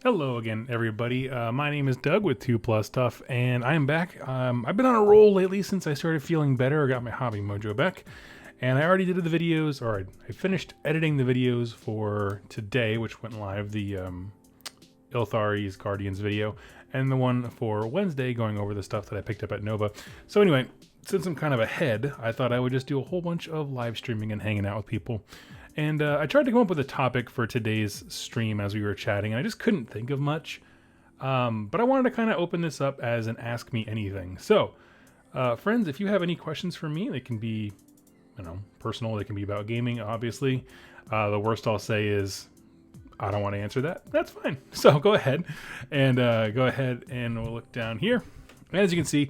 Hello again, everybody. My name is Doug with 2 Plus Stuff, and I am back. I've been on a roll lately since I started feeling better. I got my hobby mojo back, and I already did the videos, or I finished editing the videos for today, which went live, the Ilthari's Guardians video, and the one for Wednesday going over the stuff that I picked up at Nova. So anyway, since I'm kind of ahead, I thought I would just do a whole bunch of live streaming and hanging out with people. And I tried to come up with a topic for today's stream as we were chatting, and I just couldn't think of much. But I wanted to kind of open this up as an Ask Me Anything. So, friends, if you have any questions for me, they can be, personal. They can be about gaming, obviously. The worst I'll say is, I don't want to answer that. That's fine. So go ahead and we'll look down here. And as you can see,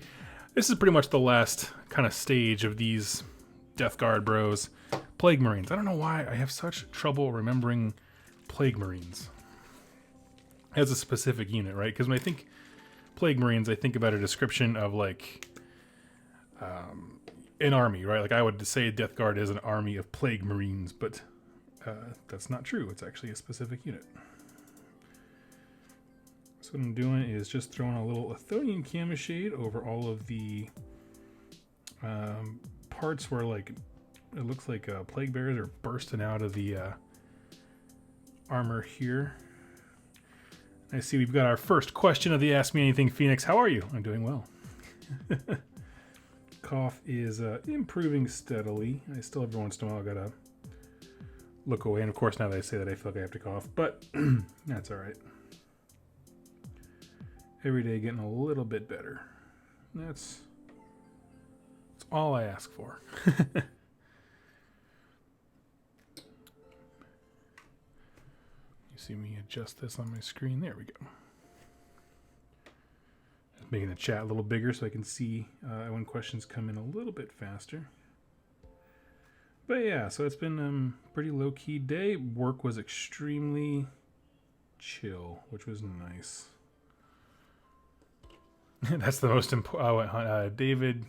this is pretty much the last kind of stage of these Death Guard bros. Plague Marines. I don't know why I have such trouble remembering Plague Marines as a specific unit, right? Because when I think Plague Marines, I think about a description of like an army, right? Like I would say Death Guard is an army of Plague Marines, but that's not true. It's actually a specific unit. So what I'm doing is just throwing a little Athonian Camoshade over all of the parts where like it looks like plague bears are bursting out of the armor here. I see we've got our first question of the Ask Me Anything Phoenix. How are you? I'm doing well. Cough is improving steadily. I still every once in a while gotta look away. And of course now that I say that I feel like I have to cough, but that's all right. Every day getting a little bit better. That's all I ask for. See me adjust this on my screen. There we go. Just making the chat a little bigger so I can see when questions come in a little bit faster. But yeah, so it's been a pretty low-key day. Work was extremely chill, which was nice. That's the most important. David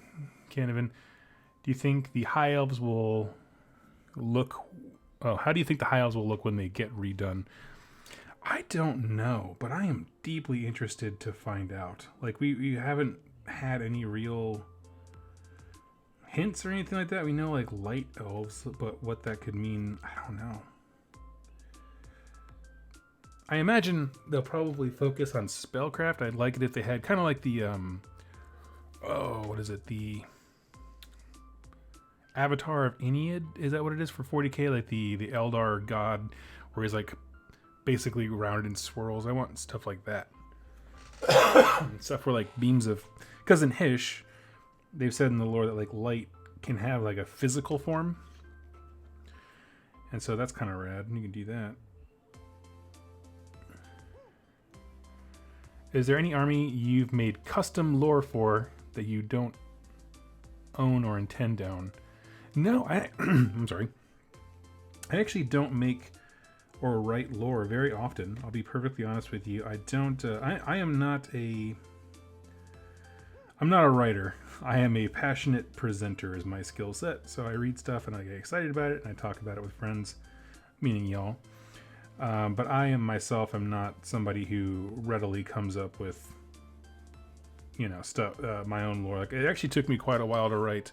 Canavan, do you think the High Elves will look... Oh, how do you think the High Elves will look when they get redone? I don't know, but I am deeply interested to find out. Like, we haven't had any real hints or anything like that. We know, like, light elves, but what that could mean, I don't know. I imagine they'll probably focus on spellcraft. I'd like it if they had kind of like the, what is it? The Avatar of Ennead? Is that what it is for 40k? Like the Eldar god, where he's like basically rounded in swirls. I want stuff like that. Stuff where like beams of, because in Hish they've said in the lore that like light can have like a physical form, and so that's kind of rad. You can do that. Is there any army you've made custom lore for that you don't own or intend to own? No, I'm sorry. I actually don't make or write lore very often. I'll be perfectly honest with you. I don't. I am not a. I'm not a writer. I am a passionate presenter. Is my skill set. So I read stuff and I get excited about it and I talk about it with friends, meaning y'all. But I am myself. I'm not somebody who readily comes up with, stuff. My own lore. Like it actually took me quite a while to write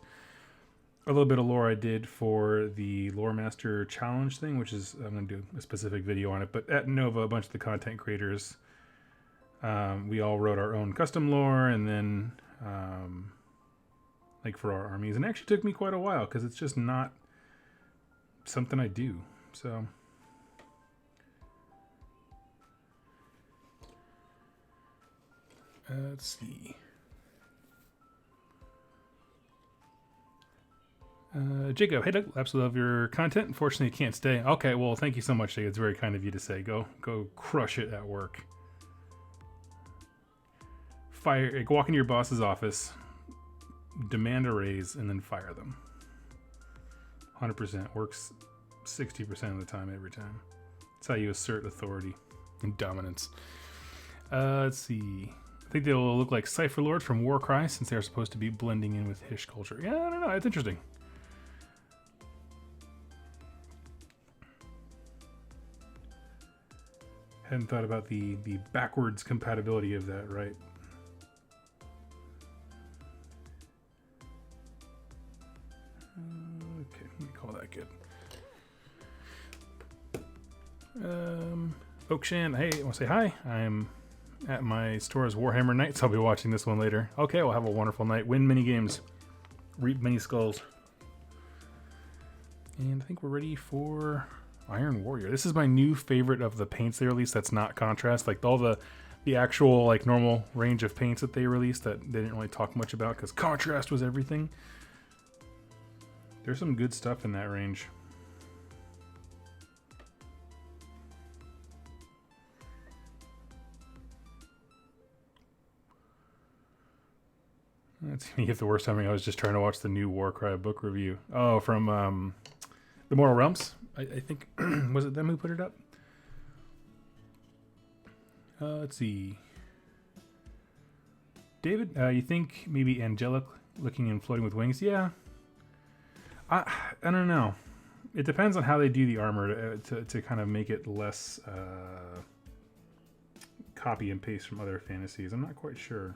a little bit of lore I did for the Lore Master Challenge thing, which is, I'm going to do a specific video on it, but at Nova, a bunch of the content creators, we all wrote our own custom lore, and then, like for our armies, and it actually took me quite a while, because it's just not something I do, so. Let's see. Jacob, hey Doug, absolutely love your content. Unfortunately, I can't stay. Okay, well, thank you so much, Jacob. It's very kind of you to say. Go crush it at work. Walk into your boss's office, demand a raise, and then fire them. 100% works 60% of the time, every time. That's how you assert authority and dominance. Let's see. I think they'll look like Cypher Lords from Warcry, since they're supposed to be blending in with Hish culture. Yeah, I don't know. It's interesting. Hadn't thought about the backwards compatibility of that, right? Okay, let me call that good. Oakshan, hey, I want to say hi. I'm at my store's Warhammer Nights. I'll be watching this one later. Okay, we'll have a wonderful night. Win mini games. Reap many skulls. And I think we're ready for Iron Warrior. This is my new favorite of the paints they released that's not contrast. Like all the actual like normal range of paints that they released that they didn't really talk much about because contrast was everything. There's some good stuff in that range. That's me if the worst timing. I was just trying to watch the new Warcry book review. Oh, from the Mortal Realms. I think was it them who put it up? Let's see. David, you think maybe angelic looking and floating with wings? Yeah. I don't know. It depends on how they do the armor to kind of make it less copy and paste from other fantasies. I'm not quite sure.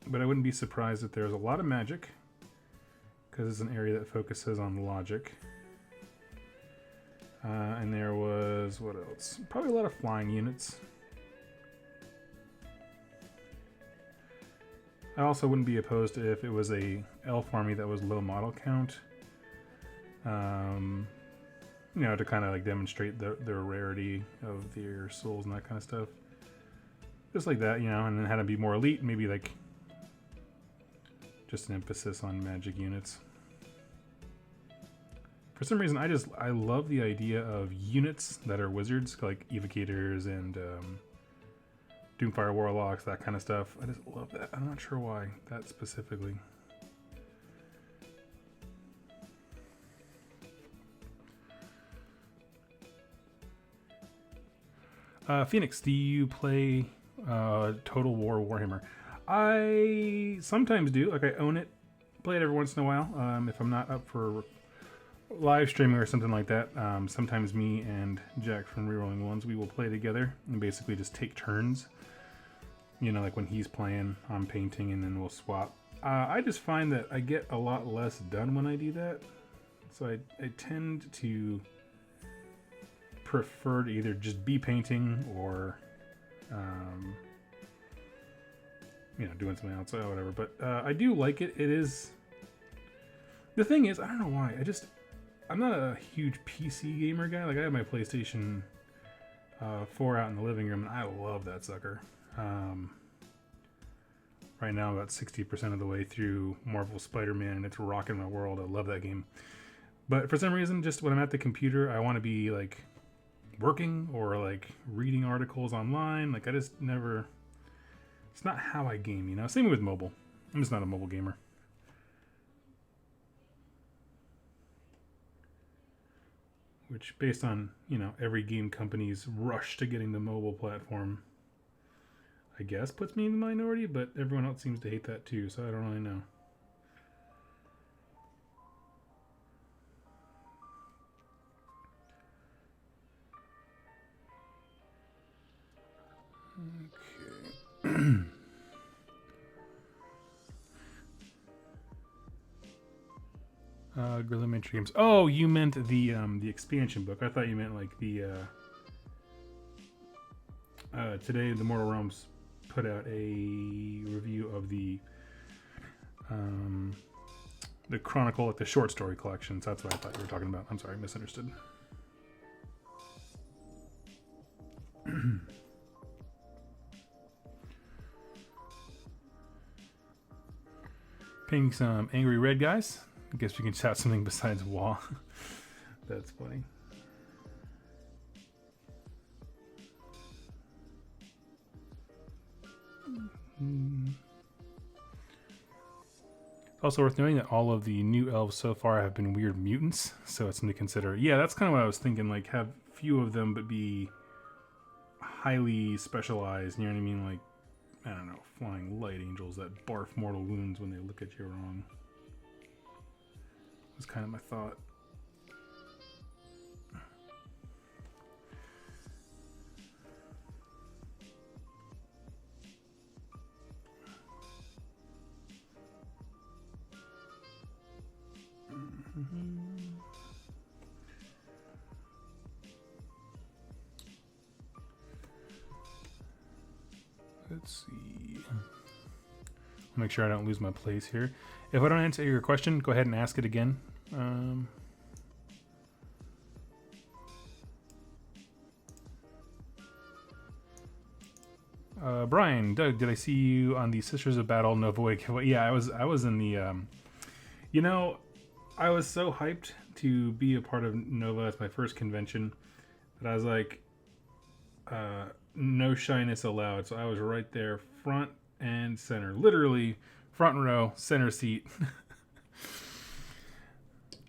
But I wouldn't be surprised if there's a lot of magic, because it's an area that focuses on logic. And there was, what else? Probably a lot of flying units. I also wouldn't be opposed if it was a elf army that was low model count. You know, to kind of like demonstrate the rarity of their souls and that kind of stuff. Just like that, you know, and then had to be more elite, maybe like just an emphasis on magic units. For some reason, I love the idea of units that are wizards, like evocators and Doomfire Warlocks, that kind of stuff. I just love that. I'm not sure why, that specifically. Phoenix, do you play Total War Warhammer? I sometimes do. Like, I own it. Play it every once in a while. If I'm not up for live streaming or something like that, sometimes me and Jack from Rerolling Ones, we will play together and basically just take turns. You know, like when he's playing, I'm painting, and then we'll swap. I just find that I get a lot less done when I do that. So I tend to prefer to either just be painting or you know, doing something else or whatever. But I do like it. It is, the thing is, I don't know why, I'm not a huge PC gamer guy. Like, I have my PlayStation 4 out in the living room, and I love that sucker. Right now, about 60% of the way through Marvel Spider-Man, and it's rocking my world. I love that game. But for some reason, just when I'm at the computer, I want to be like working or like reading articles online. Like, I just never, it's not how I game, you know? Same with mobile. I'm just not a mobile gamer. Which, based on, you know, every game company's rush to getting the mobile platform, I guess puts me in the minority, but everyone else seems to hate that too, so I don't really know. Okay. Gorilla Miniature Games. Oh, you meant the expansion book. I thought you meant like the today the Mortal Realms put out a review of the Chronicle, like the short story collections. That's what I thought you were talking about. I'm sorry, misunderstood. Ping some angry red guys. I guess we can shout something besides wah. That's funny. Also worth noting that all of the new elves so far have been weird mutants, so it's something to consider. Yeah, that's kind of what I was thinking, like have few of them but be highly specialized, you know what I mean? Like, I don't know, flying light angels that barf mortal wounds when they look at you wrong. was kind of my thought. Let's see. Make sure I don't lose my place here. If I don't answer your question, go ahead and ask it again. Brian, Doug, did I see you on the Sisters of Battle Novoy? Yeah, I was in the. You know, I was so hyped to be a part of Nova as my first convention that I was like, no shyness allowed. So I was right there, front and center, literally front row, center seat.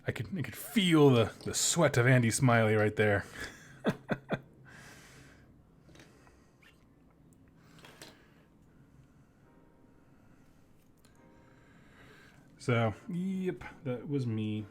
I could feel the sweat of Andy Smiley right there. So, yep, that was me.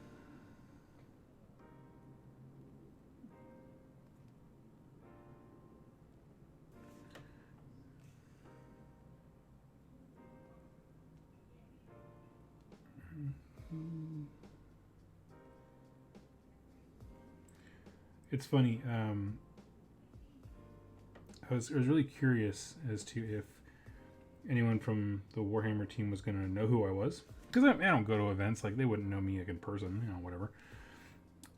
It's funny. I was really curious as to if anyone from the Warhammer team was going to know who I was, because I don't go to events, like they wouldn't know me like in person, you know, whatever.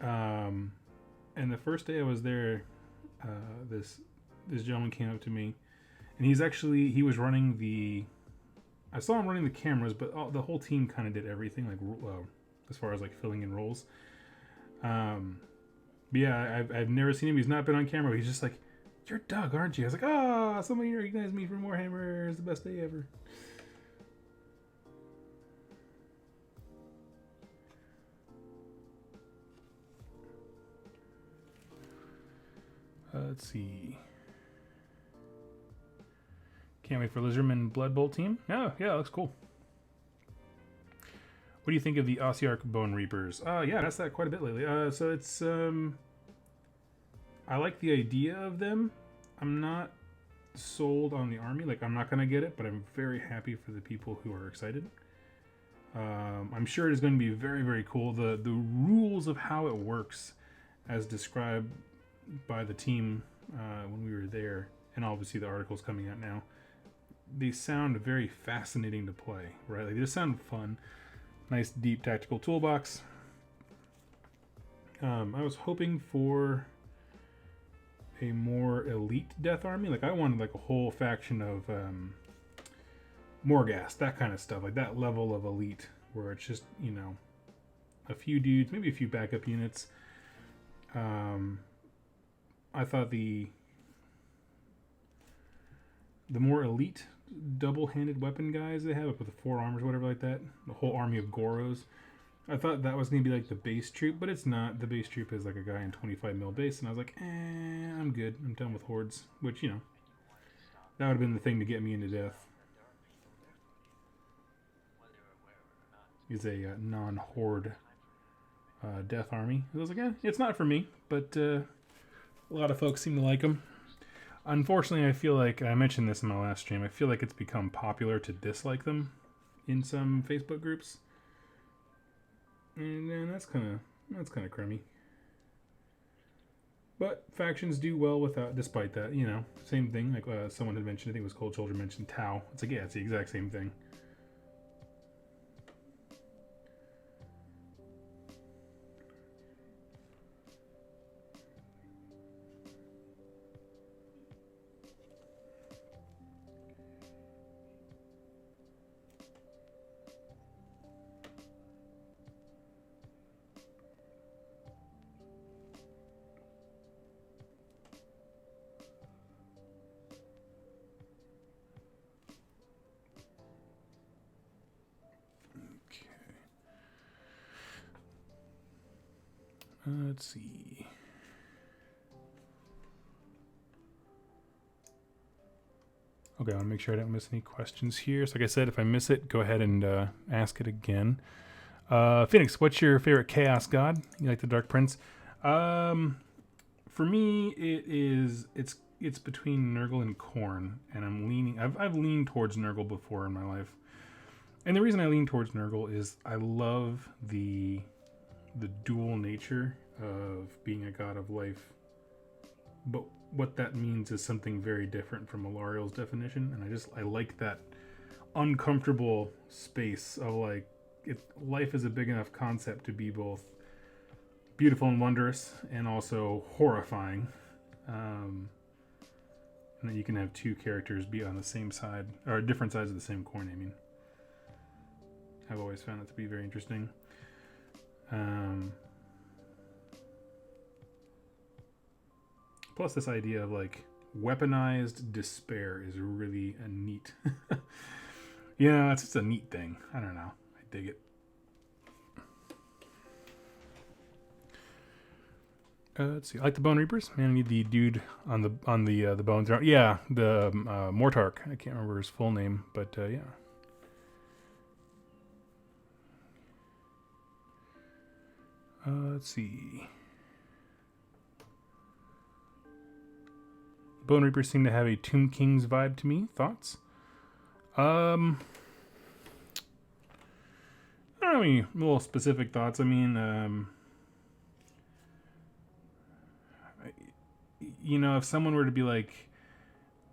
And the first day I was there, this gentleman came up to me, and he was running the. I saw him running the cameras, but the whole team kind of did everything, like as far as like filling in roles. But yeah, I've never seen him. He's not been on camera. But he's just like, "You're Doug, aren't you?" I was like, "Ah, somebody recognized me from Warhammer. It's the best day ever." Let's see. Can't wait for Lizardman Blood Bowl team. Oh, yeah, looks cool. What do you think of the Ossiarch Bone Reapers? Yeah, I asked that quite a bit lately. So it's I like the idea of them. I'm not sold on the army. Like, I'm not gonna get it, but I'm very happy for the people who are excited. I'm sure it is going to be very, very cool. The rules of how it works, as described by the team when we were there, and obviously the article's coming out now, they sound very fascinating to play, right? Like, they just sound fun. Nice, deep tactical toolbox. I was hoping for a more elite death army. Like, I wanted like a whole faction of Morghast, that kind of stuff, like that level of elite where it's just, you know, a few dudes, maybe a few backup units. I thought the more elite double-handed weapon guys they have, like with the 4 armors, whatever like that, the whole army of Goros, I thought that was going to be like the base troop, but it's not. The base troop is like a guy in 25 mil base, and I was like, I'm good. I'm done with hordes, which, you know, that would have been the thing to get me into death. Is a non-horde death army. I was like, it's not for me, but a lot of folks seem to like them. Unfortunately, I feel like, I mentioned this in my last stream, I feel like it's become popular to dislike them in some Facebook groups. And then that's kind of crummy. But factions do well without, despite that, you know, same thing. Like someone had mentioned, I think it was Cold Shoulder mentioned Tau. It's like, yeah, it's the exact same thing. Let's see. Okay, I want to make sure I don't miss any questions here. So like I said, if I miss it, go ahead and ask it again. Phoenix, what's your favorite chaos god? You like the Dark Prince? For me, it's between Nurgle and Khorne, and I'm leaning. I've leaned towards Nurgle before in my life, and the reason I lean towards Nurgle is I love the dual nature of being a god of life, but what that means is something very different from Alariel's definition, and I like that uncomfortable space of like life is a big enough concept to be both beautiful and wondrous and also horrifying, and that you can have two characters be on the same side or different sides of the same coin. I mean, I've always found it to be very interesting. Plus this idea of like weaponized despair is really a neat yeah, it's just a neat thing. I don't know, I dig it. Let's see. I like the Bone Reapers. Man, I need the dude on the bones. Yeah, the Mortarch. I can't remember his full name, but yeah. Let's see. Bone Reapers seem to have a Tomb King's vibe to me. Thoughts? I don't have any little specific thoughts. I mean, you know, if someone were to be like,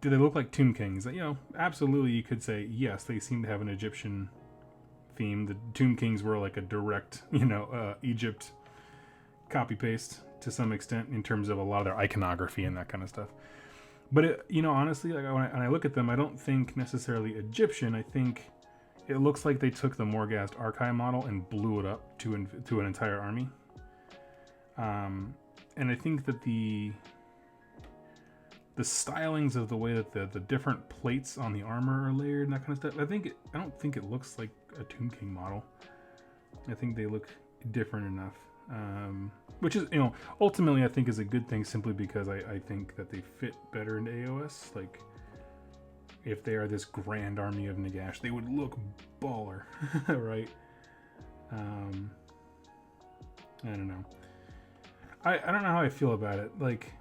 do they look like Tomb Kings? You know, absolutely you could say, yes, they seem to have an Egyptian theme. The Tomb Kings were like a direct, you know, Egypt copy-paste to some extent in terms of a lot of their iconography and that kind of stuff. But, it, you know, honestly, like when I look at them, I don't think necessarily Egyptian. I think it looks like they took the Morghast Archive model and blew it up to an entire army. And I think that the stylings of the way that the different plates on the armor are layered and that kind of stuff, I don't think it looks like a Tomb King model. I think they look different enough. Which is, you know, ultimately I think is a good thing simply because I think that they fit better into AoS. Like, if they are this grand army of Nagash, they would look baller, right? I don't know. I don't know how I feel about it. Like,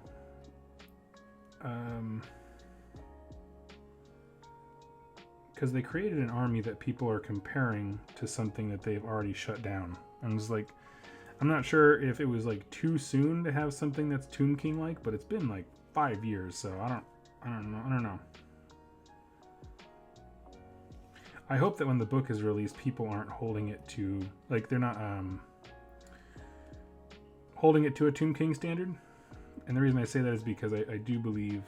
because they created an army that people are comparing to something that they've already shut down. And it's like, I'm not sure if it was like too soon to have something that's Tomb King like, but it's been like 5 years, so I don't know. I hope that when the book is released, people aren't holding it to, like, they're not holding it to a Tomb King standard. And the reason I say that is because I do believe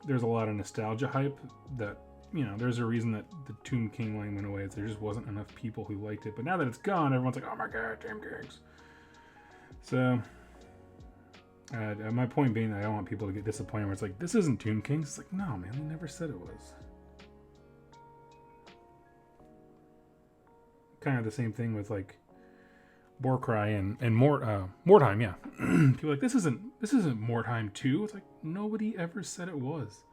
there's a lot of nostalgia hype that, you know, there's a reason that the Tomb King line went away. There just wasn't enough people who liked it. But now that it's gone, everyone's like, oh my god, Tomb Kings. So, my point being that I don't want people to get disappointed where it's like, this isn't Tomb Kings. It's like, no, man, they never said it was. Kind of the same thing with like Warcry and Mordheim, yeah. People are like, this isn't Mordheim 2. It's like, nobody ever said it was.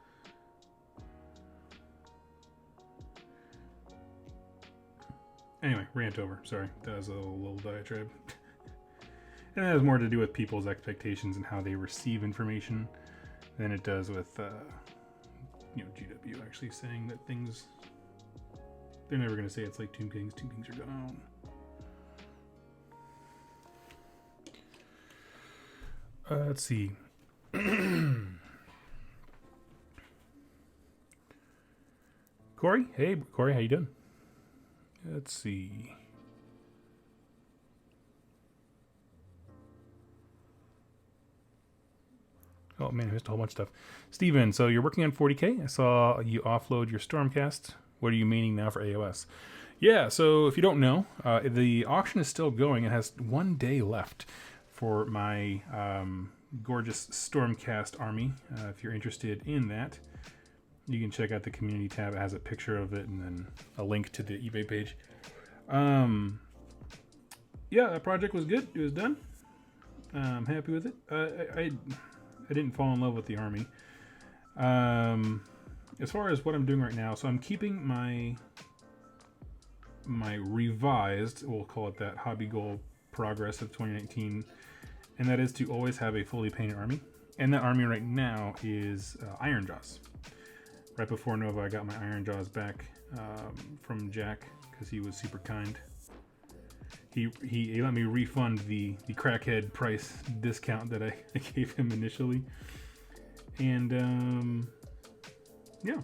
Anyway, rant over. Sorry, that was a little diatribe. And that has more to do with people's expectations and how they receive information than it does with, you know, GW actually saying that things. They're never going to say it's like Tomb Kings. Tomb Kings are gone. Let's see. Corey? Hey, Corey, how you doing? Let's see. Oh man, I missed a whole bunch of stuff. Steven, so you're working on 40K. I saw you offload your Stormcast. What are you meaning now for AoS? Yeah, so if you don't know, the auction is still going. It has 1 day left for my gorgeous Stormcast army. If you're interested in that, you can check out the community tab. It has a picture of it and then a link to the eBay page. Yeah, that project was good. It was done. I'm happy with it. I didn't fall in love with the army. As far as what I'm doing right now, so I'm keeping my my revised, we'll call it that, hobby goal progress of 2019, and that is to always have a fully painted army. And that army right now is Iron Jaws. Right before Nova, I got my Iron Jaws back from Jack because he was super kind. He let me refund the crackhead price discount that I gave him initially. And yeah,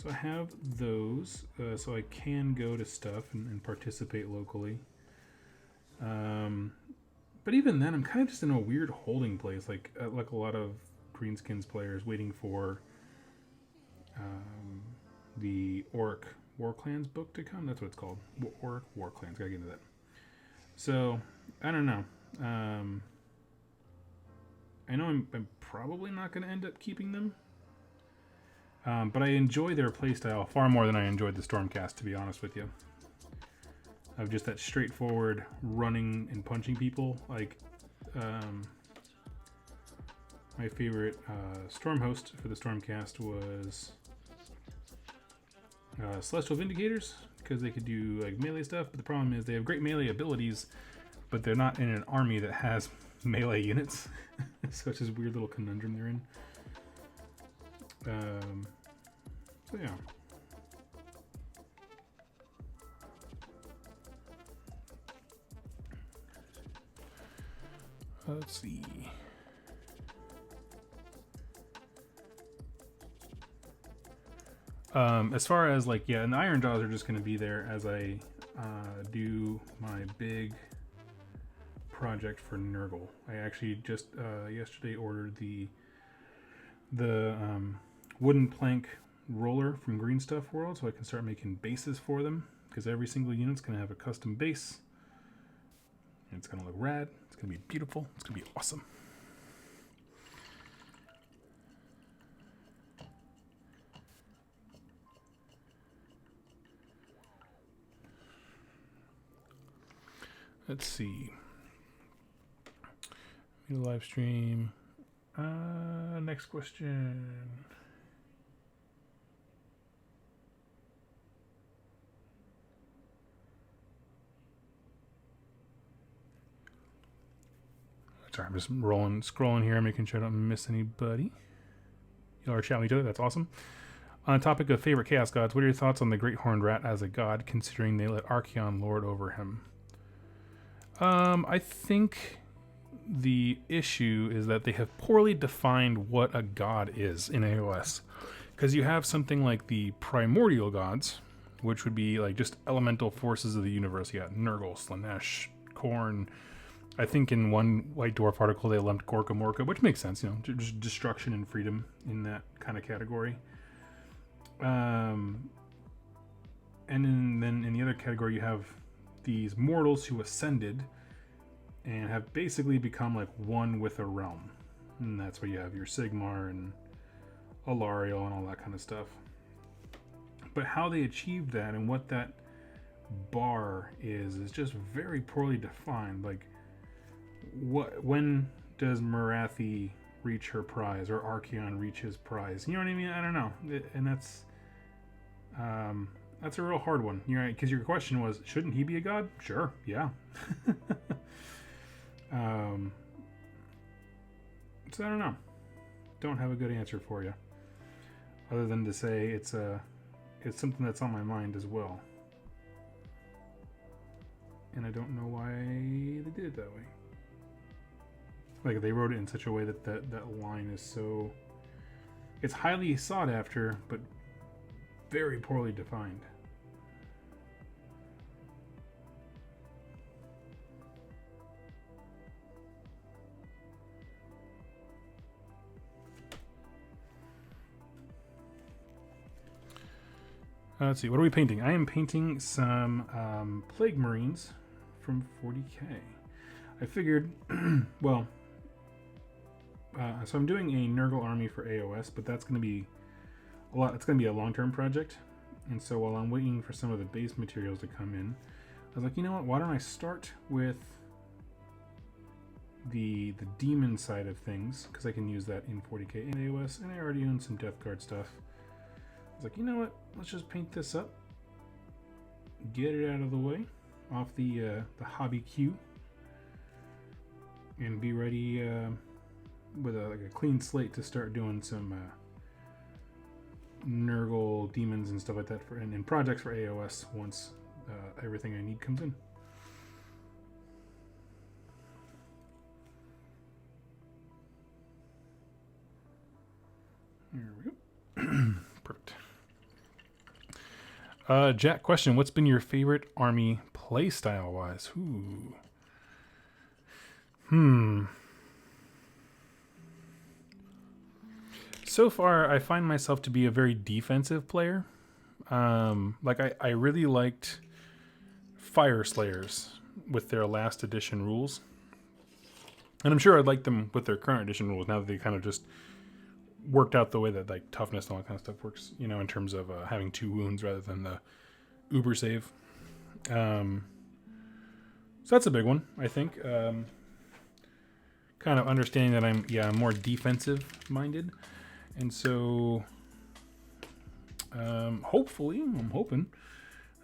so I have those, so I can go to stuff and participate locally. But even then, I'm kind of just in a weird holding place, like a lot of Greenskins players waiting for the Orc War Clans book to come. That's what it's called. Orc War Clans. Gotta get into that. So, I don't know. I know I'm probably not going to end up keeping them. But I enjoy their playstyle far more than I enjoyed the Stormcast, to be honest with you. Of just that straightforward running and punching people. Like, my favorite Storm host for the Stormcast was Celestial Vindicators, because they could do like melee stuff, but the problem is they have great melee abilities, but they're not in an army that has melee units. So it's this weird little conundrum they're in. So yeah. Let's see. As far as like, yeah, and the Iron Jaws are just going to be there as I do my big project for Nurgle. I actually just yesterday ordered the wooden plank roller from Green Stuff World, so I can start making bases for them, because every single unit's going to have a custom base. And it's going to look rad. It's going to be beautiful. It's going to be awesome. Let's see. Live stream. Next question. Sorry, I'm just scrolling here, making sure I don't miss anybody. Y'all are chatting with each other. That's awesome. On the topic of favorite Chaos Gods, what are your thoughts on the Great Horned Rat as a god, considering they let Archaon lord over him? I think the issue is that they have poorly defined what a god is in AoS. Because you have something like the primordial gods, which would be like just elemental forces of the universe. You got Nurgle, Slanesh, Khorne. I think in one White Dwarf article they lumped Gorka Morka, which makes sense, you know, just destruction and freedom in that kind of category. And then in the other category you have these mortals who ascended and have basically become like one with a realm. And that's where you have your Sigmar and Alariel and all that kind of stuff. But how they achieved that and what that bar is just very poorly defined. Like, when does Marathi reach her prize, or Archaon reach his prize? You know what I mean? I don't know. And that's a real hard one. You're right, because your question was, shouldn't he be a god? Sure, yeah. So I don't know. Don't have a good answer for you, other than to say it's something that's on my mind as well, and I don't know why they did it that way. Like, they wrote it in such a way that that line is so, it's highly sought after, but very poorly defined. Let's see, what are we painting? I am painting some Plague Marines from 40k. I figured, well, so I'm doing a Nurgle army for AoS, but that's going to be a lot. It's going to be a long-term project, and so while I'm waiting for some of the base materials to come in, I was like, you know what? Why don't I start with the demon side of things, because I can use that in 40k and AoS, and I already own some Death Guard stuff. I was like, you know what? Let's just paint this up, get it out of the way off the hobby queue and be ready with like a clean slate to start doing some Nurgle demons and stuff like that and projects for AoS once everything I need comes in. There we go. Perfect. Jack, question: what's been your favorite army playstyle wise? Ooh. So far, I find myself to be a very defensive player. Like I really liked Fire Slayers with their last edition rules, and I'm sure I'd like them with their current edition rules now that they kind of just worked out the way that like toughness and all that kind of stuff works. You know, in terms of having 2 wounds rather than the Uber save. So that's a big one, I think. Kind of understanding that I'm more defensive minded. And so, hopefully, I'm hoping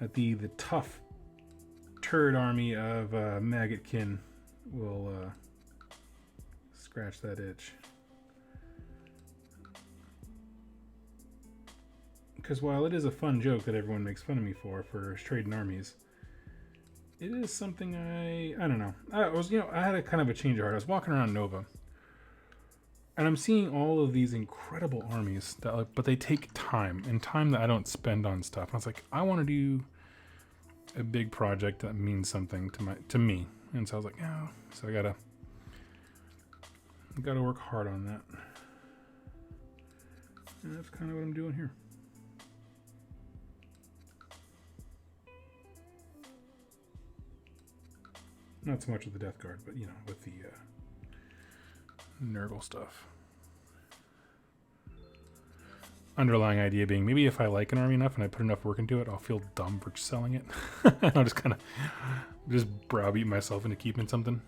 that the tough turd army of Maggotkin will scratch that itch. Because while it is a fun joke that everyone makes fun of me for trading armies, it is something I don't know. I had a kind of a change of heart. I was walking around Nova. And I'm seeing all of these incredible armies but they take time and time that I don't spend on stuff. And I was like, I want to do a big project that means something to me. And so I was like, yeah. So I gotta work hard on that. And that's kind of what I'm doing here. Not so much with the Death Guard, but with the Nurgle stuff. Underlying idea being maybe if I like an army enough and I put enough work into it, I'll feel dumb for selling it. I'll just kind of browbeat myself into keeping something.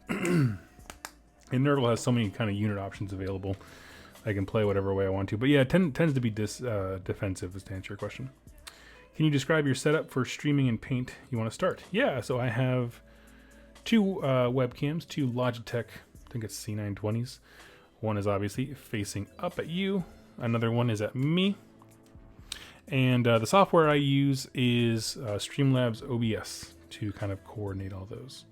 And Nurgle has so many kind of unit options available. I can play whatever way I want to. But yeah, it tends to be defensive, is to answer your question. Can you describe your setup for streaming and paint you want to start? Yeah, so I have 2 webcams, 2 Logitech, I think it's C920s. One is obviously facing up at you. Another one is at me. And the software I use is Streamlabs OBS to kind of coordinate all those.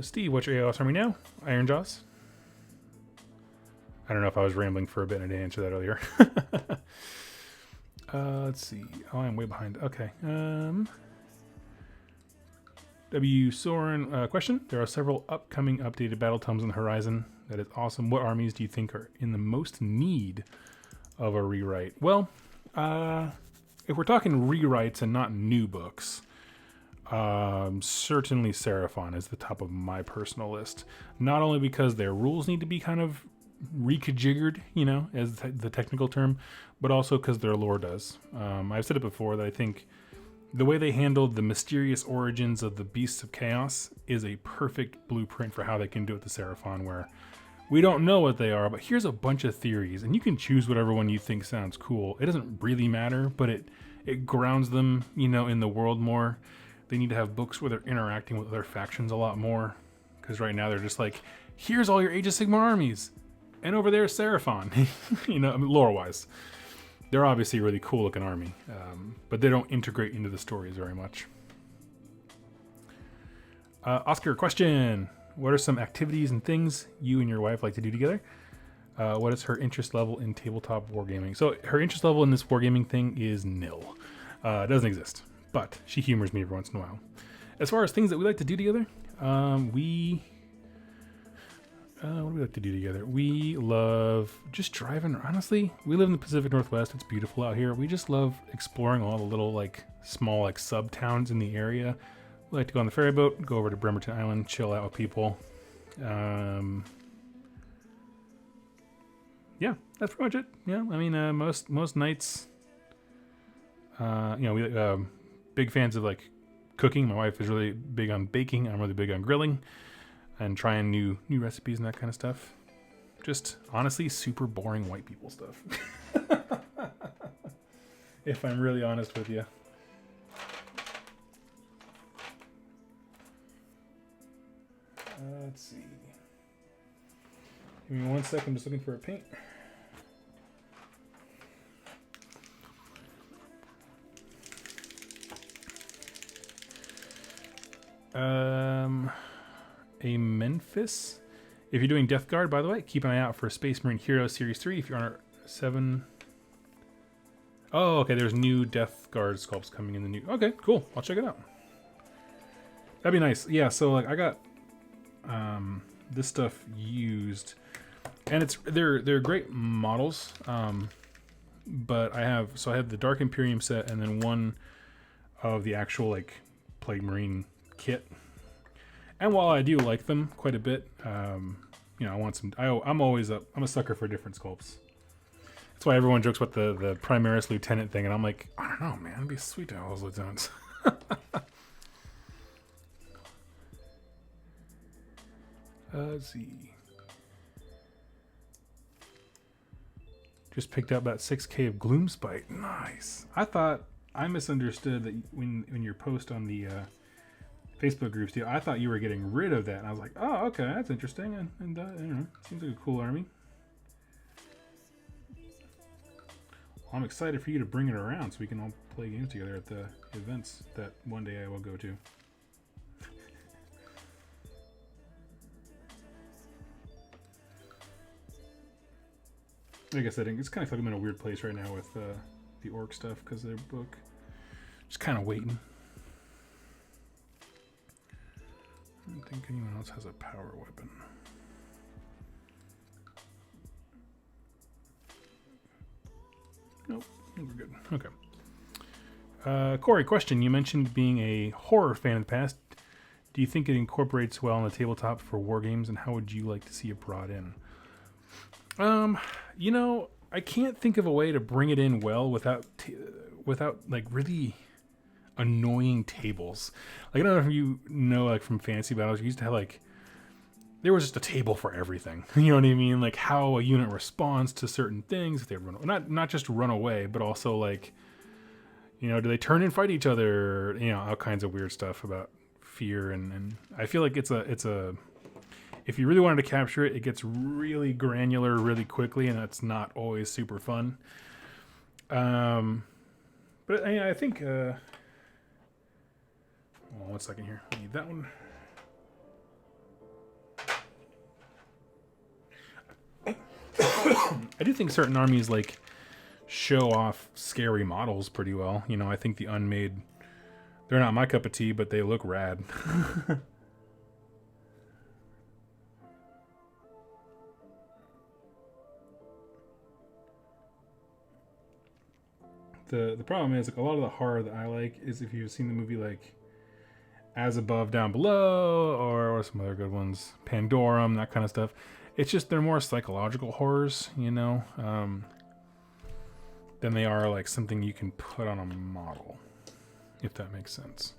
Steve, what's your AoS army now? Iron Jaws. I don't know if I was rambling for a bit and I didn't answer that earlier. Let's see. Oh, I'm way behind. Okay. W. Soren, question. There are several upcoming updated battle tomes on the horizon. That is awesome. What armies do you think are in the most need of a rewrite? Well, if we're talking rewrites and not new books, certainly Seraphon is the top of my personal list. Not only because their rules need to be kind of reconfigured, as the technical term, but also because their lore does. I've said it before that I think the way they handled the mysterious origins of the Beasts of Chaos is a perfect blueprint for how they can do it to Seraphon, where we don't know what they are, but here's a bunch of theories, and you can choose whatever one you think sounds cool. It doesn't really matter, but it grounds them, in the world more. They need to have books where they're interacting with other factions a lot more, because right now they're just like, here's all your Age of Sigmar armies, and over there is Seraphon, lore-wise. They're obviously a really cool-looking army, but they don't integrate into the stories very much. Oscar, question. What are some activities and things you and your wife like to do together? What is her interest level in tabletop wargaming? So her interest level in this wargaming thing is nil. It doesn't exist, but she humors me every once in a while. As far as things that we like to do together, what do we like to do together? We love just driving. Honestly, we live in the Pacific Northwest. It's beautiful out here. We just love exploring all the little small sub towns in the area. We like to go on the ferry boat, go over to Bremerton Island, chill out with people. Yeah, that's pretty much it. Yeah, I mean, most nights, we big fans of cooking. My wife is really big on baking. I'm really big on grilling and trying new recipes and that kind of stuff. Just honestly super boring white people stuff. If I'm really honest with you. Let's see. Give me 1 second, I'm just looking for a paint. A Memphis. If you're doing Death Guard, by the way, keep an eye out for Space Marine Hero Series 3. If you're on 7... Oh, okay, there's new Death Guard sculpts coming in the new... Okay, cool. I'll check it out. That'd be nice. Yeah, so like I got this stuff used, and they're great models. But I have the Dark Imperium set and then one of the actual like Plague Marine kit. And while I do like them quite a bit, you know, I want some. I'm a sucker for different sculpts. That's why everyone jokes about the Primaris Lieutenant thing, and I'm like, I don't know, man, it'd be sweet to have those lieutenants. Let's see. Just picked up about 6K of Gloomspite. Nice. I misunderstood that when your post on the Facebook groups, too, I thought you were getting rid of that. And I was like, oh, okay, that's interesting. And I don't know, seems like a cool army. Well, I'm excited for you to bring it around so we can all play games together at the events that one day I will go to. Like I said, it's kind of like I'm in a weird place right now with the orc stuff because of their book. Just kind of waiting. I don't think anyone else has a power weapon. Nope, we're good. Okay. Corey, question. You mentioned being a horror fan in the past. Do you think it incorporates well on the tabletop for war games, and how would you like to see it brought in? You know, I can't think of a way to bring it in well without like really annoying tables. Like, I don't know if you know, like from Fantasy Battles, you used to have like, there was just a table for everything. You know what I mean? Like how a unit responds to certain things. If they run, not just run away, but also like, you know, do they turn and fight each other? You know, all kinds of weird stuff about fear. And I feel like it's a, if you really wanted to capture it, it gets really granular really quickly, and that's not always super fun. But I think, hold on 1 second here. I need that one. I do think certain armies like show off scary models pretty well. You know, I think the Unmade, they're not my cup of tea, but they look rad. The problem is, like, a lot of the horror that I like is if you've seen the movie like As Above, Down Below, or some other good ones, Pandorum, that kind of stuff. It's just they're more psychological horrors, you know, than they are like something you can put on a model, if that makes sense.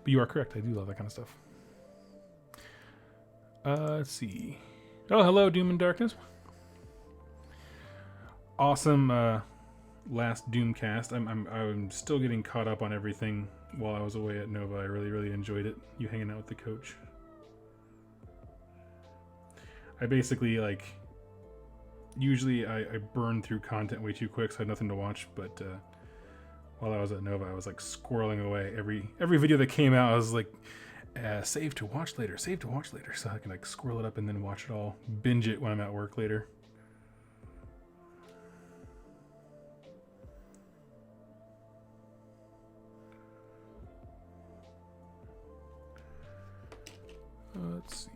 But you are correct. I do love that kind of stuff. Let's see. Oh, hello, Doom and Darkness. Awesome. Last Doomcast. I'm still getting caught up on everything while I was away at Nova. I really enjoyed it. You hanging out with the coach. I basically like usually I burn through content way too quick, so I had nothing to watch. But while I was at Nova, I was like squirreling away every video that came out. I was like, save to watch later, so I can like squirrel it up and then watch it all, binge it when I'm at work later. Let's see.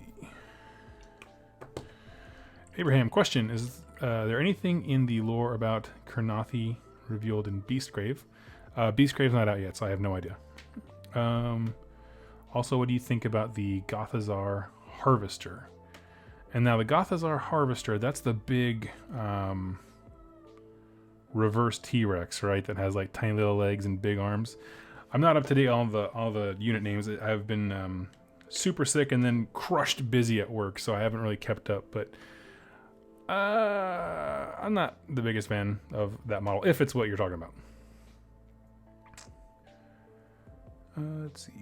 Abraham, question. Is there anything in the lore about Kurnothi revealed in Beastgrave? Beastgrave's not out yet, so I have no idea. Also, what do you think about the Gothazar Harvester? And now the Gothazar Harvester, that's the big reverse T-Rex, right? That has like tiny little legs and big arms. I'm not up to date on all the unit names. I've been super sick and then crushed busy at work, so I haven't really kept up. But I'm not the biggest fan of that model, if it's what you're talking about. Let's see.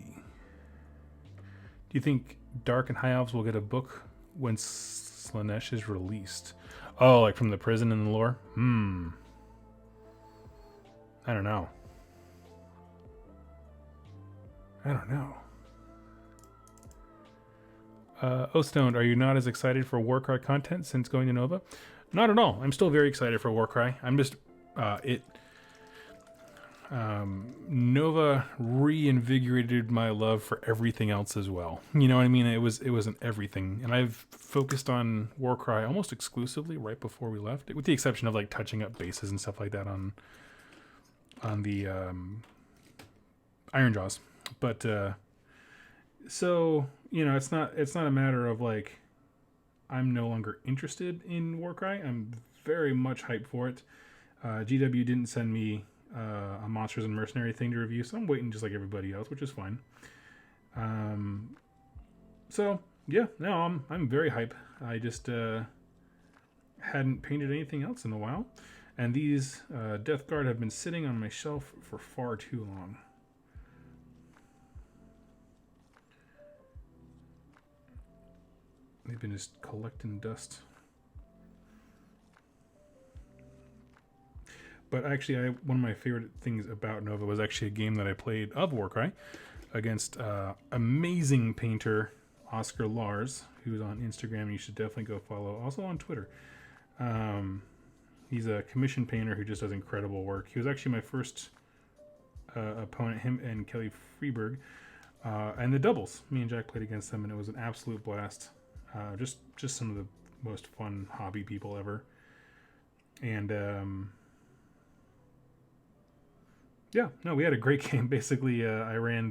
Do you think Dark and High Elves will get a book when Slaanesh is released? Oh, like from the prison and the lore? I don't know. Stoned, are you not as excited for Warcry content since going to Nova? Not at all. I'm still very excited for Warcry. I'm just Nova reinvigorated my love for everything else as well. You know what I mean? It was an everything, and I've focused on Warcry almost exclusively right before we left, with the exception of like touching up bases and stuff like that on the Iron Jaws. But so you know, it's not a matter of like I'm no longer interested in Warcry. I'm very much hyped for it. GW didn't send me a Monsters and Mercenary thing to review, so I'm waiting just like everybody else, which is fine. So yeah, no, I'm very hype. I just hadn't painted anything else in a while, and these Death Guard have been sitting on my shelf for far too long. They've been just collecting dust. But actually, one of my favorite things about Nova was actually a game that I played of Warcry against amazing painter Oscar Lars, who's on Instagram. You should definitely go follow. Also on Twitter. He's a commission painter who just does incredible work. He was actually my first opponent, him and Kelly Freeberg. And the doubles. Me and Jack played against them, and it was an absolute blast. Just some of the most fun hobby people ever. And yeah, no, we had a great game. Basically, I ran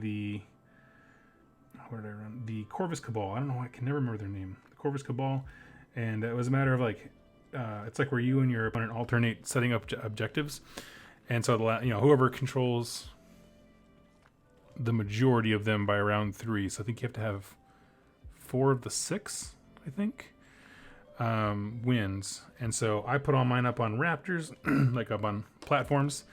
what did I run? The Corvus Cabal. I don't know. I can never remember their name. The Corvus Cabal. And it was a matter of like, it's like where you and your opponent alternate setting up objectives. And so, whoever controls the majority of them by round 3. So I think you have to have 4 of the 6, I think, wins. And so I put all mine up on raptors, like up on platforms.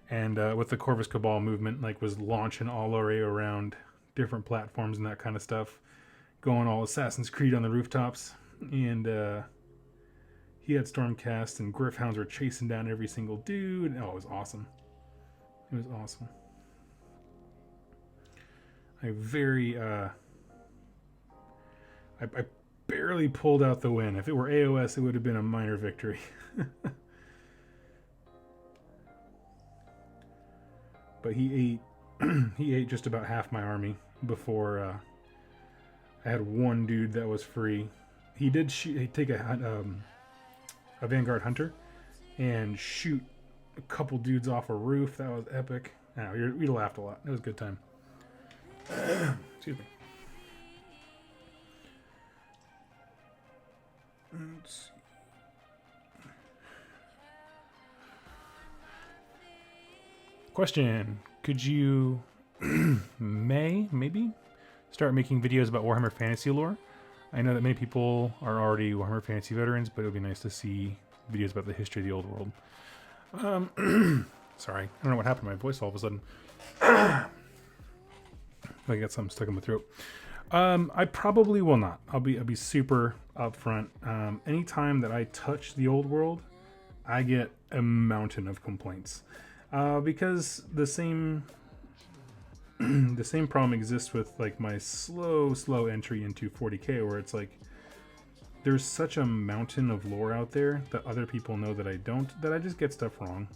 And with the Corvus Cabal movement, like was launching all array around different platforms and that kind of stuff, going all Assassin's Creed on the rooftops. And he had Stormcast, and Griffhounds were chasing down every single dude. Oh, it was awesome. It was awesome. I barely pulled out the win. If it were AoS, it would have been a minor victory. But he ate just about half my army before I had one dude that was free. He did take a Vanguard Hunter and shoot a couple dudes off a roof. That was epic. We laughed a lot. It was a good time. Excuse me. Let's see. Question: could you maybe start making videos about Warhammer Fantasy lore? I know that many people are already Warhammer Fantasy veterans, but it would be nice to see videos about the history of the old world. Sorry, I don't know what happened to my voice all of a sudden. I got something stuck in my throat. I probably will not. I'll be super upfront. Anytime that I touch the old world, I get a mountain of complaints. Because the same problem exists with like my slow entry into 40k, where it's like there's such a mountain of lore out there that other people know that I don't, that I just get stuff wrong.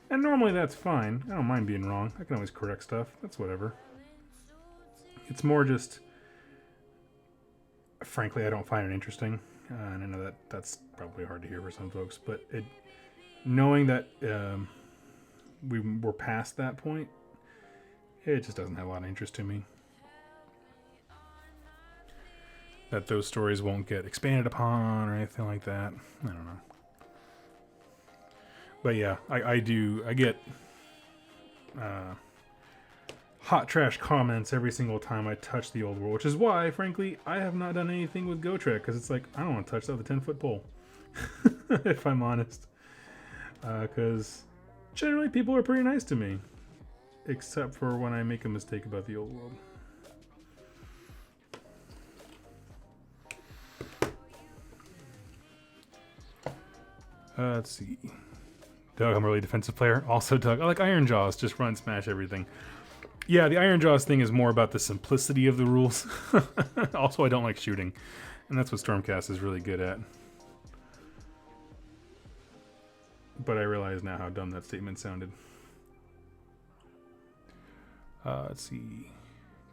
And normally that's fine. I don't mind being wrong. I can always correct stuff. That's whatever. It's more just, frankly, I don't find it interesting. And I know that that's probably hard to hear for some folks, but knowing that we're past that point, it just doesn't have a lot of interest to me. That those stories won't get expanded upon or anything like that. I don't know. But yeah, I get hot trash comments every single time I touch the old world, which is why, frankly, I have not done anything with GoTrek, because it's like, I don't want to touch that with a 10-foot pole, if I'm honest. Because generally people are pretty nice to me, except for when I make a mistake about the old world. Let's see. Doug, I'm a really defensive player. Also, Doug, I like Iron Jaws. Just run, smash everything. Yeah, the Iron Jaws thing is more about the simplicity of the rules. Also, I don't like shooting. And that's what Stormcast is really good at. But I realize now how dumb that statement sounded. Let's see.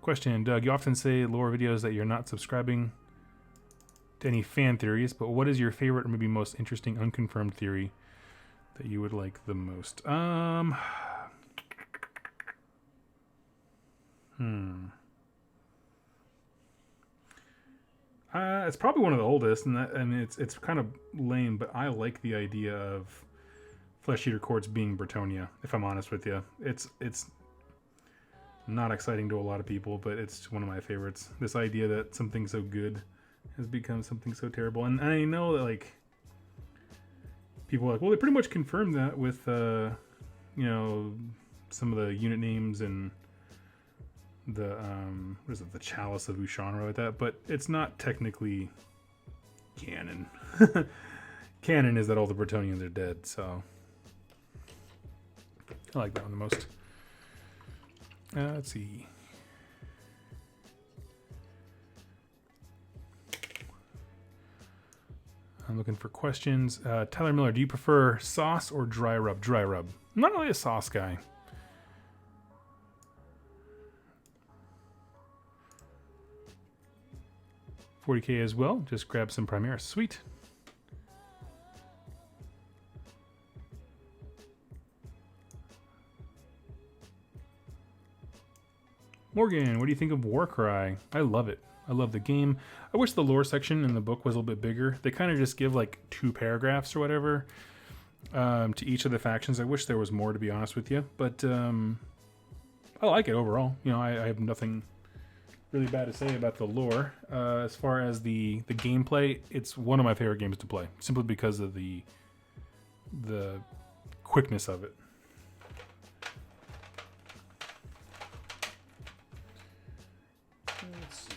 Question, Doug, you often say lore videos that you're not subscribing to any fan theories, but what is your favorite or maybe most interesting unconfirmed theory that you would like the most? It's probably one of the oldest, and it's kind of lame, but I like the idea of Flesh Eater Courts being Bretonia, if I'm honest with you. It's not exciting to a lot of people, but it's one of my favorites. This idea that something so good has become something so terrible. And I know that, like, people are like, well, they pretty much confirmed that with, you know, some of the unit names and the, what is it, the Chalice of Ushan or like that, but it's not technically canon. Canon is that all the Bretonians are dead, so I like that one the most. Let's see. I'm looking for questions. Tyler Miller, do you prefer sauce or dry rub? Dry rub. I'm not really a sauce guy. 40k as well. Just grab some Primaris. Sweet. Morgan, what do you think of Warcry? I love it. I love the game. I wish the lore section in the book was a little bit bigger. They kind of just give like 2 paragraphs or whatever to each of the factions. I wish there was more, to be honest with you. But I like it overall. You know, I have nothing really bad to say about the lore. As far as the gameplay, it's one of my favorite games to play, simply because of the quickness of it. Let's see.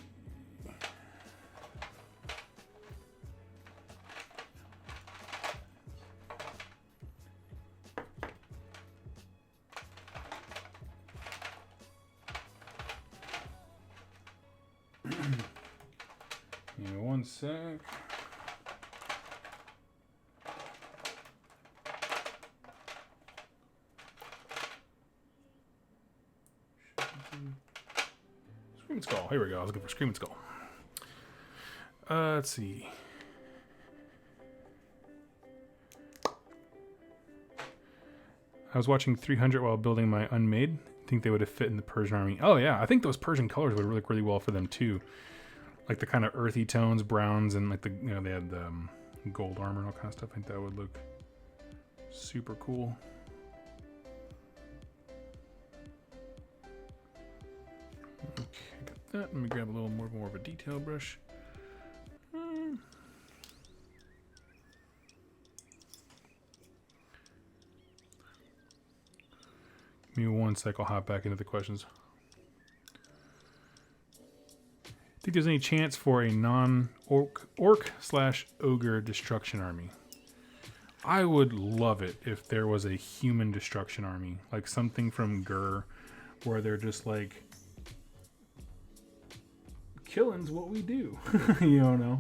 Give me one sec. Screaming Skull. Here we go. I was looking for Screaming Skull. Let's see. I was watching 300 while building my Unmade. I think they would have fit in the Persian army. Oh yeah, I think those Persian colors would look really well for them too. Like the kind of earthy tones, browns, and like the, you know, they had the gold armor and all kind of stuff. I think that would look super cool. Okay, got that. Let me grab a little more of a detail brush. Give me one sec, I'll hop back into the questions. Think there's any chance for a non-orc/ogre destruction army? I would love it if there was a human destruction army, like something from Gur, where they're just like, killing's what we do. You know.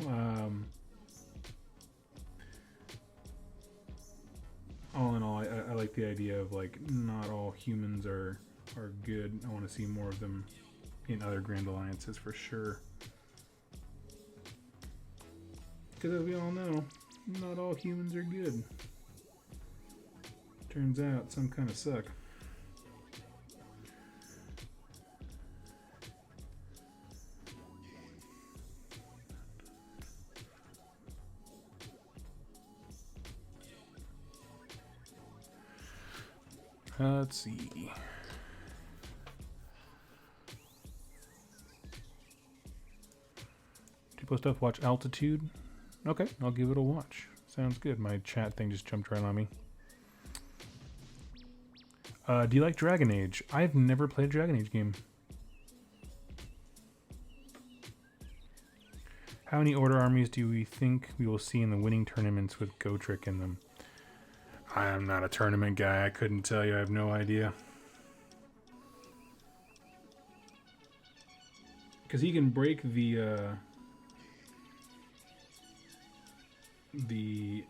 All in all, I like the idea of like not all humans are good. I want to see more of them in other Grand Alliances for sure. Because as we all know, not all humans are good. Turns out some kind of suck. Let's see. People stuff, watch Altitude. Okay, I'll give it a watch. Sounds good. My chat thing just jumped right on me. Do you like Dragon Age? I've never played a Dragon Age game. How many Order armies do we think we will see in the winning tournaments with Gotrek in them? I am not a tournament guy. I couldn't tell you. I have no idea. Because he can break the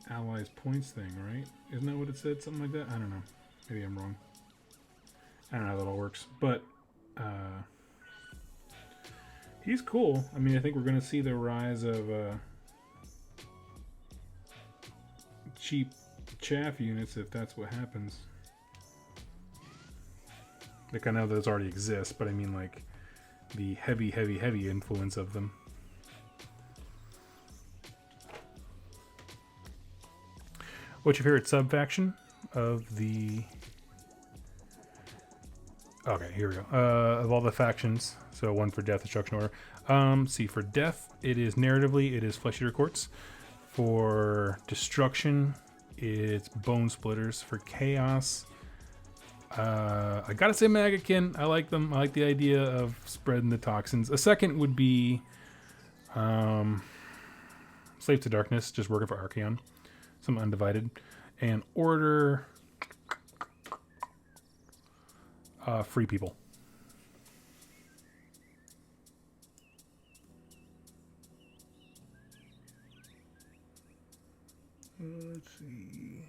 allies' points thing, right? Isn't that what it said? Something like that? I don't know. Maybe I'm wrong. I don't know how that all works. But he's cool. I mean, I think we're going to see the rise of cheap chaff units if that's what happens. Like, I know those already exist, but I mean, like, the heavy influence of them. What's your favorite sub-faction of the... Okay, here we go. Of all the factions, so one for Death, Destruction, Order. See, for Death, it is narratively, it is Flesh Eater Courts. For Destruction, it's Bone Splitters. For Chaos, I gotta say Maggotkin. I like them. I like the idea of spreading the toxins. A second would be Slave to Darkness, just working for Archaon. Some Undivided. And Order, Free People. Let's see.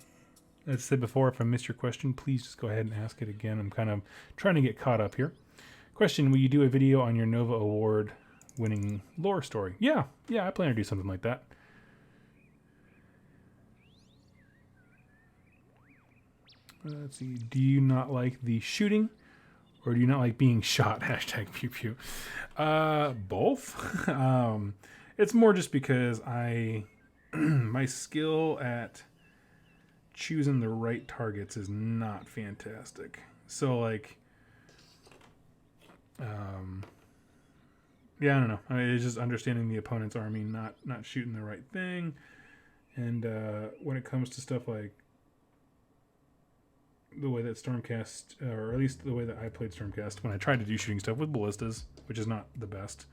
As I said before, if I missed your question, please just go ahead and ask it again. I'm kind of trying to get caught up here. Question, will you do a video on your Nova Award winning lore story? Yeah, I plan to do something like that. Let's see. Do you not like the shooting, or do you not like being shot? Hashtag pew pew. Both. It's more just because my skill at choosing the right targets is not fantastic. So, like, yeah, I don't know. I mean, it's just understanding the opponent's army, not shooting the right thing. And when it comes to stuff like the way that Stormcast, or at least the way that I played Stormcast, when I tried to do shooting stuff with ballistas, which is not the best.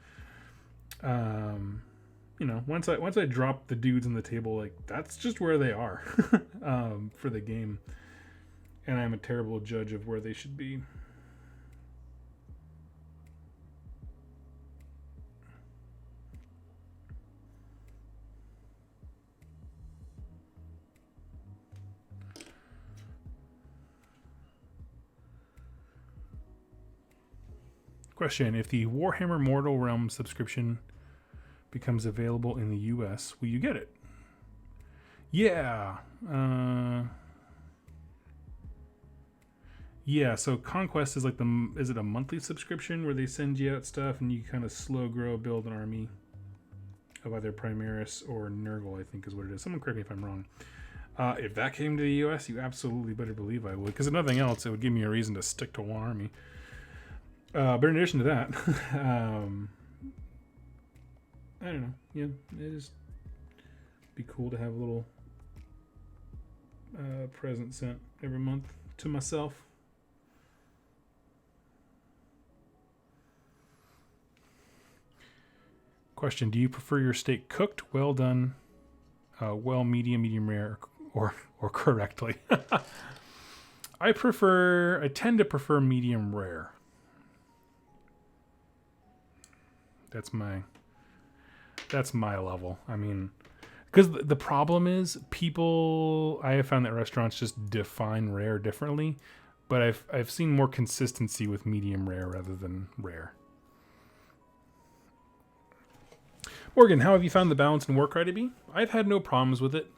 You know, once I drop the dudes on the table, like, that's just where they are for the game, and I'm a terrible judge of where they should be. Question, if the Warhammer Mortal Realms subscription becomes available in the US, will you get it? Yeah. Yeah, so Conquest is like is it a monthly subscription where they send you out stuff and you kind of slow grow, build an army of either Primaris or Nurgle, I think is what it is. Someone correct me if I'm wrong. If that came to the US, you absolutely better believe I would, because if nothing else, it would give me a reason to stick to one army. But in addition to that, I don't know. Yeah, it just be cool to have a little present sent every month to myself. Question, do you prefer your steak cooked, well done, well, medium rare, or correctly? I tend to prefer medium rare. That's my level. I mean, because the problem is I have found that restaurants just define rare differently, but I've seen more consistency with medium rare rather than rare. Morgan, how have you found the balance in Warcry to be? I've had no problems with it.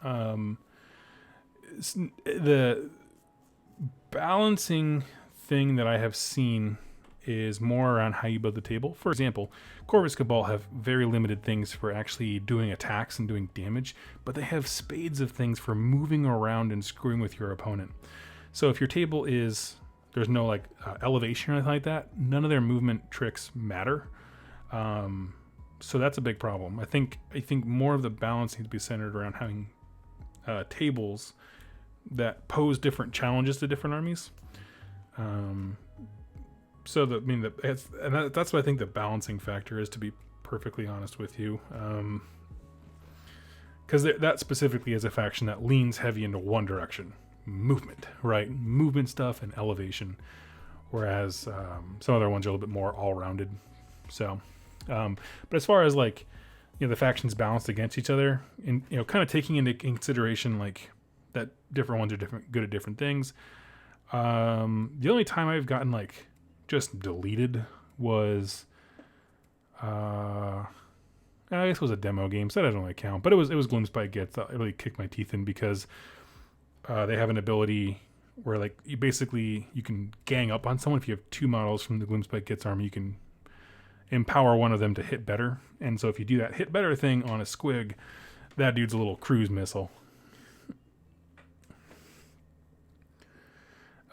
The balancing thing that I have seen is more around how you build the table. For example, Corvus Cabal have very limited things for actually doing attacks and doing damage, but they have spades of things for moving around and screwing with your opponent. So if your table there's no like elevation or anything like that, none of their movement tricks matter. So that's a big problem. I think more of the balance needs to be centered around having tables that pose different challenges to different armies. So that, I mean, that's what I think the balancing factor is, to be perfectly honest with you. Because that specifically is a faction that leans heavy into one direction, movement, right? Movement stuff and elevation. Whereas some other ones are a little bit more all-rounded. So, but as far as like, the factions balanced against each other, and kind of taking into consideration like that different ones are good at different things. The only time I've gotten like just deleted was, I guess it was a demo game, so that doesn't really count. But it was Gloomspite Gets that really kicked my teeth in, because they have an ability where like you can gang up on someone. If you have 2 models from the Gloomspite Gets army, you can empower one of them to hit better. And so if you do that hit better thing on a squig, that dude's a little cruise missile.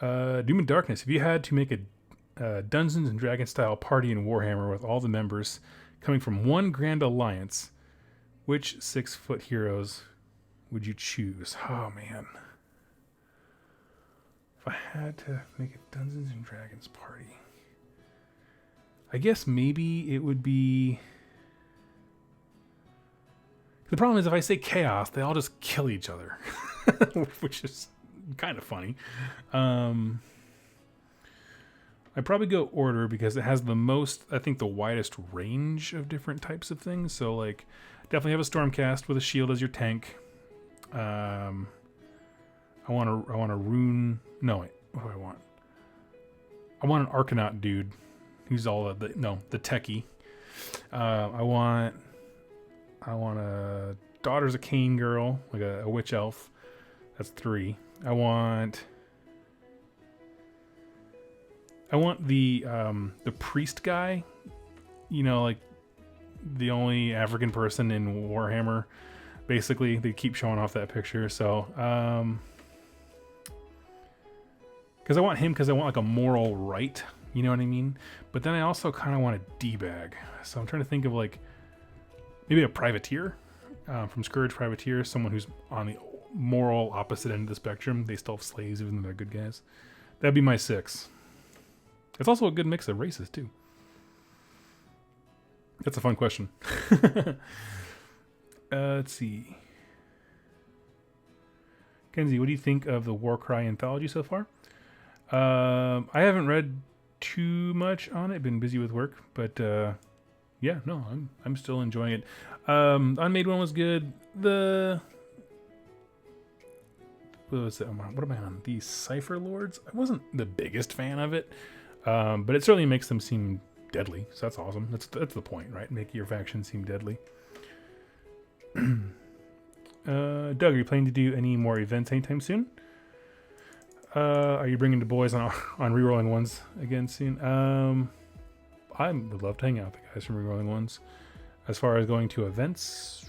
Doom and Darkness. If you had to make a Dungeons and Dragons style party in Warhammer with all the members coming from one grand alliance, which 6-foot heroes would you choose? Oh man. If I had to make a Dungeons and Dragons party, I guess maybe it would be... The problem is if I say chaos, they all just kill each other, which is kind of funny. I'd probably go Order because it has the most, I think, the widest range of different types of things. So like, definitely have a Stormcast with a shield as your tank. I want a rune. No, wait, what do I want? I want an Arcanaut dude. Who's all the techie. I want a Daughters of Cain girl, like a witch elf. That's 3. I want the priest guy. Like the only African person in Warhammer. Basically, they keep showing off that picture. So, because I want him, because I want like a moral right. You know what I mean? But then I also kind of want a D-bag. So I'm trying to think of like maybe a privateer from Scourge Privateer, someone who's on the moral opposite end of the spectrum. They still have slaves even though they're good guys. That'd be my 6. It's also a good mix of races too. That's a fun question. Let's see. Kenzie, what do you think of the Warcry anthology so far? I haven't read too much on it. Been busy with work, but yeah, no, I'm still enjoying it. Unmade one was good. What was it? What am I on? The Cypher Lords. I wasn't the biggest fan of it, but it certainly makes them seem deadly. So that's awesome. That's the point, right? Make your faction seem deadly. Doug, are you planning to do any more events anytime soon? Are you bringing the boys on rerolling ones again soon? I would love to hang out with the guys from rerolling ones. As far as going to events,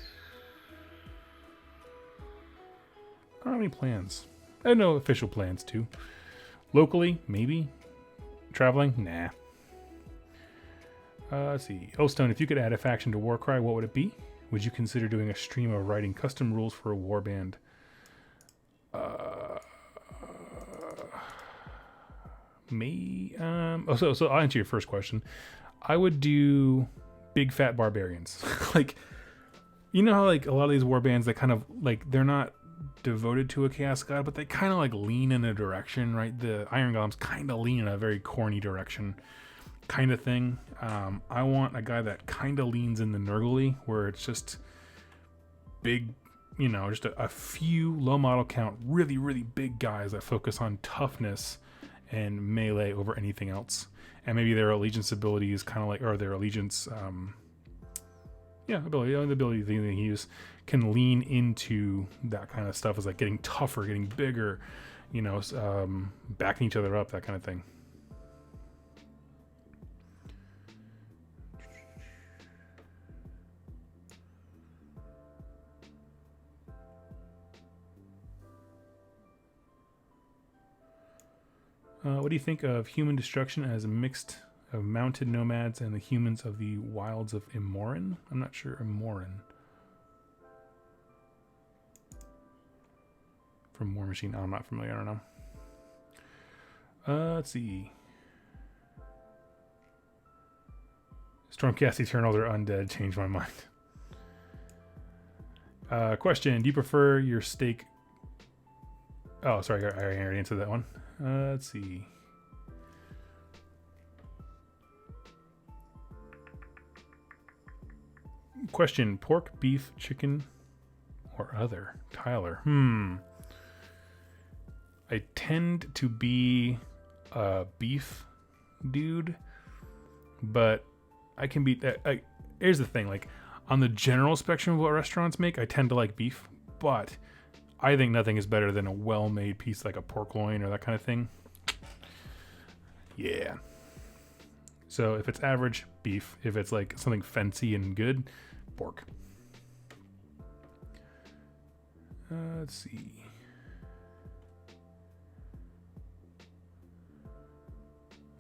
I don't have any plans. I have no official plans too. Locally, maybe. Traveling, nah. Let's see. Stone, if you could add a faction to Warcry, what would it be? Would you consider doing a stream of writing custom rules for a warband? So I'll answer your first question. I would do big fat barbarians. Like, you know how like a lot of these warbands, they kind of like, they're not devoted to a chaos god, but they kind of like lean in a direction, right? The Iron Golems kind of lean in a very corny direction kind of thing. I want a guy that kind of leans in the Nurgle, where it's just big, just a few low model count, really, really big guys that focus on toughness and melee over anything else. And maybe their allegiance ability is kind of like, or their allegiance, ability, the ability thing they use can lean into that kind of stuff, is like getting tougher, getting bigger, backing each other up, that kind of thing. What do you think of human destruction as a mixed of mounted nomads and the humans of the wilds of Imoran. I'm not sure Imoran. From War Machine. I'm not familiar. I don't know. Let's see. Stormcast Eternals are undead. Changed my mind. Question. Do you prefer your steak... Oh, sorry. I already answered that one. Let's see. Question. Pork, beef, chicken, or other? Tyler. I tend to be a beef dude, but I can be... here's the thing. Like, on the general spectrum of what restaurants make, I tend to like beef, but I think nothing is better than a well-made piece like a pork loin or that kind of thing. Yeah. So if it's average, beef. If it's like something fancy and good, pork. Let's see.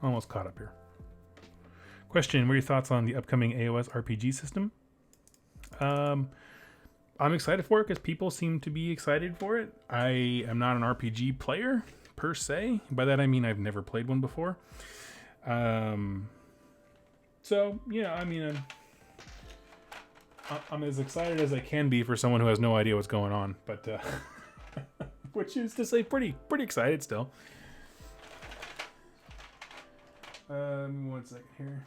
Almost caught up here. Question, what are your thoughts on the upcoming AoS RPG system? I'm excited for it because people seem to be excited for it. I am not an RPG player per se. By that I mean I've never played one before. So, yeah, I mean, I'm as excited as I can be for someone who has no idea what's going on. But, which is to say pretty excited still. 1 second here.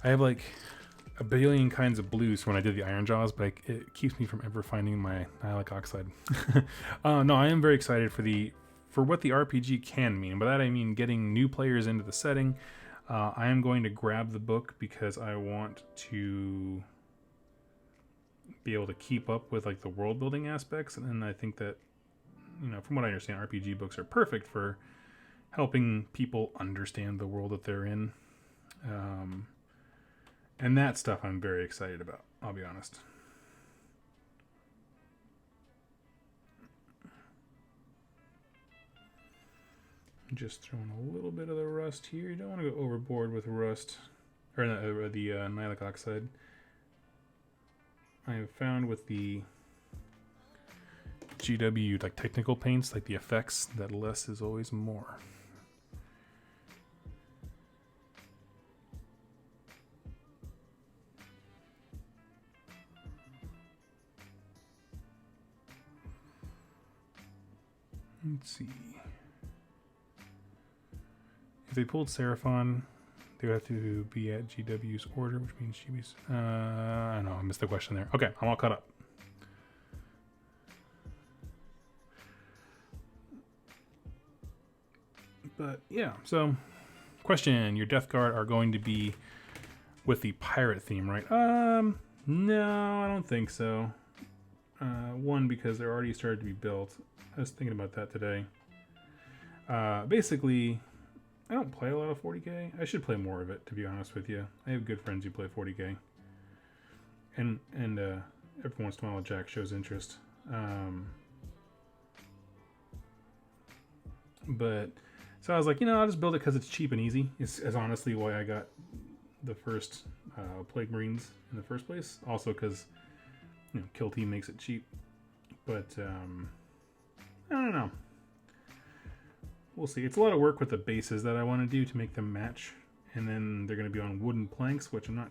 I have like a billion kinds of blues when I did the Iron Jaws, but it keeps me from ever finding my nihilic oxide. No, I am very excited for what the RPG can mean. By that I mean getting new players into the setting. I am going to grab the book because I want to be able to keep up with like the world building aspects, and I think that, you know, from what I understand, RPG books are perfect for helping people understand the world that they're in. And that stuff I'm very excited about, I'll be honest. Just throwing a little bit of the rust here. You don't want to go overboard with rust, or the nihilic oxide. I have found with the GW, like technical paints, like the effects, that less is always more. Let's see. If they pulled Seraphon, they would have to be at GW's order, which means GW's... I know, I missed the question there. Okay, I'm all caught up. But, yeah, so... Question, your Death Guard are going to be with the pirate theme, right? No, I don't think so. One, because they're already started to be built. I was thinking about that today. Basically, I don't play a lot of 40k. I should play more of it, to be honest with you. I have good friends who play 40k. And every once in a while Jack shows interest. But, so I was like, you know, I'll just build it because it's cheap and easy. It's honestly why I got the first Plague Marines in the first place. Also because, you know, Kill Team makes it cheap. But, I don't know. We'll see. It's a lot of work with the bases that I want to do to make them match. And then they're going to be on wooden planks, which I'm not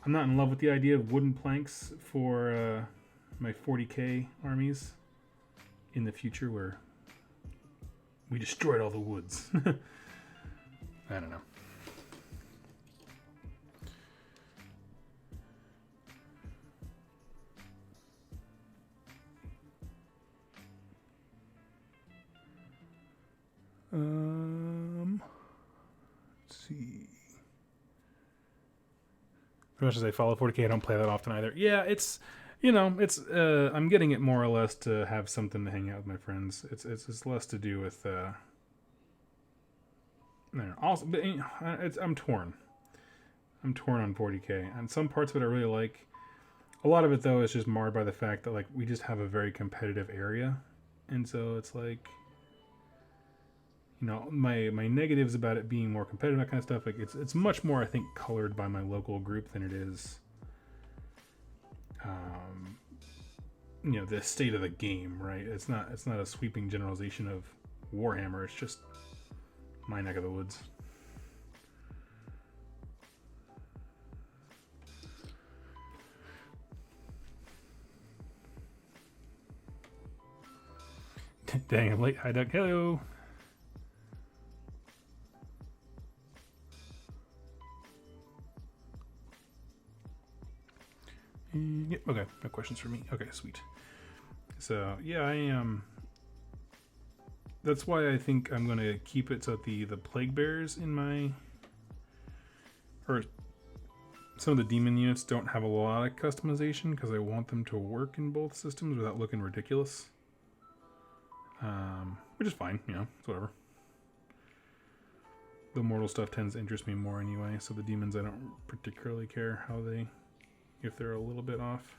in love with the idea of wooden planks for my 40k armies in the future where we destroyed all the woods. I don't know. Let's see. As much as I follow 40k, I don't play that often either. Yeah, it's, you know, it's I'm getting it more or less to have something to hang out with my friends. It's less to do with no, also, but I'm torn. I'm torn on 40k. And some parts of it I really like. A lot of it though is just marred by the fact that like we just have a very competitive area, and so it's like, you know, my negatives about it being more competitive, that kind of stuff. Like it's much more, I think, colored by my local group than it is, you know, the state of the game, right? It's not a sweeping generalization of Warhammer. It's just my neck of the woods. Dang, I'm late. Hi, Doug. Hello. Yep. Okay. No questions for me. Okay. Sweet. So yeah, I am. That's why I think I'm gonna keep it so that the plague bears in my, or some of the demon units don't have a lot of customization because I want them to work in both systems without looking ridiculous. Which is fine, you know, it's whatever. The mortal stuff tends to interest me more anyway, so the demons I don't particularly care how they, if they're a little bit off.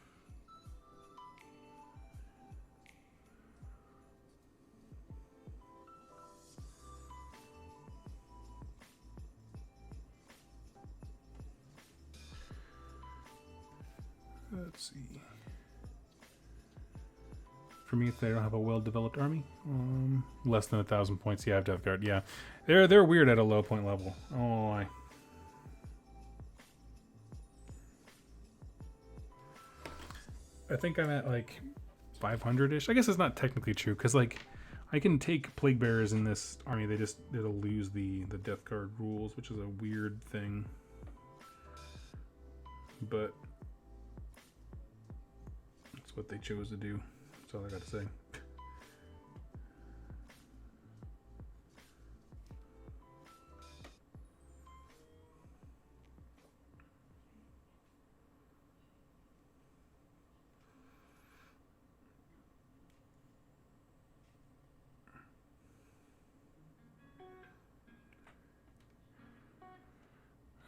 Let's see. For me, if they don't have a well-developed army, less than 1,000 points. Yeah, I have Death Guard. Yeah, they're weird at a low point level. Oh, I think I'm at like 500-ish. I guess it's not technically true because like I can take plague bearers in this army. It'll lose the Death Guard rules, which is a weird thing. But that's what they chose to do. That's all I got to say.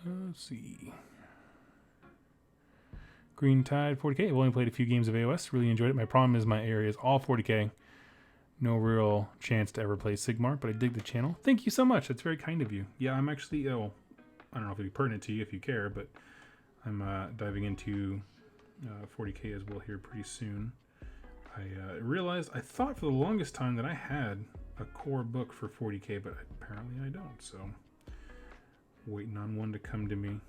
Let's see. Green Tide 40k. I've only played a few games of AoS. Really enjoyed it. My problem is my area is all 40k. No real chance to ever play Sigmar, but I dig the channel. Thank you so much. That's very kind of you. Yeah, I'm actually, I don't know if it'd be pertinent to you if you care, but I'm diving into 40k as well here pretty soon. I realized, I thought for the longest time that I had a core book for 40k, but apparently I don't, so waiting on one to come to me.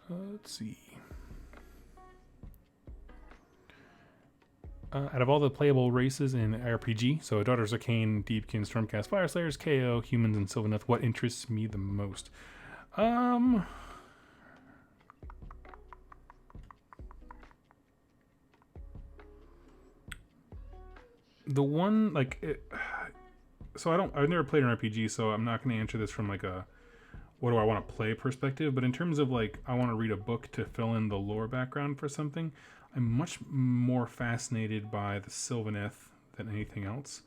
Let's see. Out of all the playable races in RPG, so Daughters Arcane, Deepkin, Stormcast, Fireslayers, KO, Humans, and Sylvaneth, what interests me the most? The one, like, so I've never played an RPG, so I'm not going to answer this from like a what do I want to play perspective, but in terms of like I want to read a book to fill in the lore background for something, I'm much more fascinated by the Sylvaneth than anything else.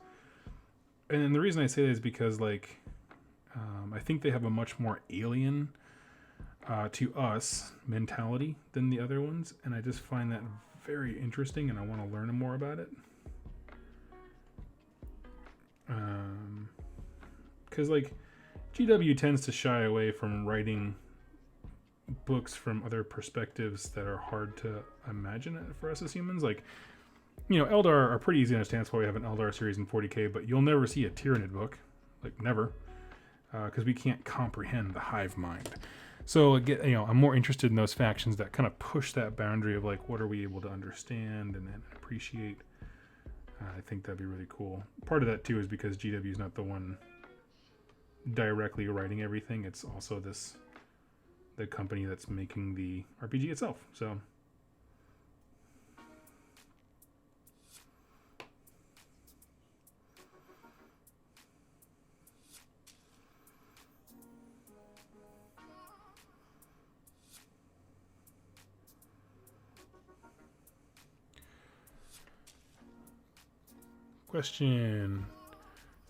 And the reason I say that is because like I think they have a much more alien to us mentality than the other ones, and I just find that very interesting, and I want to learn more about it. Because like GW tends to shy away from writing books from other perspectives that are hard to imagine for us as humans. Like, you know, Eldar are pretty easy to understand. That's why we have an Eldar series in 40k, but you'll never see a Tyranid book. Like, never. Because we can't comprehend the hive mind. So, again, you know, I'm more interested in those factions that kind of push that boundary of, like, what are we able to understand and appreciate. I think that'd be really cool. Part of that, too, is because GW is not the one directly writing everything. It's also this the company that's making the RPG itself. So. Question.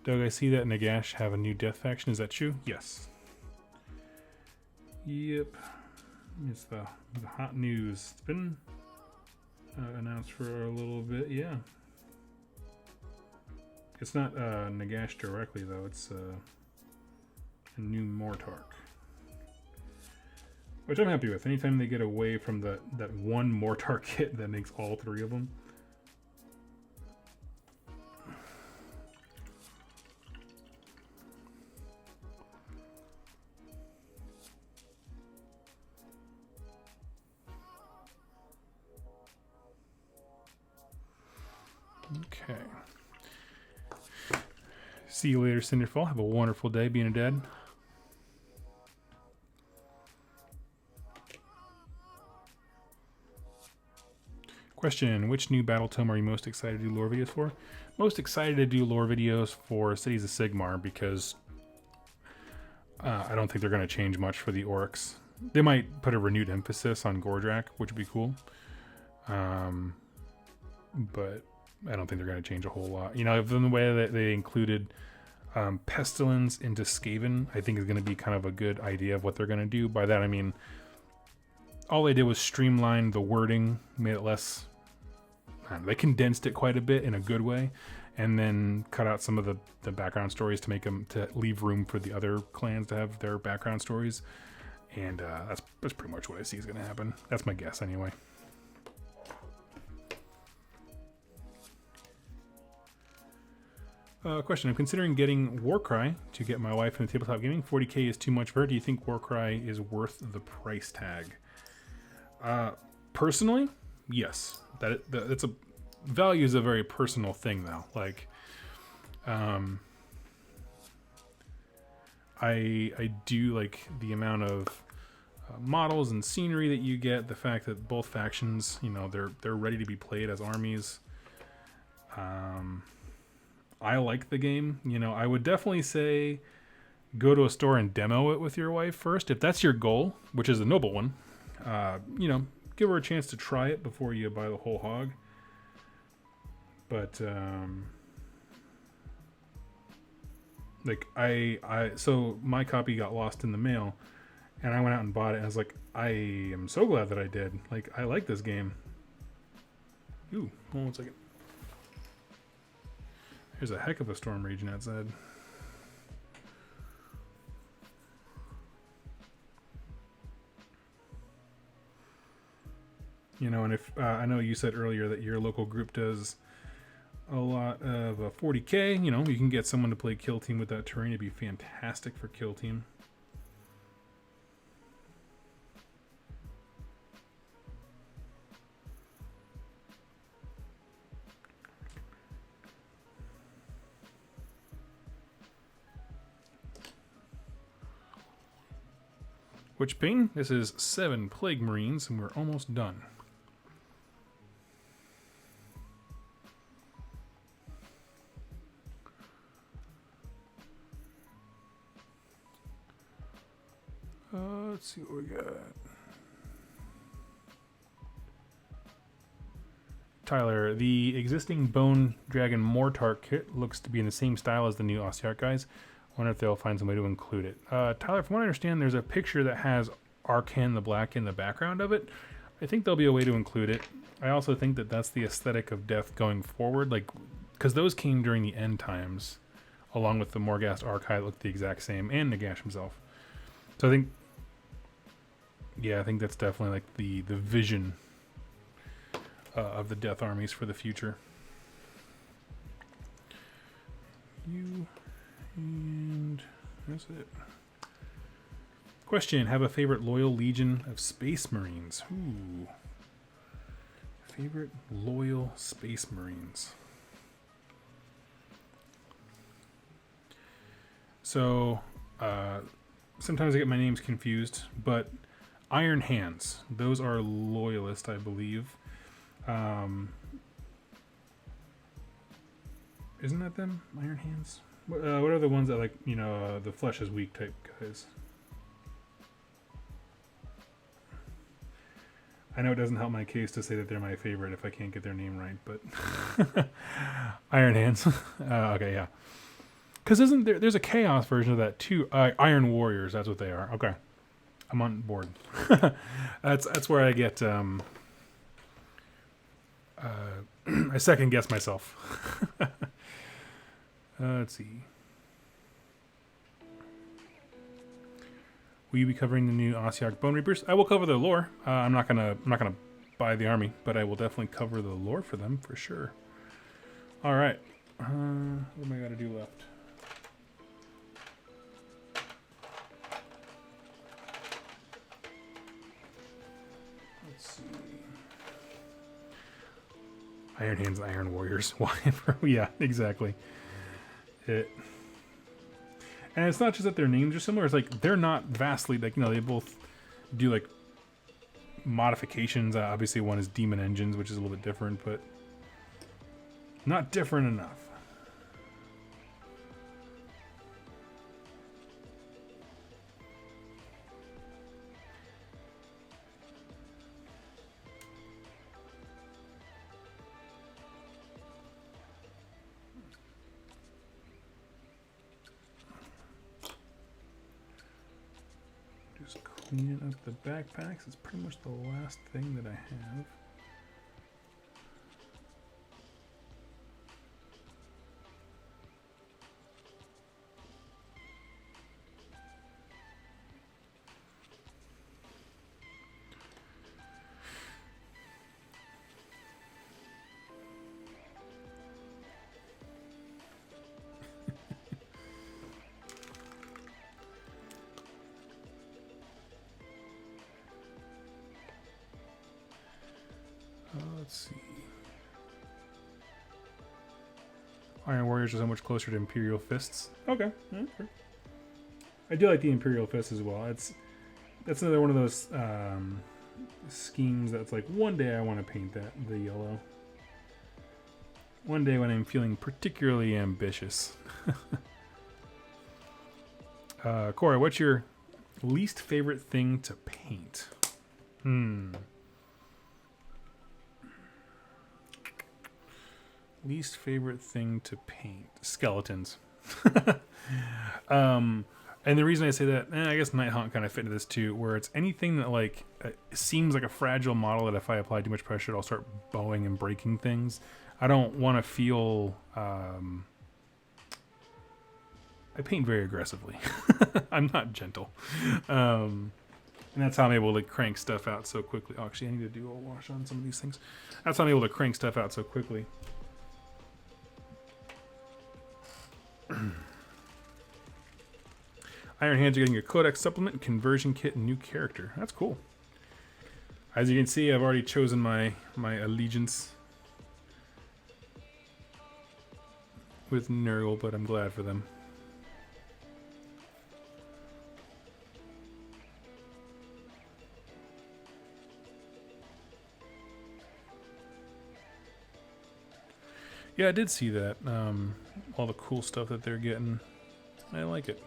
Doug, I see that Nagash have a new death faction. Is that true? Yes. Yep. It's the hot news. It's been announced for a little bit, yeah. It's not Nagash directly, though. It's a new Mortarch. Which I'm happy with. Anytime they get away from that one Mortarch kit that makes all three of them. Okay. See you later, Cinderfall. Have a wonderful day being a dad. Question, which new battle tome are you most excited to do lore videos for? Most excited to do lore videos for Cities of Sigmar because I don't think they're going to change much for the orcs. They might put a renewed emphasis on Gordrak, which would be cool. But I don't think they're going to change a whole lot. You know, from the way that they included Pestilence into Skaven, I think is going to be kind of a good idea of what they're going to do. By that, I mean, all they did was streamline the wording, made it less... they condensed it quite a bit in a good way, and then cut out some of the background stories to make them, to leave room for the other clans to have their background stories. And that's pretty much what I see is going to happen. That's my guess anyway. Question, I'm considering getting Warcry to get my wife into tabletop gaming. 40k is too much for her. Do you think Warcry is worth the price tag? Personally, yes. That's a value is a very personal thing, though. Like, I do like the amount of models and scenery that you get. The fact that both factions, you know, they're ready to be played as armies. I like the game. You know, I would definitely say go to a store and demo it with your wife first. If that's your goal, which is a noble one, you know, give her a chance to try it before you buy the whole hog. But, like, so my copy got lost in the mail, and I went out and bought it, and I was like, I am so glad that I did. Like, I like this game. Ooh, hold on 1 second. There's a heck of a storm raging outside. You know, and if I know you said earlier that your local group does a lot of 40k, you know, you can get someone to play Kill Team with that terrain. It'd be fantastic for Kill Team. Which pain? This is 7 Plague Marines, and we're almost done. Let's see what we got. Tyler, the existing Bone Dragon Mortarch kit looks to be in the same style as the new Ossiarch guys. Wonder if they'll find some way to include it. Tyler, from what I understand, there's a picture that has Arcan the Black in the background of it. I think there'll be a way to include it. I also think that that's the aesthetic of Death going forward, like, because those came during the end times, along with the Morghast Archive, looked the exact same, and Nagash himself. So I think, yeah, I think that's definitely like the vision of the Death armies for the future. And that's it. Question, have a favorite loyal legion of Space Marines? Ooh. Favorite loyal Space Marines. So, sometimes I get my names confused, but Iron Hands. Those are loyalist, I believe. Isn't that them? Iron Hands? What are the ones that, like, you know, the flesh is weak type guys? I know it doesn't help my case to say that they're my favorite if I can't get their name right, but Iron Hands. Okay, yeah. Because isn't there's a chaos version of that too? Iron Warriors. That's what they are. Okay, I'm on board. that's where I get I second guess myself. Let's see. Will you be covering the new Ossiarch Bone Reapers? I will cover the lore. I'm not gonna buy the army, but I will definitely cover the lore for them for sure. All right. What am I gotta do left? Let's see. Iron Hands, Iron Warriors. Why? Yeah, exactly. And it's not just that their names are similar. It's like they're not vastly, like, you know, they both do like modifications. Obviously, one is Demon Engines, which is a little bit different, but not different enough. Just cleaning up the backpacks. It's pretty much the last thing that I have. Let's see. Iron Warriors are so much closer to Imperial Fists. Okay. Okay. I do like the Imperial Fist as well. That's another one of those schemes that's like, one day I want to paint the yellow. One day when I'm feeling particularly ambitious. Corey, what's your least favorite thing to paint? Least favorite thing to paint? Skeletons. And the reason I say that, I guess Nighthaunt kind of fit into this too, where it's anything that like seems like a fragile model that if I apply too much pressure, I'll start bowing and breaking things. I don't want to feel. I paint very aggressively. I'm not gentle, and that's how I'm able to crank stuff out so quickly. Oh, actually, I need to do a wash on some of these things. That's how I'm able to crank stuff out so quickly. Iron Hands are getting a Codex supplement, conversion kit, and new character. That's cool. As you can see, I've already chosen my allegiance with Nurgle, but I'm glad for them. Yeah, I did see that. All the cool stuff that they're getting. I like it.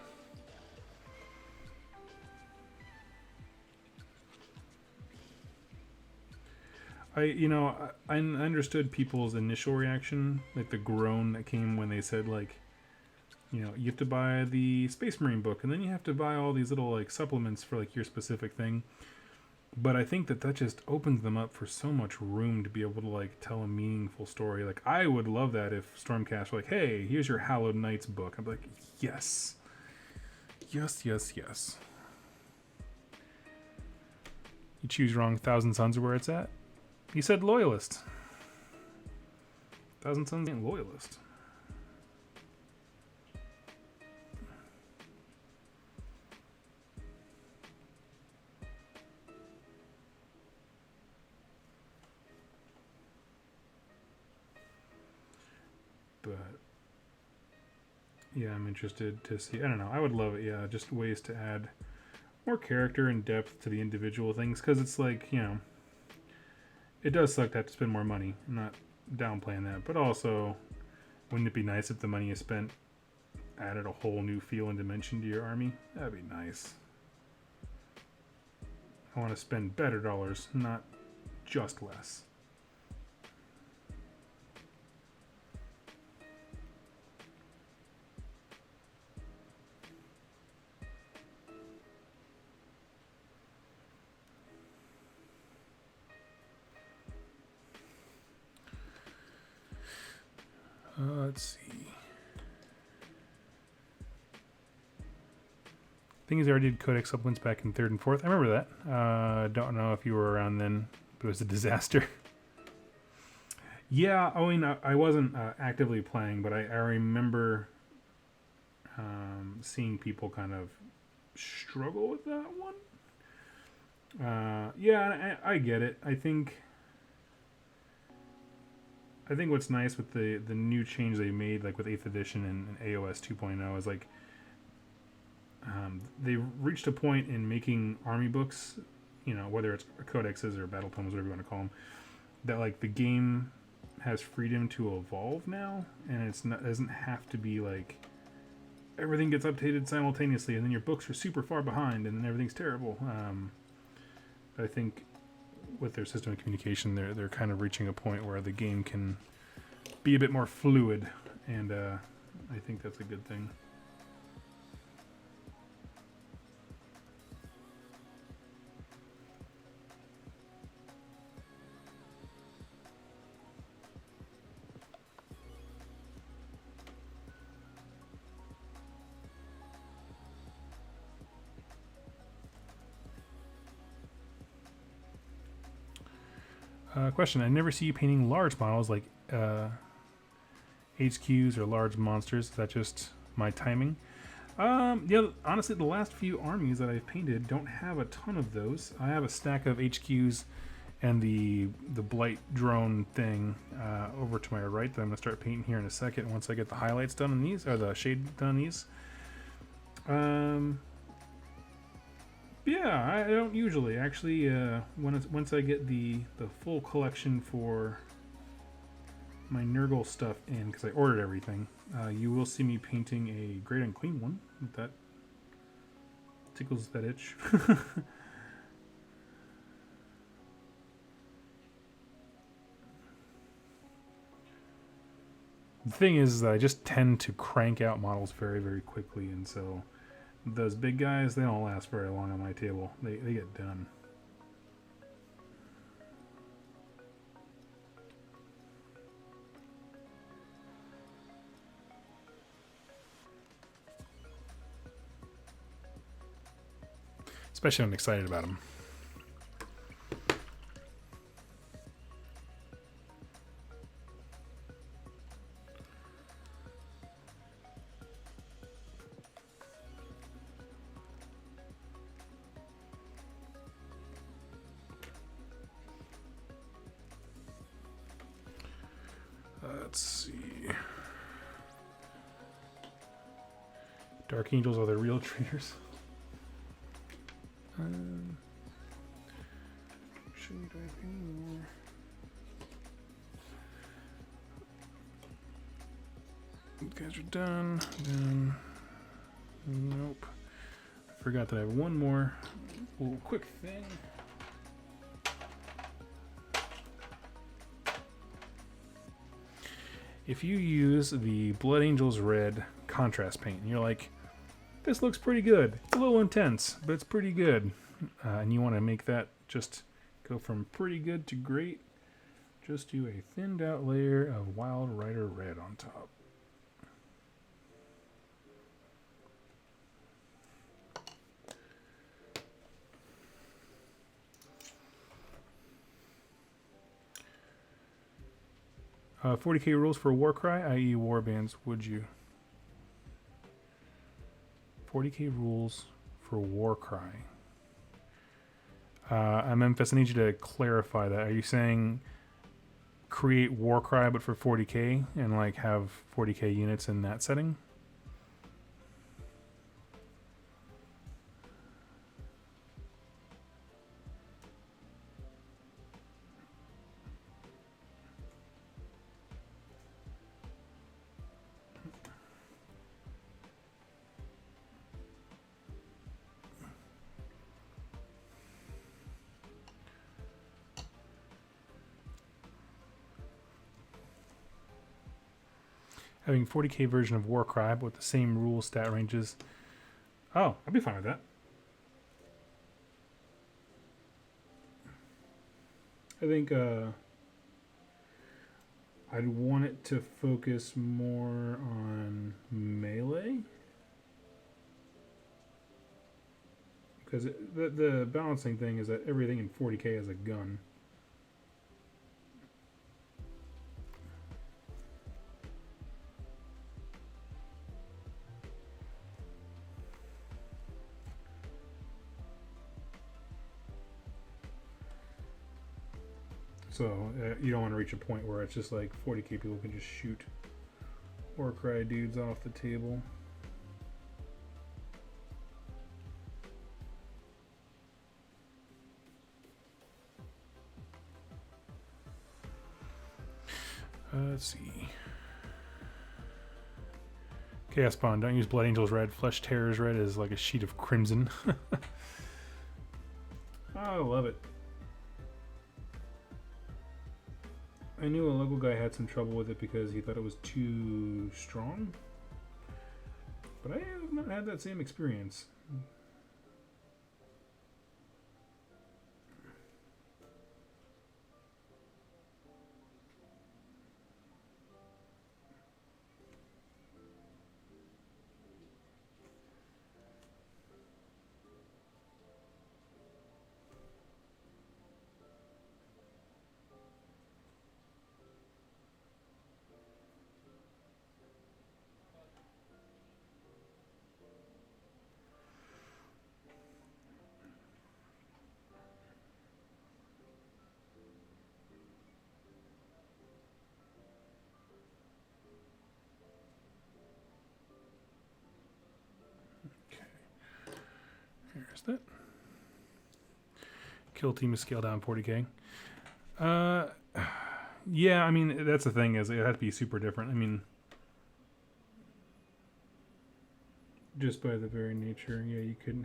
I understood people's initial reaction, like the groan that came when they said, like, you know, you have to buy the Space Marine book, and then you have to buy all these little, like, supplements for, like, your specific thing. But I think that just opens them up for so much room to be able to, like, tell a meaningful story. Like, I would love that if Stormcast were like, hey, here's your Hallowed Knights book. I'd be like, yes. Yes, yes, yes. You choose wrong. Thousand Sons are where it's at. He said loyalist. Thousand Sons ain't loyalist. But yeah, I'm interested to see. I don't know. I would love it. Yeah, just ways to add more character and depth to the individual things, because it's like, you know, it does suck to have to spend more money. I'm not downplaying that, but also, wouldn't it be nice if the money you spent added a whole new feel and dimension to your army? That'd be nice. I want to spend better dollars, not just less. Let's see. Thing is, I already did Codex supplements back in 3rd and 4th. I remember that. Don't know if you were around then, but it was a disaster. Yeah, I mean, I wasn't actively playing, but I remember seeing people kind of struggle with that one. Yeah, I get it. I think what's nice with the new change they made, like with 8th edition and AoS 2.0, is like they reached a point in making army books, you know, whether it's codexes or battle tomes, whatever you want to call them, that like the game has freedom to evolve now, and it doesn't have to be like everything gets updated simultaneously, and then your books are super far behind, and then everything's terrible. I think with their system of communication, they're kind of reaching a point where the game can be a bit more fluid, and I think that's a good thing. Question: I never see you painting large models like HQs or large monsters. Is that just my timing? Yeah, honestly, the last few armies that I've painted don't have a ton of those. I have a stack of HQs and the blight drone thing over to my right that I'm gonna start painting here in a second once I get the highlights done on these, or the shade done on these. Yeah, I don't usually. Actually, once I get the full collection for my Nurgle stuff in, because I ordered everything, you will see me painting a Great Unclean one. If that tickles that itch. The thing is that I just tend to crank out models very, very quickly, and so those big guys, they don't last very long on my table. They get done. Especially when I'm excited about them. Let's see. Dark Angels are the real traitors. Shouldn't I pay more? You guys are done. Done. Nope. I forgot that I have one more little quick thing. If you use the Blood Angels Red contrast paint, and you're like, this looks pretty good. It's a little intense, but it's pretty good. And you want to make that just go from pretty good to great, just do a thinned out layer of Wild Rider Red on top. $40K rules for Warcry, i.e. warbands, would you? 40K rules for Warcry. Memphis, I need you to clarify that. Are you saying create Warcry but for 40K and like have 40K units in that setting? having 40k version of Warcry, but with the same rule stat ranges. Oh, I'd be fine with that. I think I'd want it to focus more on melee. Because the balancing thing is that everything in 40k has a gun. So you don't want to reach a point where it's just like 40k people can just shoot Warcry dudes off the table. Let's see. Chaos Spawn, don't use Blood Angel's red. Flesh Terror's red is like a sheet of crimson. I love it. I knew a local guy had some trouble with it because he thought it was too strong. But I have not had that same experience. Here's that. Kill team is scaled down 40k. Yeah, I mean, that's the thing, is it had to be super different. I mean, just by the very nature, yeah, you couldn't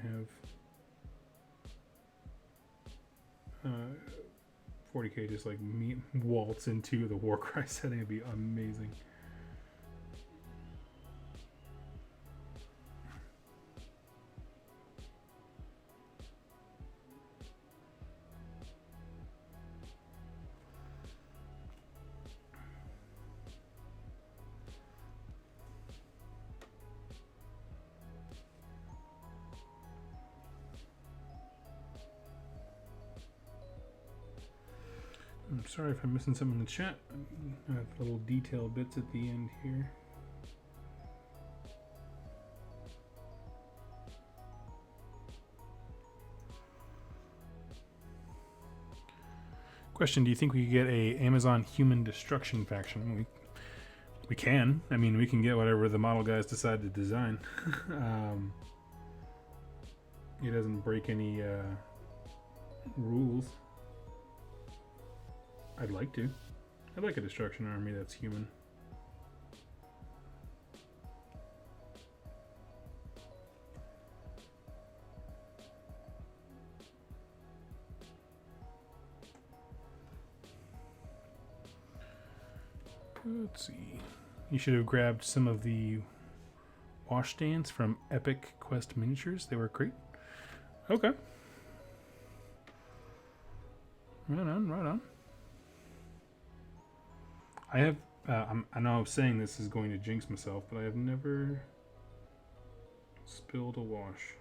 have 40k just like waltz into the Warcry setting. It'd be amazing. I'm sorry if I'm missing something in the chat. I have little detail bits at the end here. Question, do you think we could get a Amazon human destruction faction? We can. I mean, we can get whatever the model guys decide to design. It doesn't break any rules. I'd like to. I'd like a destruction army that's human. Let's see. You should have grabbed some of the wash stands from Epic Quest Miniatures. They were great. Okay. Right on, right on. I have, I know I'm saying this is going to jinx myself, but I have never spilled a wash.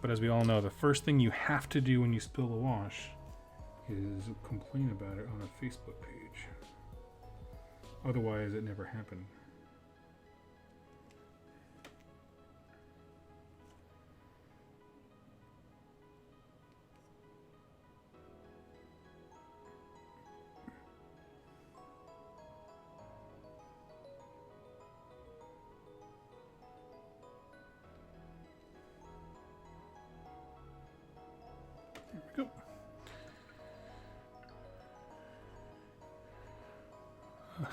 But as we all know, the first thing you have to do when you spill a wash is complain about it on a Facebook page. Otherwise, it never happened. There we go.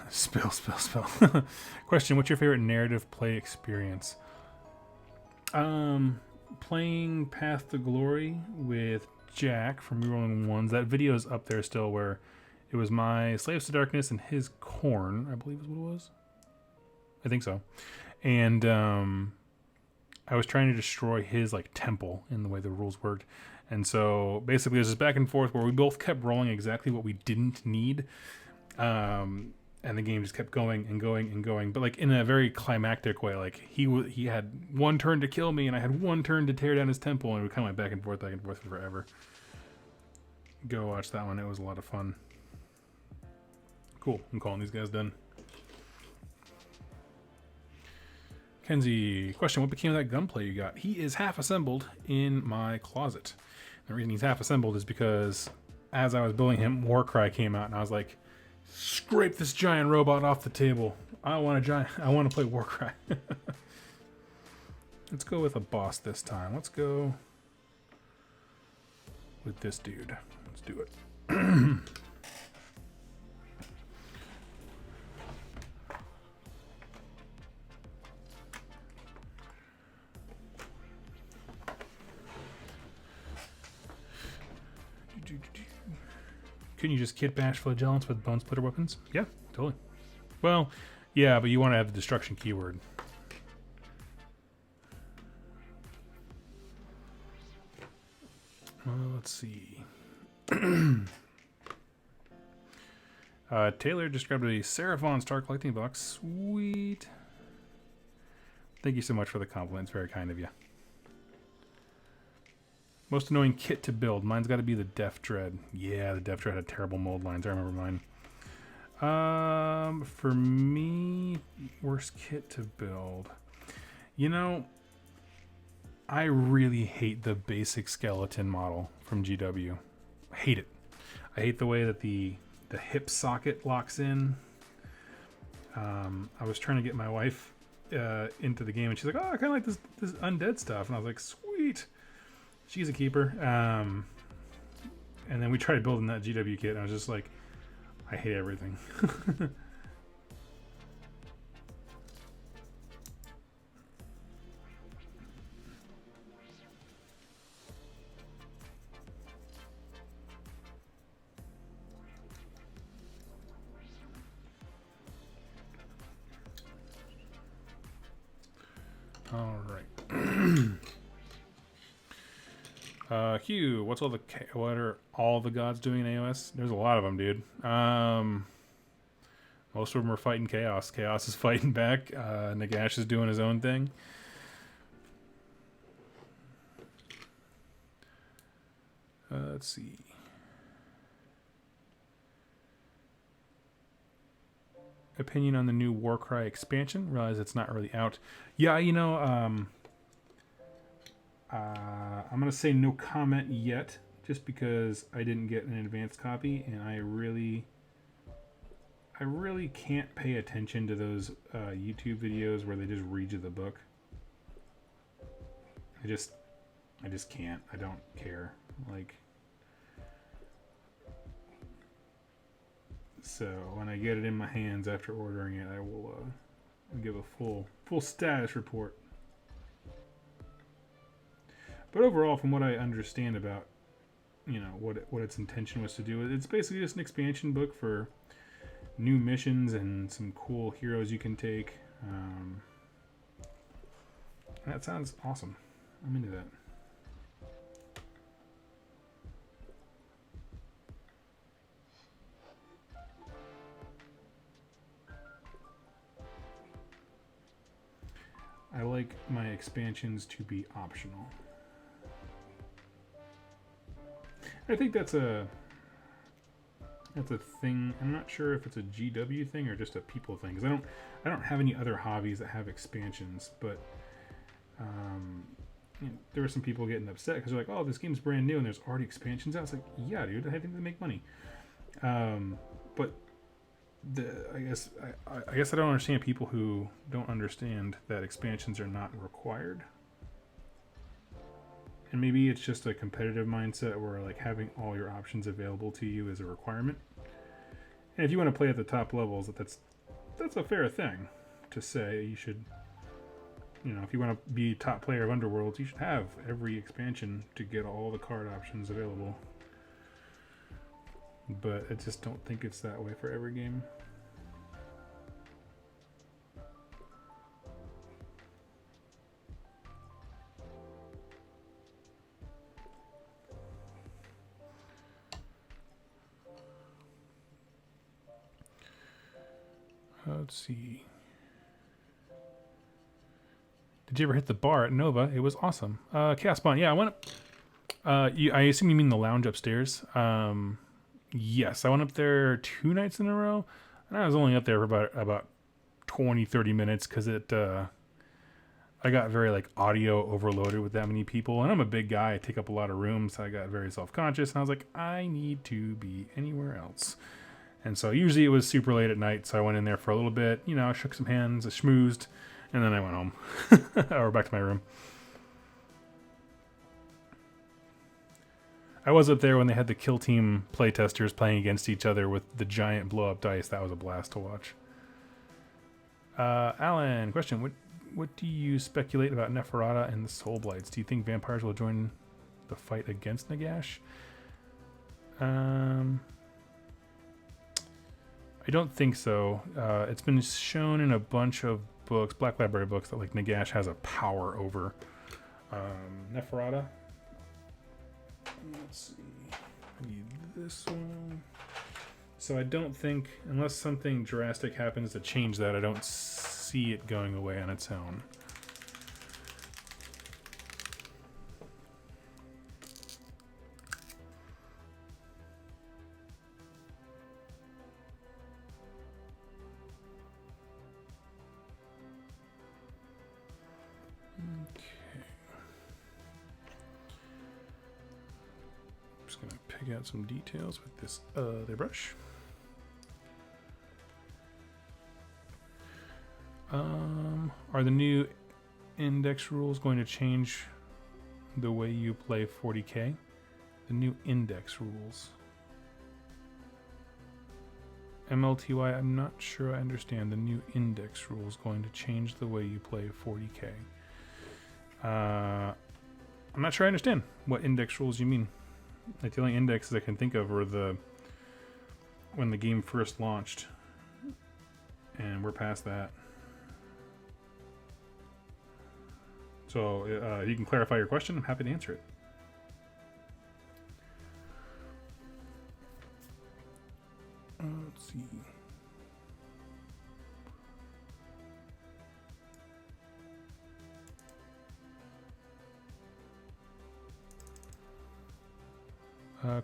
Spill. Question, what's your favorite narrative play experience? Playing Path to Glory with Jack from Rerolling Ones. That video's up there still, where it was my Slaves to Darkness and his Corn, I believe is what it was. I think so. And I was trying to destroy his like temple in the way the rules worked. And so basically there's this back and forth where we both kept rolling exactly what we didn't need. And the game just kept going and going and going, but like in a very climactic way. Like he had one turn to kill me, and I had one turn to tear down his temple, and we kind of went back and forth for forever. Go watch that one; it was a lot of fun. Cool. I'm calling these guys done. Kenzie, question: what became of that gunplay you got? He is half assembled in my closet. The reason he's half assembled is because as I was building him, Warcry came out, and I was like, scrape this giant robot off the table. I want to play Warcry. Let's go with a boss this time. Let's go with this dude. Let's do it. Couldn't you just kit bash flagellants with bone splitter weapons? Yeah, totally. Well, yeah, but you want to have the destruction keyword. Let's see. Taylor described a Seraphon Star collecting box. Sweet. Thank you so much for the compliment. It's very kind of you. Most annoying kit to build. Mine's got to be the Death Dread. Yeah, the Death Dread had terrible mold lines. I remember mine. For me, worst kit to build. You know, I really hate the basic skeleton model from GW. I hate it. I hate the way that the hip socket locks in. I was trying to get my wife into the game, and she's like, "Oh, I kind of like this undead stuff," and I was like, "Sweet." She's a keeper. And then we tried building that GW kit, and I was just like, I hate everything. All right. Hugh, what are all the gods doing in AoS? There's a lot of them, dude. Most of them are fighting Chaos. Chaos is fighting back. Nagash is doing his own thing. Let's see. Opinion on the new Warcry expansion? Realize it's not really out. Yeah, you know, I'm going to say no comment yet, just because I didn't get an advanced copy, and I really can't pay attention to those YouTube videos where they just read you the book. I just can't. I don't care. Like, so when I get it in my hands after ordering it, I will give a full status report. But overall, from what I understand about, you know, what its intention was to do, it's basically just an expansion book for new missions and some cool heroes you can take. That sounds awesome. I'm into that. I like my expansions to be optional. I think that's a thing. I'm not sure if it's a GW thing or just a people thing, because I don't have any other hobbies that have expansions. But you know, there were some people getting upset because they're like, "Oh, this game's brand new and there's already expansions out." It's like, yeah, dude, I think they make money. But I guess I don't understand people who don't understand that expansions are not required. And maybe it's just a competitive mindset where like having all your options available to you is a requirement. And if you want to play at the top levels, that's a fair thing to say. You should you know, if you want to be top player of Underworlds, you should have every expansion to get all the card options available. But I just don't think it's that way for every game. Let's see. Did you ever hit the bar at Nova? It was awesome. Chaos Bond, yeah, I went up. I assume you mean the lounge upstairs. Yes, I went up there 2 nights in a row, and I was only up there for about 20-30 minutes because I got very like audio overloaded with that many people, and I'm a big guy. I take up a lot of room, so I got very self-conscious, and I was like, I need to be anywhere else. And so usually it was super late at night, so I went in there for a little bit, you know, shook some hands, I schmoozed, and then I went home or back to my room. I was up there when they had the kill team playtesters playing against each other with the giant blow-up dice. That was a blast to watch. Alan, question: What do you speculate about Neferata and the Soul Blights? Do you think vampires will join the fight against Nagash? I don't think so. It's been shown in a bunch of books, Black Library books, that like Nagash has a power over Neferata. Let's see. I need this one. So I don't think, unless something drastic happens to change that, I don't see it going away on its own. Pick out some details with this other brush. Are the new index rules going to change the way you play 40k? The new index rules. MLTY, I'm not sure I understand the new index rules going to change the way you play 40k. I'm not sure I understand what index rules you mean. Like the only indexes I can think of were when the game first launched, and we're past that. So you can clarify your question. I'm happy to answer it. Let's see.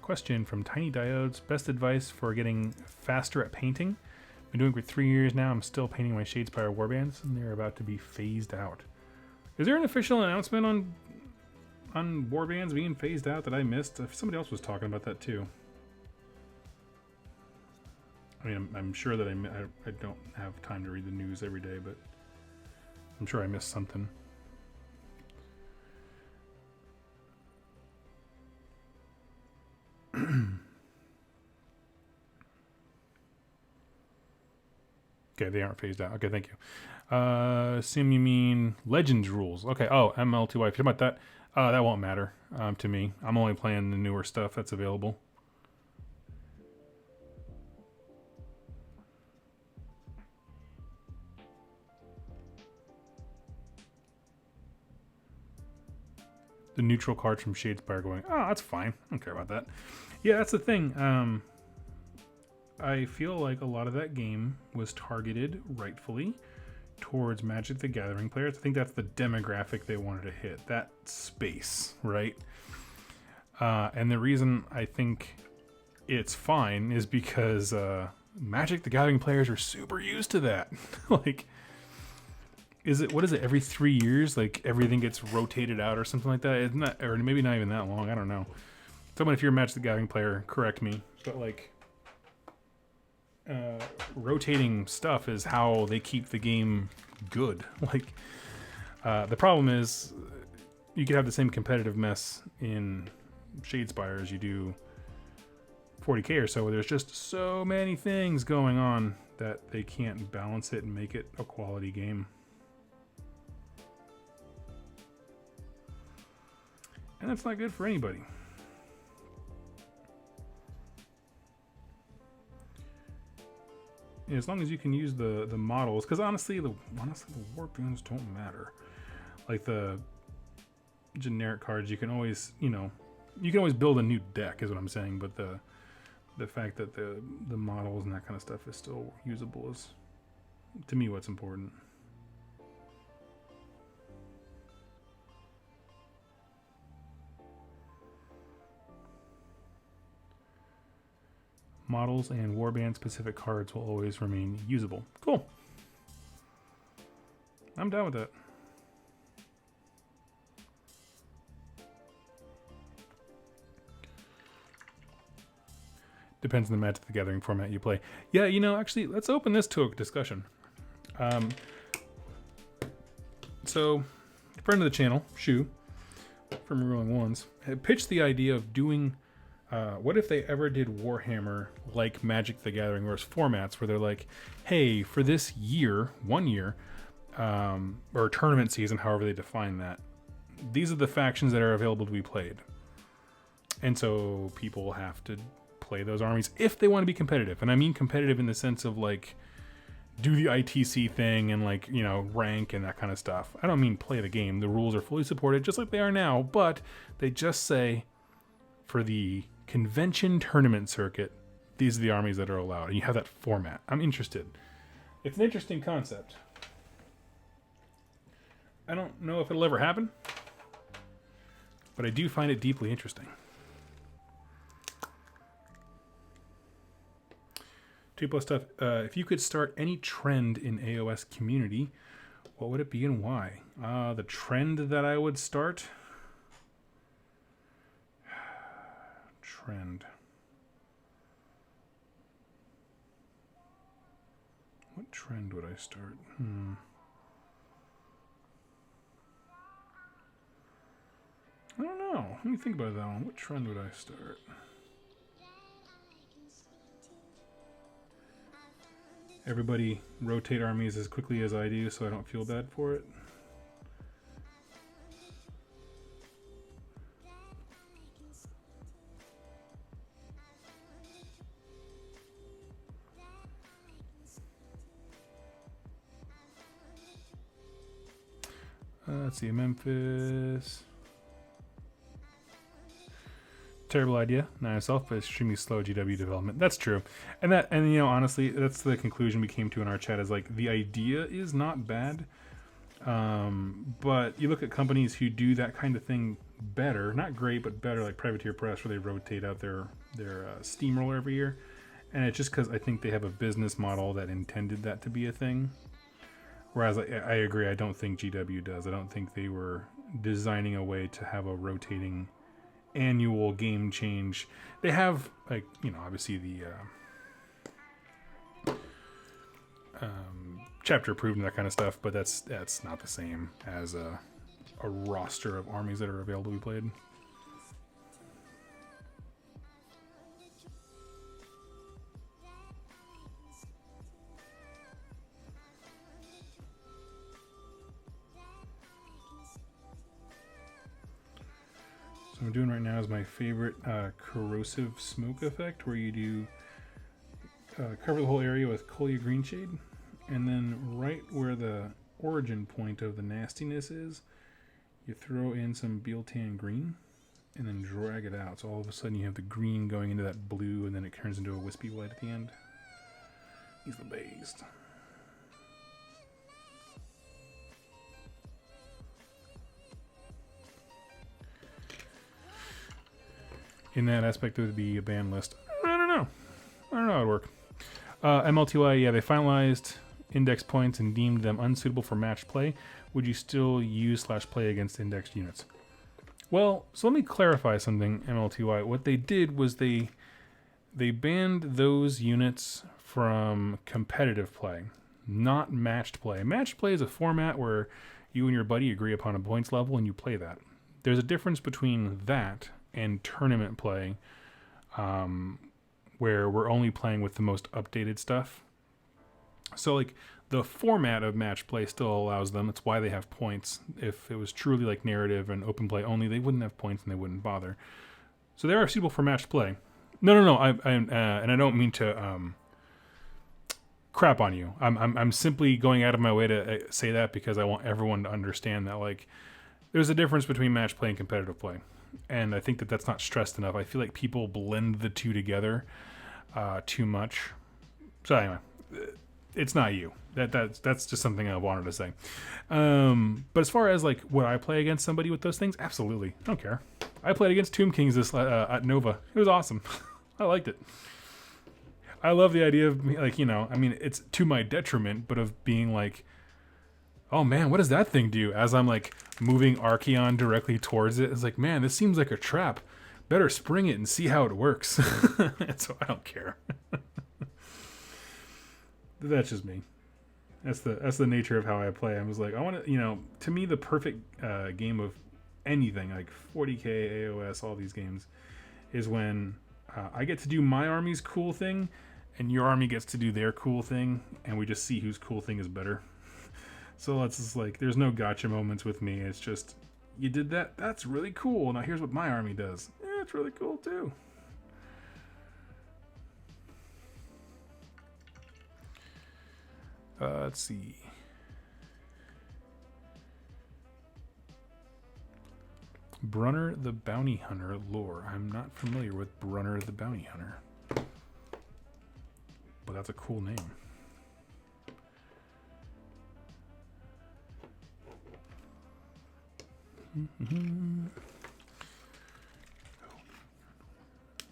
Question from Tiny Diodes. Best advice for getting faster at painting? Been doing it for 3 years now. I'm still painting my Shadespire warbands, and they're about to be phased out. Is there an official announcement on warbands being phased out that I missed? Somebody else was talking about that too. I mean, I'm sure that I don't have time to read the news every day, but I'm sure I missed something. Okay, they aren't phased out. Okay, thank you. Sim, you mean Legends rules. Okay, oh, ML2Y. If you're talking about that, that won't matter to me. I'm only playing the newer stuff that's available. The neutral cards from Shadespire going, oh, that's fine. I don't care about that. Yeah, that's the thing. I feel like a lot of that game was targeted, rightfully, towards Magic the Gathering players. I think that's the demographic they wanted to hit, that space, right? And the reason I think it's fine is because Magic the Gathering players are super used to that. Like, what is it, every 3 years? Like, everything gets rotated out or something like that? Isn't that, or maybe not even that long, I don't know. Someone, if you're a Magic the Gathering player, correct me. But, like, rotating stuff is how they keep the game good. Like, the problem is you could have the same competitive mess in Shadespire as you do 40k or so, where there's just so many things going on that they can't balance it and make it a quality game. And that's not good for anybody. Yeah, as long as you can use the models, because honestly the warp units don't matter. Like the generic cards, you can always, you know, you can always build a new deck, is what I'm saying. But the fact that the models and that kind of stuff is still usable is, to me, what's important. Models and warband specific cards will always remain usable. Cool. I'm down with that. Depends on the Magic the Gathering format you play. Yeah, you know, actually, let's open this to a discussion. So, a friend of the channel, Shu, from Rolling Ones, had pitched the idea of doing, what if they ever did Warhammer like Magic the Gathering, where it's formats where they're like, hey, for this year, 1 year, or tournament season, however they define that, these are the factions that are available to be played. And so people have to play those armies if they want to be competitive. And I mean competitive in the sense of like do the ITC thing and like, you know, rank and that kind of stuff. I don't mean play the game. The rules are fully supported just like they are now, but they just say for the convention tournament circuit, these are the armies that are allowed. And you have that format. I'm interested. It's an interesting concept. I don't know if it'll ever happen, but I do find it deeply interesting. 2+ stuff. If you could start any trend in AoS community, what would it be and why? The trend that I would start? Trend. What trend would I start? I don't know. Let me think about that one. What trend would I start? Everybody rotate armies as quickly as I do so I don't feel bad for it. Let's see, Memphis. Terrible idea, not itself, but extremely slow GW development. That's true, and you know, honestly, that's the conclusion we came to in our chat. Is like the idea is not bad, but you look at companies who do that kind of thing better, not great, but better, like Privateer Press, where they rotate out their steamroller every year, and it's just because I think they have a business model that intended that to be a thing. Whereas I agree, I don't think GW does. I don't think they were designing a way to have a rotating annual game change. They have, like, you know, obviously the chapter approved and that kind of stuff, but that's not the same as a roster of armies that are available to be played. What I'm doing right now is my favorite corrosive smoke effect, where you do cover the whole area with Colia Green Shade, and then right where the origin point of the nastiness is, you throw in some Bealtan green, and then drag it out. So all of a sudden you have the green going into that blue, and then it turns into a wispy white at the end. He's the best. In that aspect, it would be a ban list. I don't know how it would work. MLTY, yeah, they finalized index points and deemed them unsuitable for match play. Would you still use /play against indexed units? Well, so let me clarify something, MLTY. What they did was they banned those units from competitive play, not matched play. Matched play is a format where you and your buddy agree upon a points level and you play that. There's a difference between that and tournament play, where we're only playing with the most updated stuff. So like the format of match play still allows them. It's why they have points. If it was truly like narrative and open play only, they wouldn't have points and they wouldn't bother. So they are suitable for match play. No. And I don't mean to crap on you. I'm simply going out of my way to say that because I want everyone to understand that like there's a difference between match play and competitive play, and I think that that's not stressed enough. I feel like people blend the two together too much. So anyway, it's not you. That's just something I wanted to say. But as far as like would I play against somebody with those things? Absolutely. I don't care. I played against Tomb Kings this at Nova. It was awesome. I liked it. I love the idea of like, you know, I mean, it's to my detriment, but of being like, oh man, what does that thing do? As I'm like moving Archeon directly towards it, it's like, man, this seems like a trap. Better spring it and see how it works. And so I don't care. That's just me. That's the nature of how I play. I was like, I want to, you know, to me the perfect game of anything like 40k, AoS, all these games, is when I get to do my army's cool thing, and your army gets to do their cool thing, and we just see whose cool thing is better. So it's just like there's no gotcha moments with me. It's just you did that. That's really cool. Now here's what my army does. Yeah, it's really cool too. Let's see. Brunner the Bounty Hunter lore. I'm not familiar with Brunner the Bounty Hunter, but that's a cool name.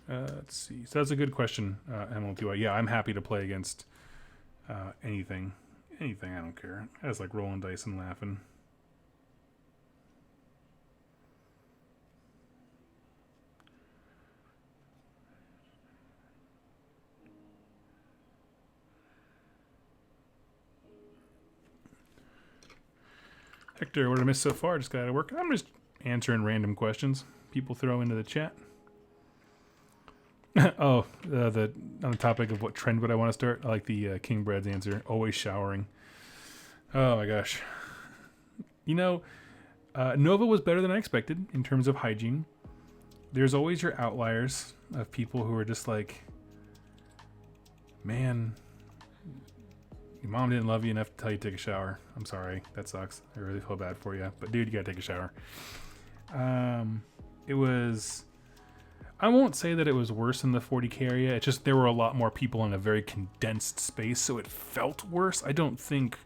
Let's see. So that's a good question, MLTY. Yeah, I'm happy to play against anything. Anything, I don't care. I just like rolling dice and laughing. Hector, what did I miss so far? Just got out of work. I'm just answering random questions people throw into the chat. Oh, on the topic of what trend would I want to start? I like the King Brad's answer. Always showering. Oh my gosh. You know, Nova was better than I expected in terms of hygiene. There's always your outliers of people who are just like, man, your mom didn't love you enough to tell you to take a shower. I'm sorry. That sucks. I really feel bad for you. But dude, you gotta take a shower. It was... I won't say that it was worse in the 40k area. It's just there were a lot more people in a very condensed space, so it felt worse. I don't think,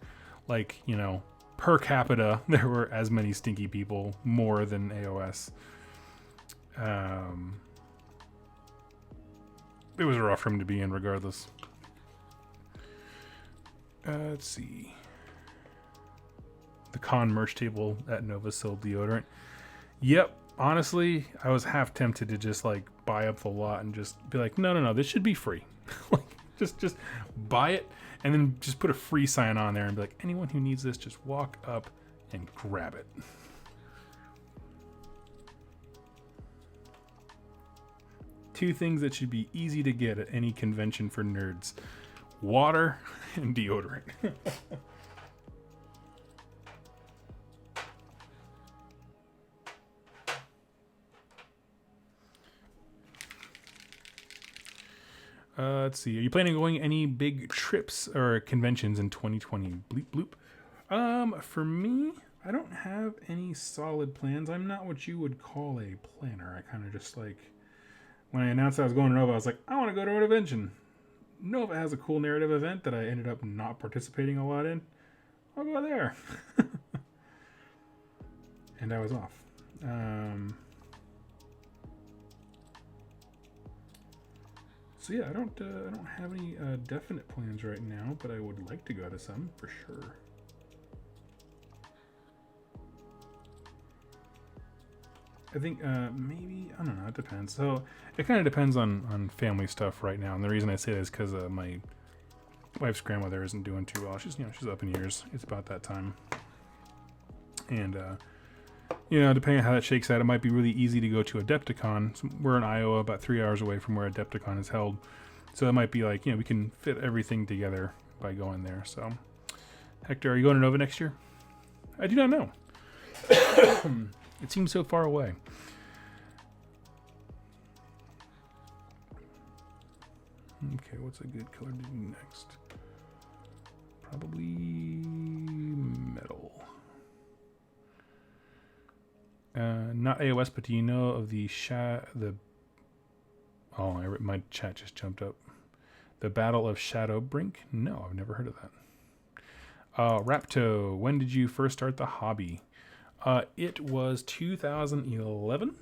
like, you know, per capita, there were as many stinky people more than AoS. It was a rough room to be in regardless. Let's see. The con merch table at Nova sold deodorant. Yep. Honestly, I was half tempted to just like buy up the lot and just be like, no, this should be free. Like, just buy it and then just put a free sign on there and be like, anyone who needs this, just walk up and grab it. Two things that should be easy to get at any convention for nerds: water and deodorant. Let's see. Are you planning on going any big trips or conventions in 2020? Bleep bloop. For me, I don't have any solid plans. I'm not what you would call a planner. I kind of just like, when I announced I was going to Nova, I was like, I want to go to an convention. Nova has a cool narrative event that I ended up not participating a lot in. I'll go there. And I was off. So yeah, I don't have any definite plans right now, but I would like to go to some for sure. I think maybe, I don't know, it depends. So it kind of depends on family stuff right now, and the reason I say that is because my wife's grandmother isn't doing too well. She's she's up in years. It's about that time, and depending on how that shakes out, it might be really easy to go to Adepticon. So we're in Iowa, about 3 hours away from where Adepticon is held. So it might be like, we can fit everything together by going there. So Hector, are you going to Nova next year? I do not know. It seems so far away. Okay, what's a good color to do next? Probably metal. Not AoS, but do you know of the my chat just jumped up. The Battle of Shadowbrink? No, I've never heard of that. Rapto, when did you first start the hobby? It was 2011,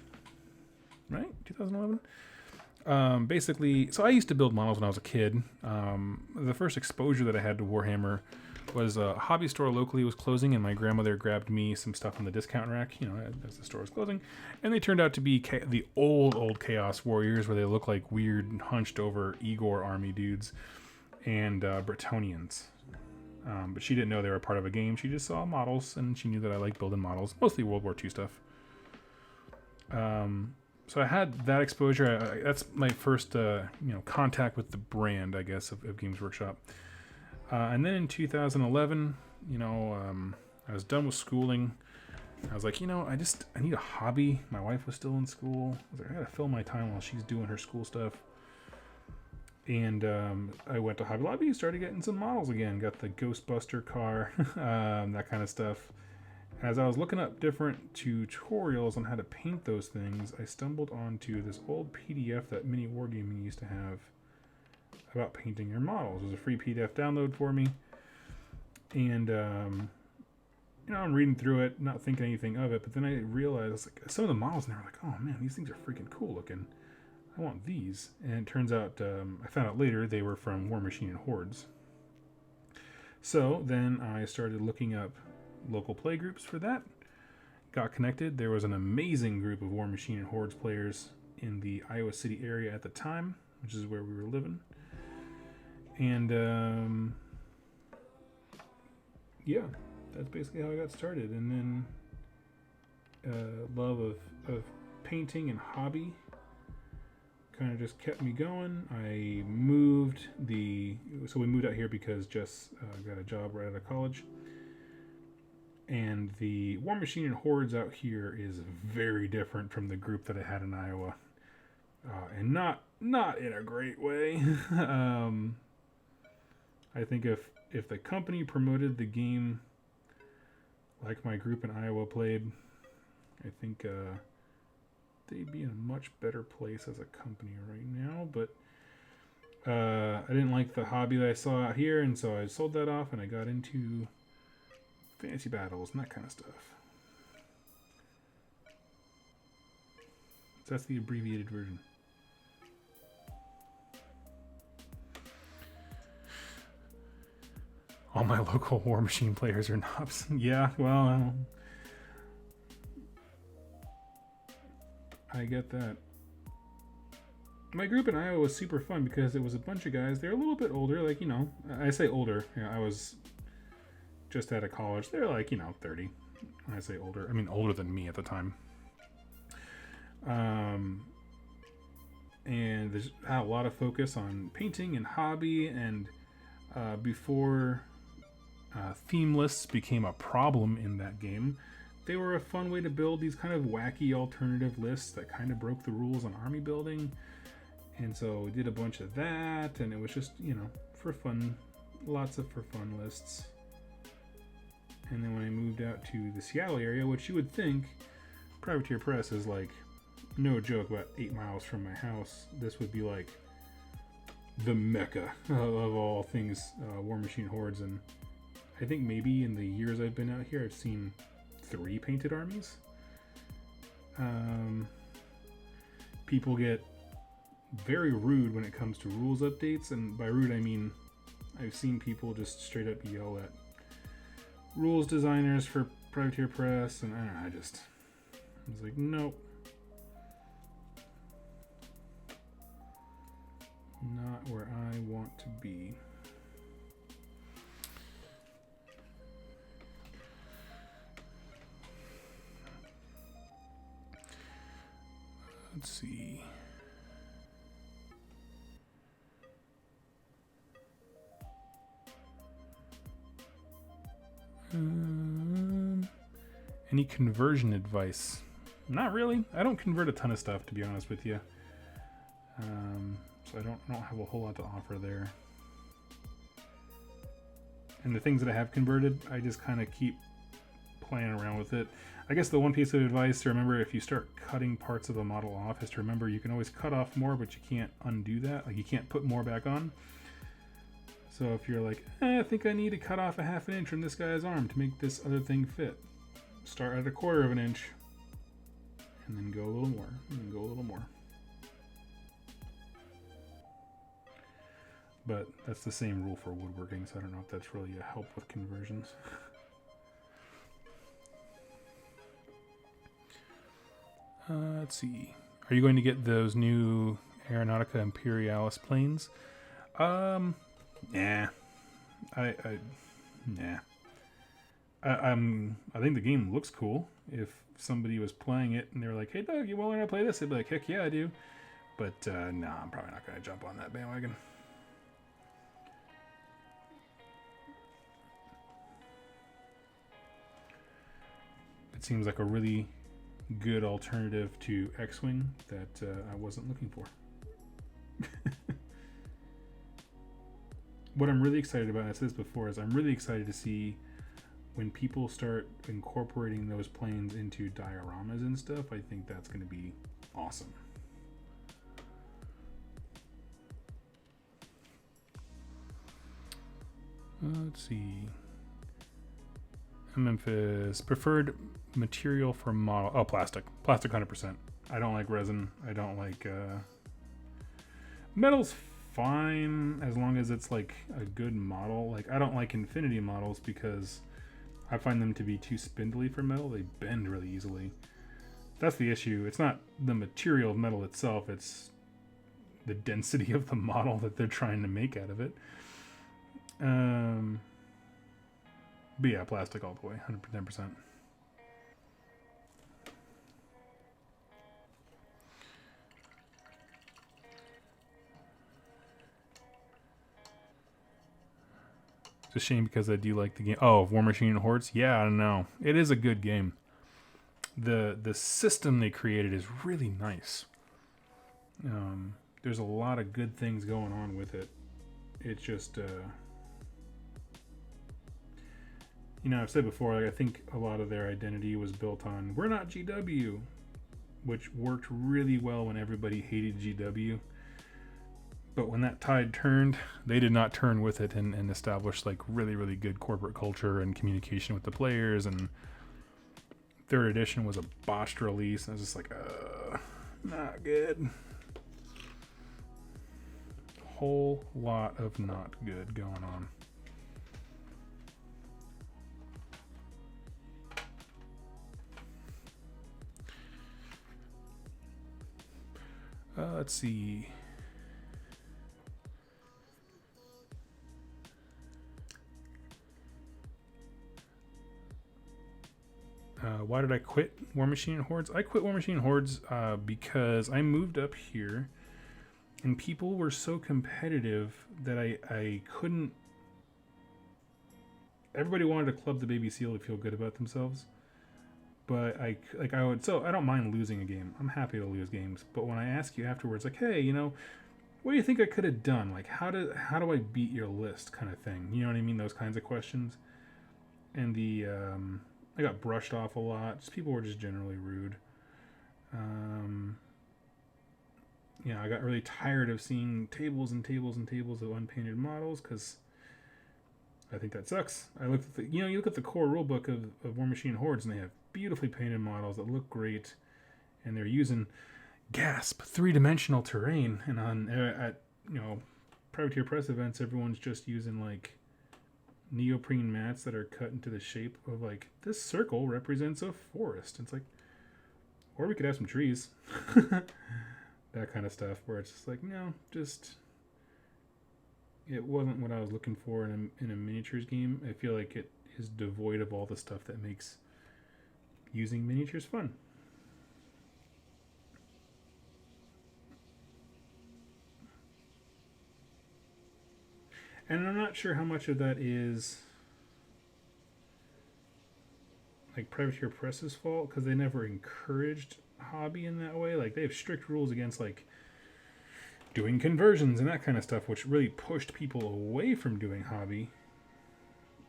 right? 2011. Basically, so I used to build models when I was a kid. The first exposure that I had to Warhammer was a hobby store locally was closing, and my grandmother grabbed me some stuff on the discount rack, as the store was closing, and they turned out to be the old Chaos Warriors, where they look like weird, hunched over Igor army dudes, and Bretonnians. But she didn't know they were part of a game. She just saw models, and she knew that I liked building models, mostly World War II stuff. So I had that exposure. That's my first, contact with the brand, I guess, of Games Workshop. And then in 2011, I was done with schooling. I was like, I need a hobby. My wife was still in school. I was like, I gotta fill my time while she's doing her school stuff. And I went to Hobby Lobby, started getting some models again. Got the Ghostbuster car, that kind of stuff. As I was looking up different tutorials on how to paint those things, I stumbled onto this old PDF that Mini Wargaming used to have about painting your models. It was a free PDF download for me. And, I'm reading through it, not thinking anything of it, but then I realized some of the models, and they were like, oh man, these things are freaking cool looking. I want these. And it turns out, I found out later, they were from War Machine and Hordes. So then I started looking up local play groups for that. Got connected. There was an amazing group of War Machine and Hordes players in the Iowa City area at the time, which is where we were living. And, yeah, that's basically how I got started. And then love of painting and hobby kind of just kept me going. We moved out here because Jess got a job right out of college. And the War Machine and Hordes out here is very different from the group that I had in Iowa. And not in a great way. I think if the company promoted the game like my group in Iowa played, I think they'd be in a much better place as a company right now. But I didn't like the hobby that I saw out here, and so I sold that off, and I got into fantasy battles and that kind of stuff. So that's the abbreviated version. All my local War Machine players are knobs. Yeah, well, I get that. My group in Iowa was super fun because it was a bunch of guys. They're a little bit older, I say older. I was just out of college. They're 30. When I say older, I mean older than me at the time. And there's a lot of focus on painting and hobby, and before theme lists became a problem in that game, they were a fun way to build these kind of wacky alternative lists that kind of broke the rules on army building. And so we did a bunch of that, and it was just, for fun, lots of for fun lists. And then when I moved out to the Seattle area, which you would think Privateer Press is no joke, about 8 miles from my house, this would be the mecca of all things War Machine Hordes. And I think maybe in the years I've been out here, I've seen 3 painted armies. People get very rude when it comes to rules updates, and by rude I mean I've seen people just straight up yell at rules designers for Privateer Press, and I was like, nope. Not where I want to be. Let's see. Any conversion advice? Not really. I don't convert a ton of stuff, to be honest with you. So I don't have a whole lot to offer there. And the things that I have converted, I just kind of keep playing around with it. I guess the one piece of advice to remember if you start cutting parts of a model off is to remember you can always cut off more, but you can't undo that. Like, you can't put more back on. So if you're like, I think I need to cut off a ½ inch from this guy's arm to make this other thing fit. Start at a ¼ inch, and then go a little more, and then go a little more. But that's the same rule for woodworking, so I don't know if that's really a help with conversions. Let's see. Are you going to get those new Aeronautica Imperialis planes? Nah. Nah. I think the game looks cool. If somebody was playing it and they were like, "Hey, Doug, you want to play this?" I'd be like, "Heck yeah, I do." But nah, I'm probably not going to jump on that bandwagon. It seems like a really good alternative to X-Wing that I wasn't looking for. What I'm really excited about, and I said this before, is I'm really excited to see when people start incorporating those planes into dioramas and stuff. I think that's going to be awesome. Let's see. Memphis preferred material for model. Oh, plastic. Plastic 100%. I don't like resin. I don't like metal's fine as long as it's like a good model. Like, I don't like infinity models because I find them to be too spindly for metal. They bend really easily. That's the issue. It's not the material of metal itself, it's the density of the model that they're trying to make out of it. But yeah, plastic all the way, 110%. It's a shame because I do like the game. Oh, War Machine and Hordes? Yeah, I don't know. It is a good game. The system they created is really nice. There's a lot of good things going on with it. It's just, you know, I've said before, like, I think a lot of their identity was built on, we're not GW, which worked really well when everybody hated GW. But when that tide turned, they did not turn with it and establish like really, really good corporate culture and communication with the players. And 3rd edition was a botched release. And I was just like, not good. Whole lot of not good going on. Let's see. Why did I quit War Machine and Hordes? I quit War Machine and Hordes because I moved up here and people were so competitive that I couldn't. Everybody wanted to club the baby seal to feel good about themselves. But I don't mind losing a game. I'm happy to lose games. But when I ask you afterwards, like, hey, you know, what do you think I could have done? Like, how do I beat your list, kind of thing? You know what I mean? Those kinds of questions. And I got brushed off a lot. Just people were just generally rude. You know, I got really tired of seeing tables and tables and tables of unpainted models because I think that sucks. I looked at you look at the core rulebook of War Machine Hordes and they have beautifully painted models that look great, and they're using gasp 3-dimensional terrain. And on at Privateer Press events, everyone's just using like neoprene mats that are cut into the shape of like, this circle represents a forest. It's like, or we could have some trees. That kind of stuff where it's just like, no, just it wasn't what I was looking for in a miniatures game. I feel like it is devoid of all the stuff that makes using miniatures fun. And I'm not sure how much of that is like Privateer Press's fault because they never encouraged hobby in that way. Like they have strict rules against like doing conversions and that kind of stuff, which really pushed people away from doing hobby,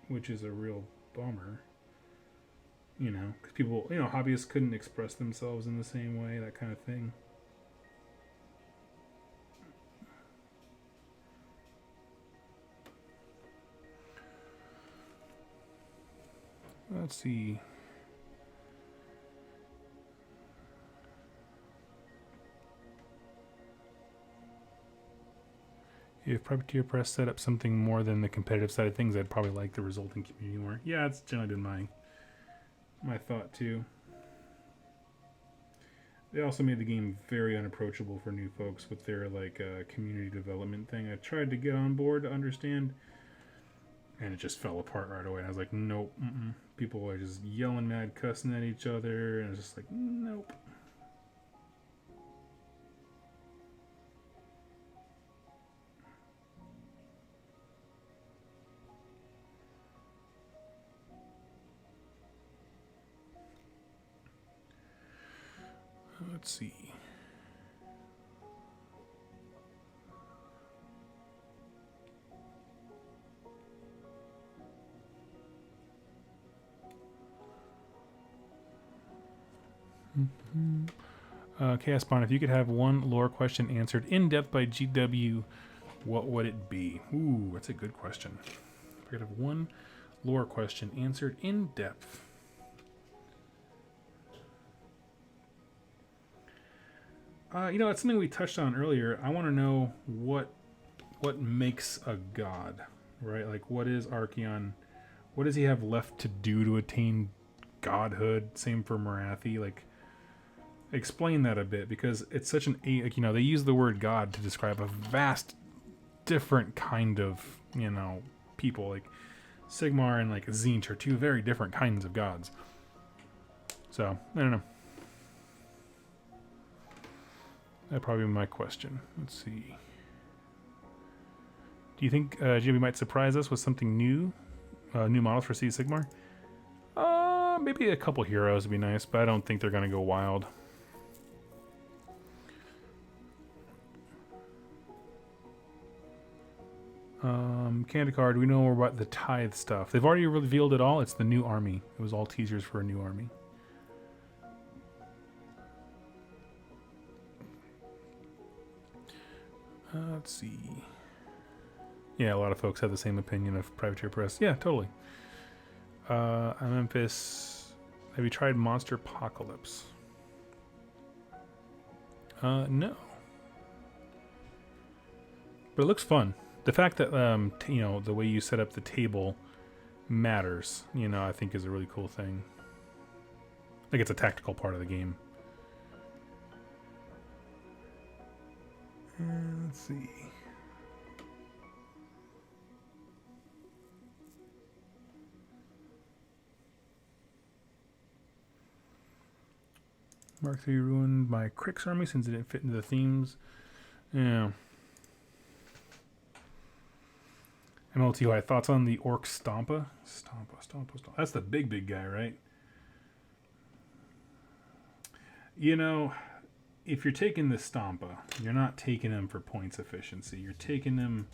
which is a real bummer. You know, because people, you know, hobbyists couldn't express themselves in the same way, that kind of thing. Let's see. If Privateer Press set up something more than the competitive side of things, I'd probably like the resulting community more. Yeah, it's generally been my thought too. They also made the game very unapproachable for new folks with their like community development thing. I tried to get on board to understand, and it just fell apart right away. And I was like, nope. People were just yelling mad, cussing at each other, and I was just like, nope. Let's see. Chaos Spawn, if you could have one lore question answered in depth by GW, what would it be? Ooh, that's a good question. If I could have one lore question answered in depth. You know, it's something we touched on earlier. I want to know what makes a god, right? Like, what is Archeon? What does he have left to do to attain godhood? Same for Marathi. Like, explain that a bit, because it's such an, like, you know, they use the word god to describe a vast different kind of, you know, people. Like Sigmar and like Tzeentch are two very different kinds of gods. So I don't know. That'd probably be my question. Let's see. Do you think GW might surprise us with something new? New models for Sea Sigmar? Maybe a couple heroes would be nice, but I don't think they're going to go wild. Candicard, we know more about the tithe stuff. They've already revealed it all. It's the new army. It was all teasers for a new army. Let's see. Yeah, a lot of folks have the same opinion of Privateer Press. Yeah, totally. Memphis, have you tried Monster Apocalypse? No. But it looks fun. The fact that, you know, the way you set up the table matters, you know, I think is a really cool thing. I think it's a tactical part of the game. Let's see. Mark III ruined my Crix army since it didn't fit into the themes. Yeah. MLTY, thoughts on the Orc Stompa? Stompa. That's the big guy, right? You know, if you're taking the Stompa, you're not taking him for points efficiency. You're taking him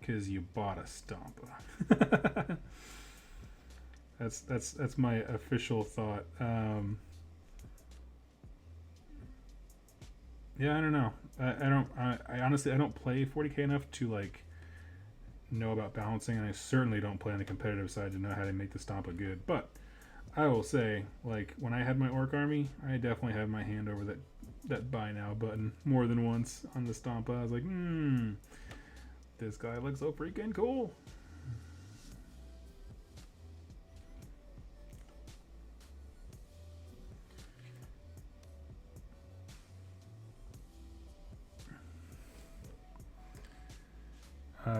because you bought a Stompa. That's my official thought. Yeah, I don't know. I honestly, I don't play 40k enough to like know about balancing, and I certainly don't play on the competitive side to know how to make the Stompa good. But I will say, like, when I had my Orc army, I definitely had my hand over that buy now button more than once on the Stompa. I was like, this guy looks so freaking cool.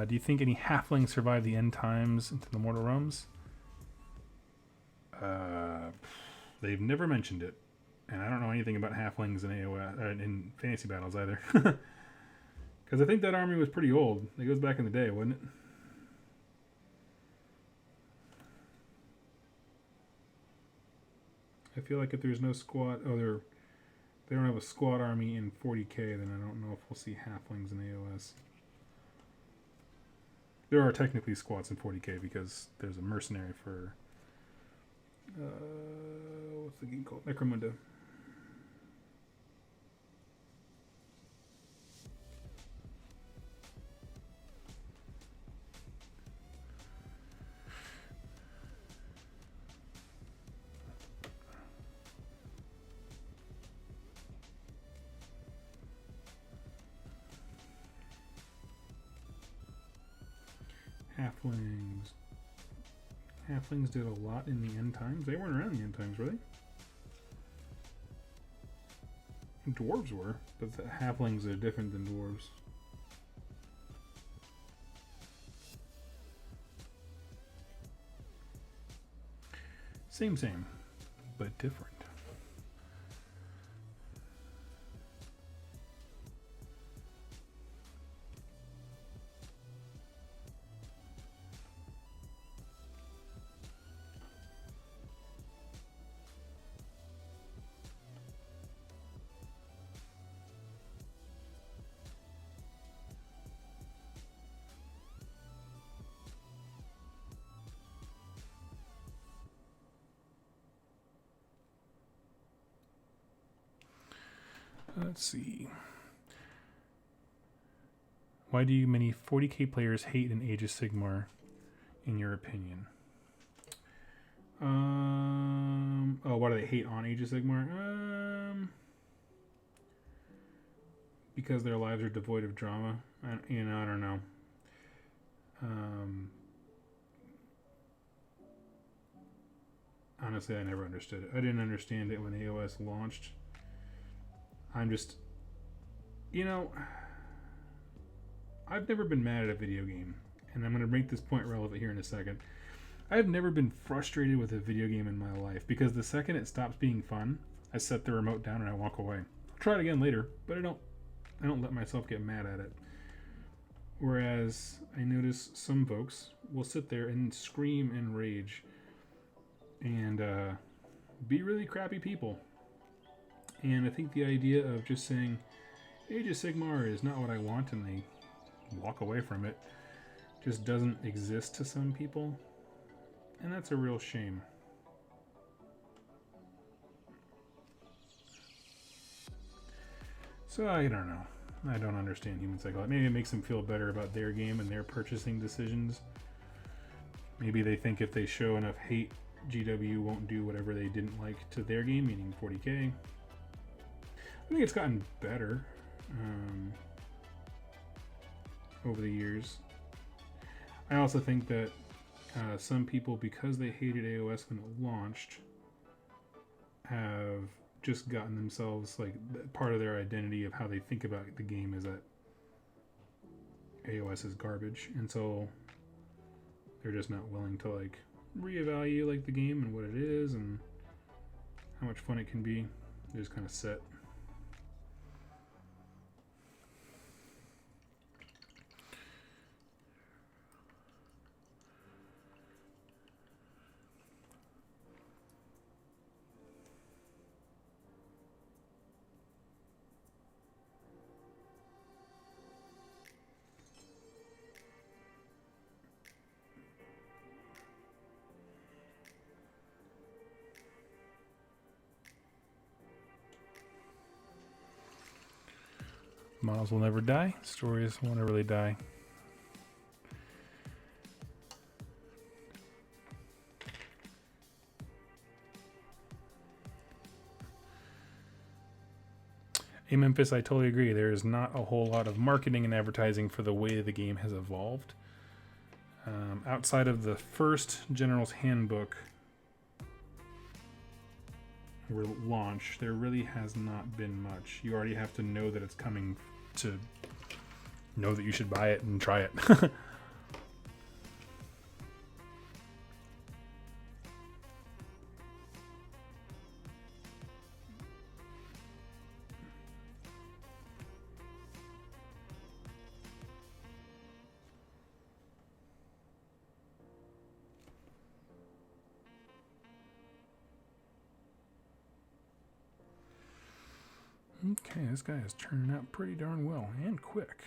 Do you think any halflings survive the end times into the mortal realms? They've never mentioned it, and I don't know anything about halflings in AoS in fantasy battles either. Because I think that army was pretty old. It goes back in the day, wouldn't it? I feel like if there's no squad, they don't have a squad army in 40k, then I don't know if we'll see halflings in AoS. There are technically squads in 40k because there's a mercenary for what's the game called? Necromunda. Halflings. Halflings did a lot in the end times. They weren't around in the end times, were they? Dwarves were, but the halflings are different than dwarves. Same, but different. Let's see. Why do many 40k players hate an Age of Sigmar, in your opinion? Why do they hate on Age of Sigmar? Because their lives are devoid of drama. I don't know. Honestly, I never understood it. I didn't understand it when AoS launched. I'm just, I've never been mad at a video game, and I'm going to make this point relevant here in a second. I've never been frustrated with a video game in my life, because the second it stops being fun, I set the remote down and I walk away. I'll try it again later, but I don't let myself get mad at it. Whereas I notice some folks will sit there and scream and rage and be really crappy people. And I think the idea of just saying, Age of Sigmar is not what I want, and they walk away from it, just doesn't exist to some people. And that's a real shame. So I don't know. I don't understand human psychology. Maybe it makes them feel better about their game and their purchasing decisions. Maybe they think if they show enough hate, GW won't do whatever they didn't like to their game, meaning 40k. I think it's gotten better over the years. I also think that some people, because they hated AoS when it launched, have just gotten themselves, like, part of their identity of how they think about the game is that AoS is garbage, and so they're just not willing to, like, reevaluate, like, the game and what it is and how much fun it can be. They're just kind of set. Models will never die. Stories won't really die. Hey Memphis, I totally agree. There is not a whole lot of marketing and advertising for the way the game has evolved. Outside of the first General's Handbook launch, there really has not been much. You already have to know that it's coming to know that you should buy it and try it. Okay, this guy is turning out pretty darn well and quick.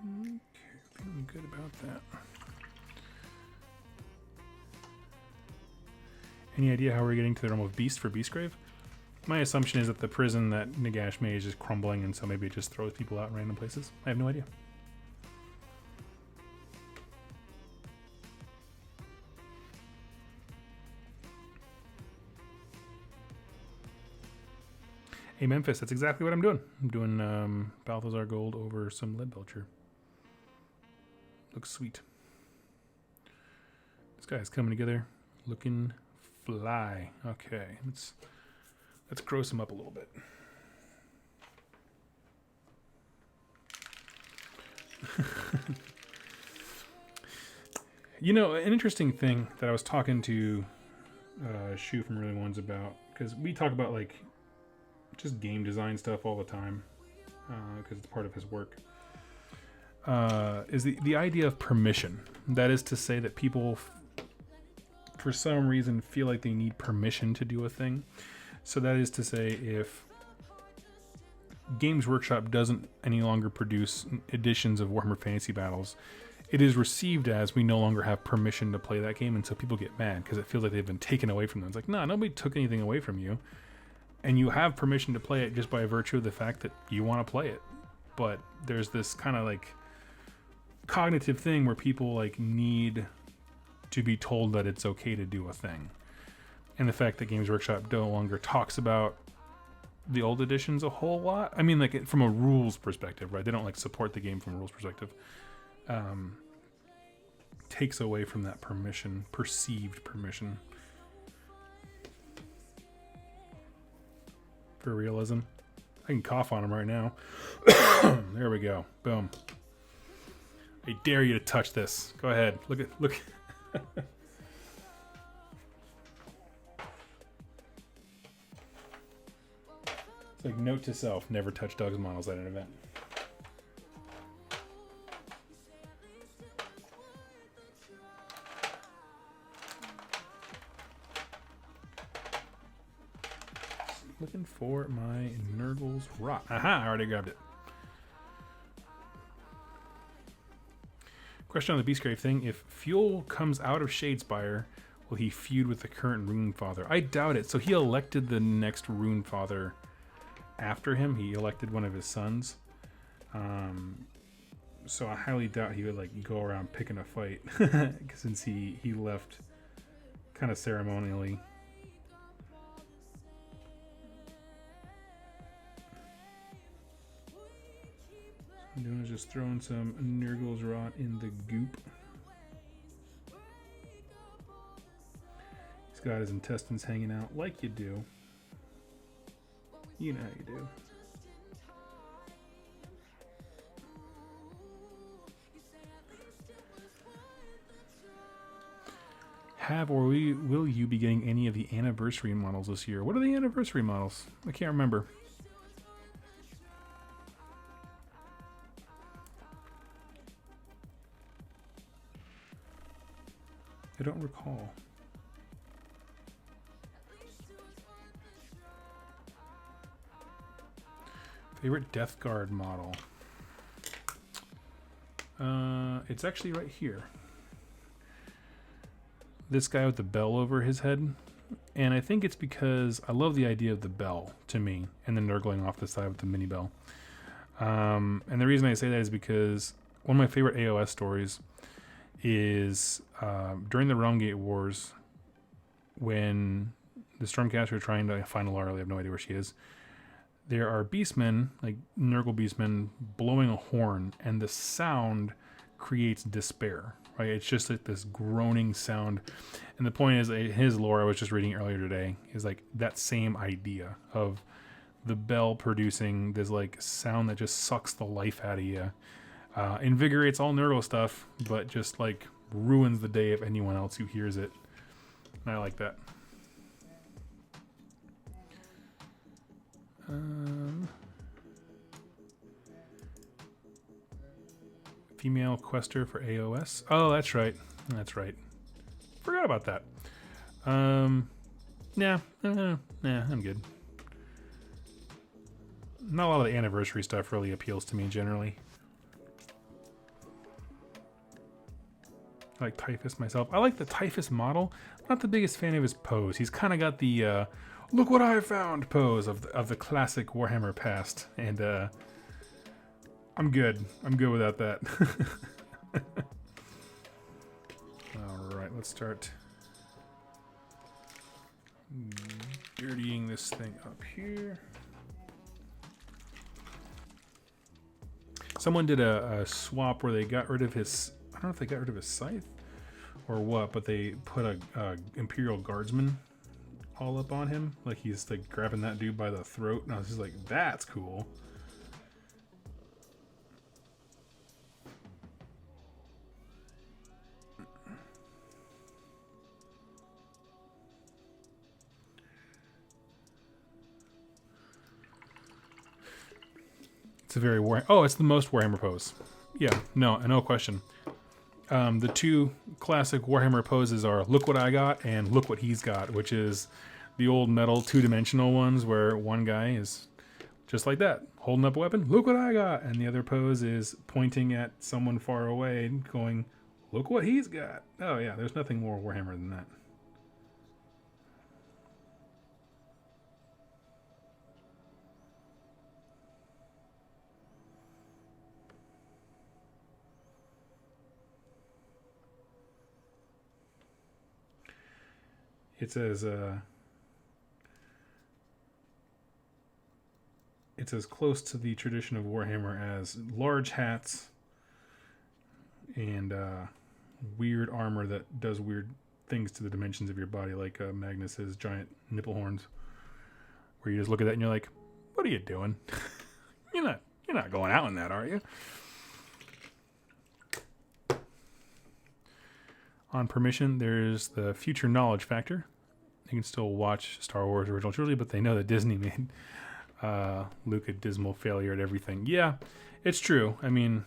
Okay, feeling good about that. Any idea how we're getting to the realm of Beast for Beastgrave? My assumption is that the prison that Nagash made is just crumbling, and so maybe it just throws people out in random places. I have no idea. Hey Memphis, that's exactly what I'm doing. I'm doing Balthazar Gold over some Lead Belcher. Looks sweet. This guy's coming together, looking fly. Okay, let's gross him up a little bit. You know, an interesting thing that I was talking to Shu from Early Ones about, because we talk about like just game design stuff all the time, because it's part of his work, is the idea of permission. That is to say that people, for some reason, feel like they need permission to do a thing. So that is to say, if Games Workshop doesn't any longer produce editions of Warhammer Fantasy Battles, it is received as we no longer have permission to play that game, and so people get mad because it feels like they've been taken away from them. It's like, no, nobody took anything away from you, and you have permission to play it just by virtue of the fact that you want to play it. But there's this kind of like cognitive thing where people like need to be told that it's okay to do a thing, and the fact that Games Workshop no longer talks about the old editions a whole lot. I mean, like from a rules perspective, right? They don't like support the game from a rules perspective. Takes away from that permission, perceived permission for realism. I can cough on him right now. There we go. Boom. I dare you to touch this. Go ahead. Look. It's like note to self: never touch Doug's models at an event. Looking for my Nurgle's Rot. Aha, I already grabbed it. Question on the Beastgrave thing. If Fuel comes out of Shadespire, will he feud with the current Rune Father? I doubt it. So he elected the next Rune Father after him. He elected one of his sons. So I highly doubt he would like go around picking a fight since he left kind of ceremonially. I'm doing is just throwing some Nurgle's Rot in the goop. He's got his intestines hanging out like you do. You know how you do. Have or will you be getting any of the anniversary models this year? What are the anniversary models? I can't remember. I don't recall. Favorite Death Guard model? It's actually right here. This guy with the bell over his head. And I think it's because I love the idea of the bell to me, and then Nurgling off the side with the mini bell. And the reason I say that is because one of my favorite AoS stories is during the Realmgate Wars, when the Stormcast are trying to find Alara. I have no idea where she is. There are beastmen, like Nurgle beastmen, blowing a horn, and the sound creates despair, right? It's just like this groaning sound. And the point is, his lore I was just reading earlier today is like that same idea of the bell producing this like sound that just sucks the life out of you. Invigorates all Nurgle stuff, but just like ruins the day of anyone else who hears it. And I like that. Female quester for AoS. Oh, that's right. That's right. Forgot about that. Nah, I'm good. Not a lot of the anniversary stuff really appeals to me generally. I like Typhus myself. I like the Typhus model. I'm not the biggest fan of his pose. He's kind of got the look what I found pose of the classic Warhammer past. And I'm good. I'm good without that. Alright, let's start dirtying this thing up here. Someone did a swap where they got rid of his, I don't know if they got rid of his scythe or what, but they put a Imperial Guardsman all up on him. Like he's like grabbing that dude by the throat. And I was just like, that's cool. It's a very it's the most Warhammer pose. Yeah, no question. The two classic Warhammer poses are look what I got and look what he's got, which is the old metal two-dimensional ones where one guy is just like that, holding up a weapon, look what I got, and the other pose is pointing at someone far away and going, look what he's got. Oh yeah, there's nothing more Warhammer than that. It's as close to the tradition of Warhammer as large hats and weird armor that does weird things to the dimensions of your body, like Magnus's giant nipple horns, where you just look at that and you're like, "What are you doing? You're not going out in that, are you?" On permission, there's the future knowledge factor. You can still watch Star Wars original trilogy, but they know that Disney made Luke a dismal failure at everything. Yeah, it's true. I mean,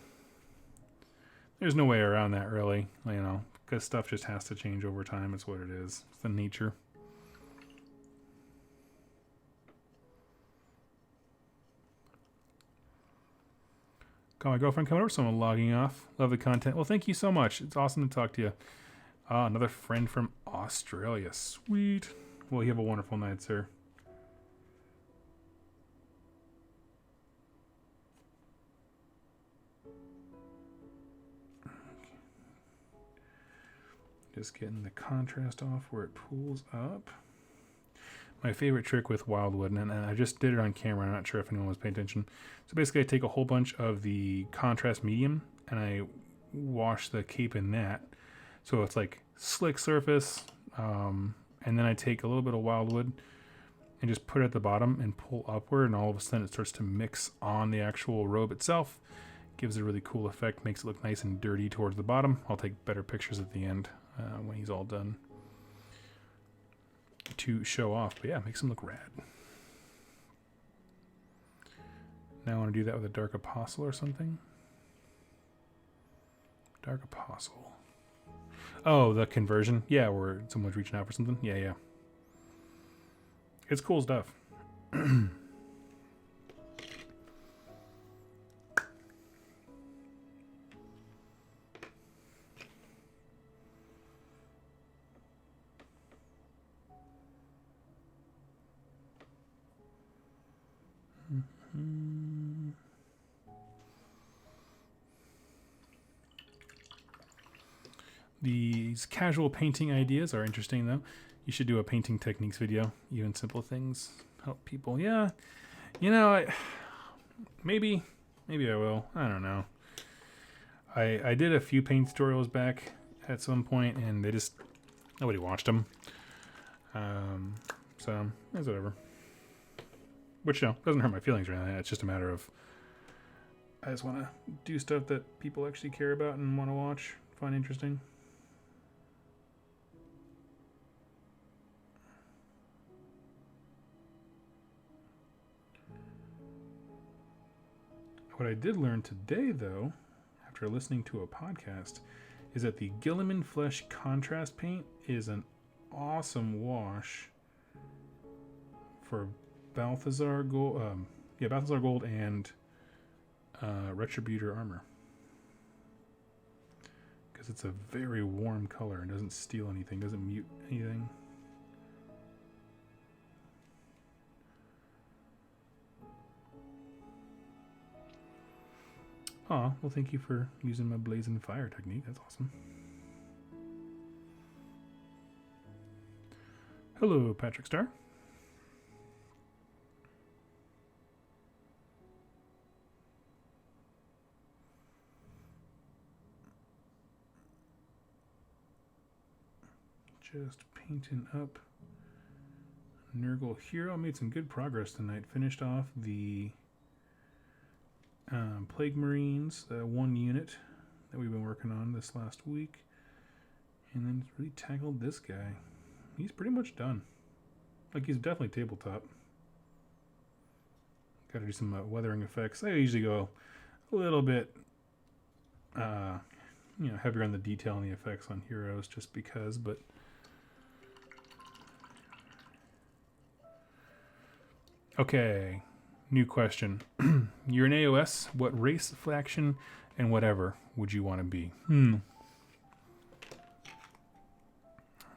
there's no way around that, really. You know, because stuff just has to change over time. It's what it is. It's the nature. Got my girlfriend coming over, someone logging off. Love the content. Well, thank you so much. It's awesome to talk to you. Another friend from Australia. Sweet. Well, you have a wonderful night, sir. Just getting the contrast off where it pulls up. My favorite trick with Wildwood, and I just did it on camera. I'm not sure if anyone was paying attention. So basically, I take a whole bunch of the contrast medium, and I wash the cape in that. So it's like slick surface, and then I take a little bit of Wildwood and just put it at the bottom and pull upward, and all of a sudden it starts to mix on the actual robe itself. Gives it a really cool effect, makes it look nice and dirty towards the bottom. I'll take better pictures at the end when he's all done to show off. But yeah, makes him look rad. Now I want to do that with a Dark Apostle or something. Dark Apostle. Oh, the conversion? Yeah, where someone's reaching out for something? Yeah. It's cool stuff. These casual painting ideas are interesting, though. You should do a painting techniques video. Even simple things help people. Yeah, you know, maybe I will. I don't know. I did a few paint tutorials back at some point, and nobody watched them. So it's whatever. Which, doesn't hurt my feelings or anything. It's just a matter of I just want to do stuff that people actually care about and want to watch, find interesting. What I did learn today, though, after listening to a podcast, is that the Guilliman Flesh contrast paint is an awesome wash for Balthazar Gold, Balthazar Gold and Retributor armor, because it's a very warm color and doesn't steal anything, doesn't mute anything. Oh, well, thank you for using my Blazing Fire technique. That's awesome. Hello, Patrick Starr. Just painting up Nurgle Hero. Made some good progress tonight. Finished off the Plague Marines, one unit that we've been working on this last week. And then really tackled this guy. He's pretty much done. Like, he's definitely tabletop. Got to do some weathering effects. I usually go a little bit heavier on the detail and the effects on heroes just because, but okay, new question. You're an AoS. What race, faction, and whatever would you want to be? I'm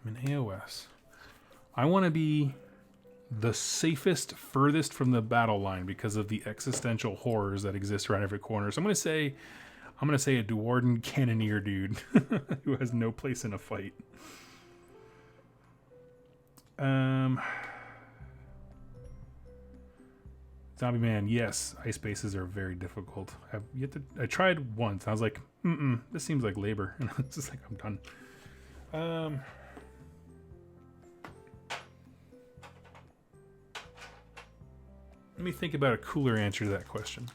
an AoS. I want to be the safest, furthest from the battle line because of the existential horrors that exist around every corner. So I'm gonna say a Dwarden Cannoneer dude who has no place in a fight. Zombie Man, yes, ice bases are very difficult. I tried once. I was like, this seems like labor, and it's just like I'm done. Let me think about a cooler answer to that question.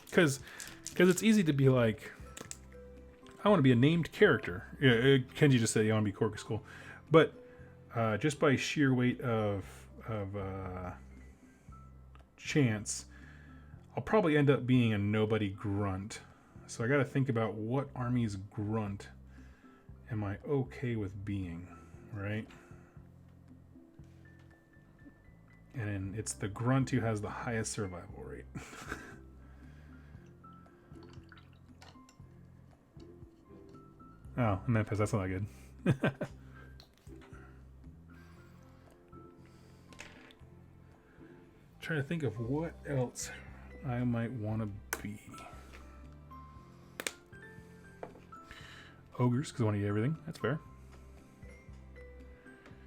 Because it's easy to be like, I want to be a named character. Yeah, Kenji just said, I want to be Corkuskull. But just by sheer weight of chance, I'll probably end up being a nobody grunt. So I got to think about what army's grunt am I okay with being, right? And it's the grunt who has the highest survival rate. Oh, Memphis, that's not that good. Trying to think of what else I might want to be. Ogres, because I want to eat everything. That's fair.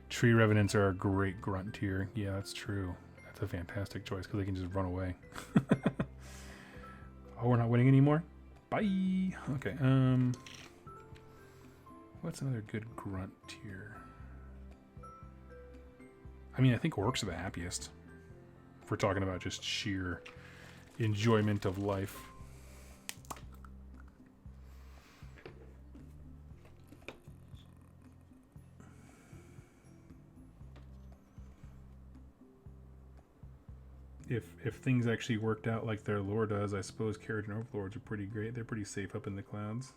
Tree Revenants are a great grunt tier. Yeah, that's true. That's a fantastic choice because they can just run away. Oh, we're not winning anymore? Bye! Okay, what's another good grunt tier? I mean, I think Orcs are the happiest. If we're talking about just sheer enjoyment of life. If things actually worked out like their lore does, I suppose Keratin Overlords are pretty great. They're pretty safe up in the clouds.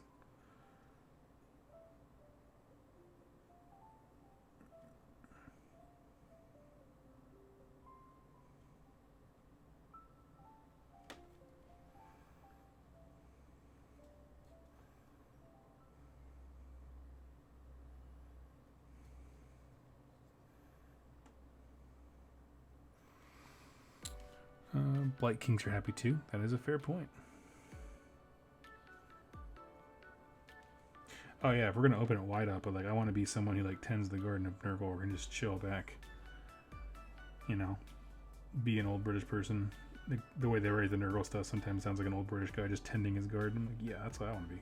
Blight Kings are happy too. That is a fair point. Oh yeah, if we're gonna open it wide up, but like I want to be someone who like tends the Garden of Nurgle and just chill back. You know, be an old British person. Like, the way they write the Nurgle stuff sometimes sounds like an old British guy just tending his garden. I'm like, yeah, that's what I want to be.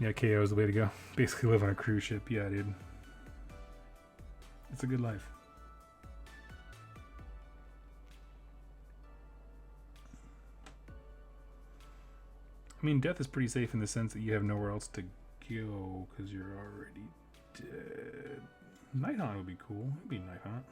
Yeah, KO is the way to go. Basically live on a cruise ship. Yeah, dude. It's a good life. I mean, death is pretty safe in the sense that you have nowhere else to go because you're already dead. Nighthaunt would be cool. It'd be Nighthaunt.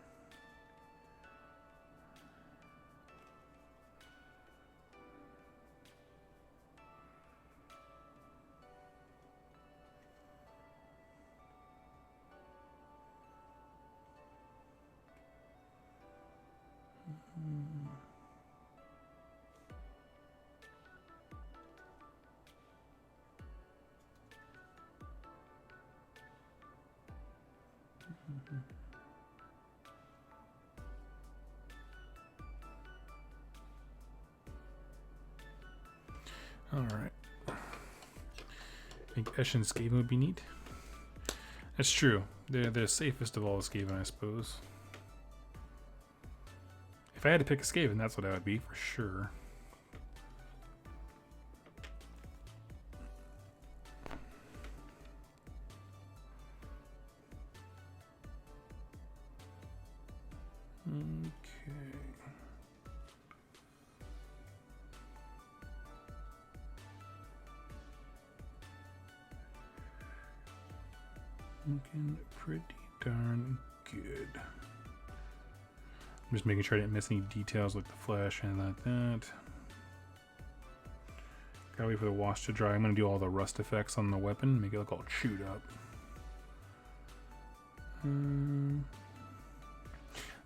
All right. I think Eshin Skaven would be neat. That's true. They're the safest of all the Skaven, I suppose. If I had to pick a Skaven, that's what I would be for sure. Okay. Looking pretty darn good. I'm just making sure I didn't miss any details like the flash and like that. Gotta wait for the wash to dry. I'm gonna do all the rust effects on the weapon, make it look all chewed up. The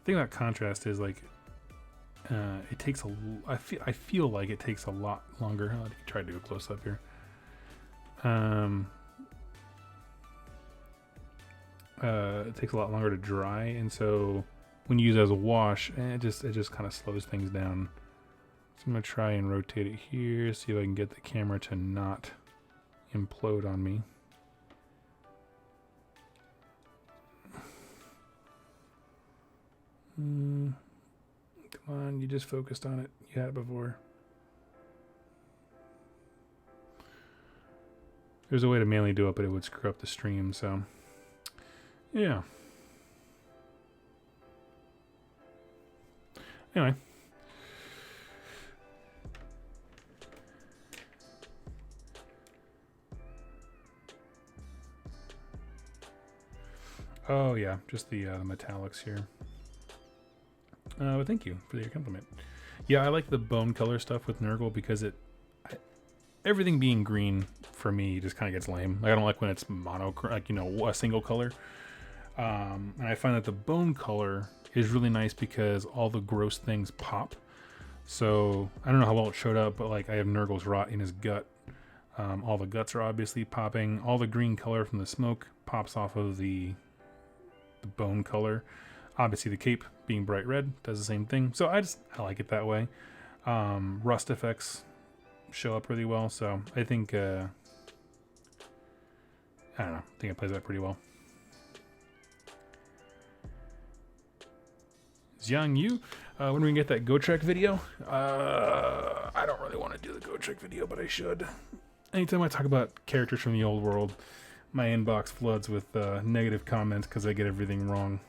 thing about contrast is like it takes a. I feel like it takes a lot longer. I'll try to do a close up here. It takes a lot longer to dry, and so when you use it as a wash, it just kind of slows things down. So I'm gonna try and rotate it here, see if I can get the camera to not implode on me. Come on, you just focused on it. You had it before. There's a way to manually do it, but it would screw up the stream, so yeah. Anyway. Oh yeah, just the metallics here. But thank you for your compliment. Yeah, I like the bone color stuff with Nurgle because everything being green for me just kind of gets lame. Like, I don't like when it's like, you know, a single color. And I find that the bone color is really nice because all the gross things pop. So I don't know how well it showed up, but like I have Nurgle's rot in his gut. All the guts are obviously popping. All the green color from the smoke pops off of the bone color. Obviously the cape being bright red does the same thing. So I like it that way. Rust effects show up really well. So I think, I don't know. I think it plays out pretty well. Xiang Yu, when we get that GoTrek video? I don't really want to do the GoTrek video, but I should. Anytime I talk about characters from the old world, my inbox floods with negative comments because I get everything wrong.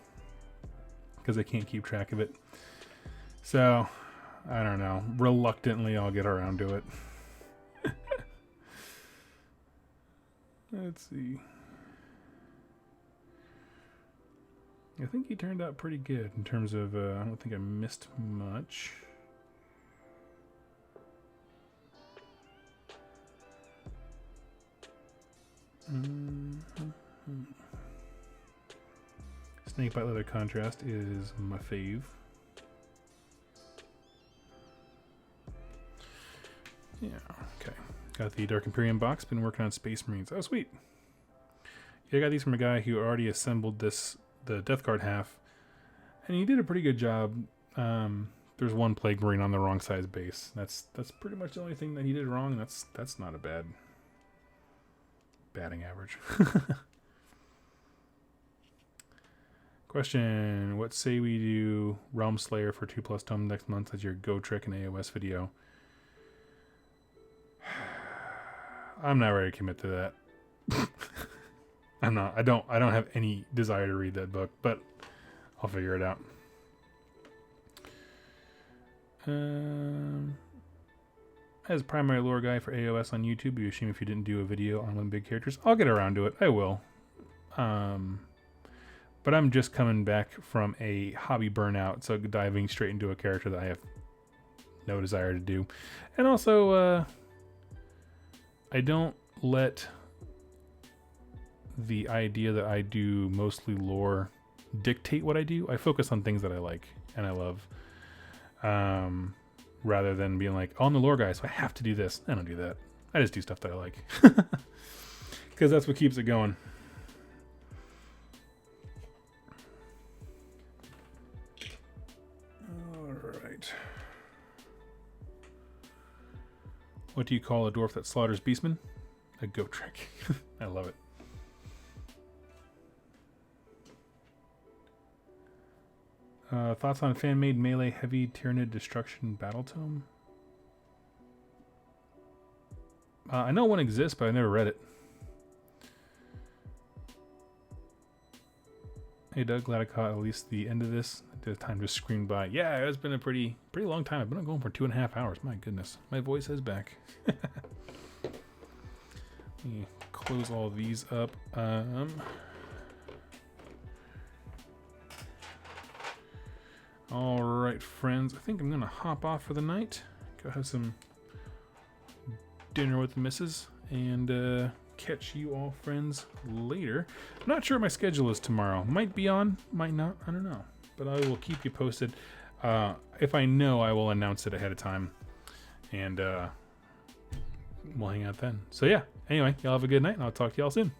Because I can't keep track of it. So, I don't know. Reluctantly, I'll get around to it. Let's see. I think he turned out pretty good in terms of, I don't think I missed much. Snakebite leather contrast is my fave. Yeah, okay. Got the Dark Imperium box. Been working on Space Marines. Oh, sweet. Yeah, I got these from a guy who already assembled the Death Guard half, and he did a pretty good job. There's one Plague Marine on the wrong size base. That's pretty much the only thing that he did wrong, and that's not a bad batting average. Question, what say we do Realm Slayer for 2+ Tome next month as your GoTrek and AoS video? I'm not ready to commit to that. I don't have any desire to read that book, but I'll figure it out. As primary lore guy for AoS on YouTube, it'd be a shame if you didn't do a video on one big characters. I'll get around to it. I will. But I'm just coming back from a hobby burnout, so diving straight into a character that I have no desire to do. And also, I don't let the idea that I do mostly lore dictate what I do. I focus on things that I like and I love. Rather than being like, oh, I'm the lore guy, so I have to do this. I don't do that. I just do stuff that I like. Because that's what keeps it going. Alright. What do you call a dwarf that slaughters beastmen? A goat trick. I love it. Thoughts on fan-made melee heavy Tyranid destruction battle tome? I know one exists, but I never read it. Hey Doug, glad I caught at least the end of this. The time just screamed by. Yeah, it's been a pretty long time. I've been going for 2.5 hours. My goodness, my voice is back. Let me close all these up. All right, friends. I think I'm gonna hop off for the night. Go have some dinner with the missus and catch you all friends later. I'm not sure what my schedule is tomorrow. Might be on, might not. I don't know. But I will keep you posted. If I know, I will announce it ahead of time. And we'll hang out then. So yeah, anyway, y'all have a good night and I'll talk to y'all soon.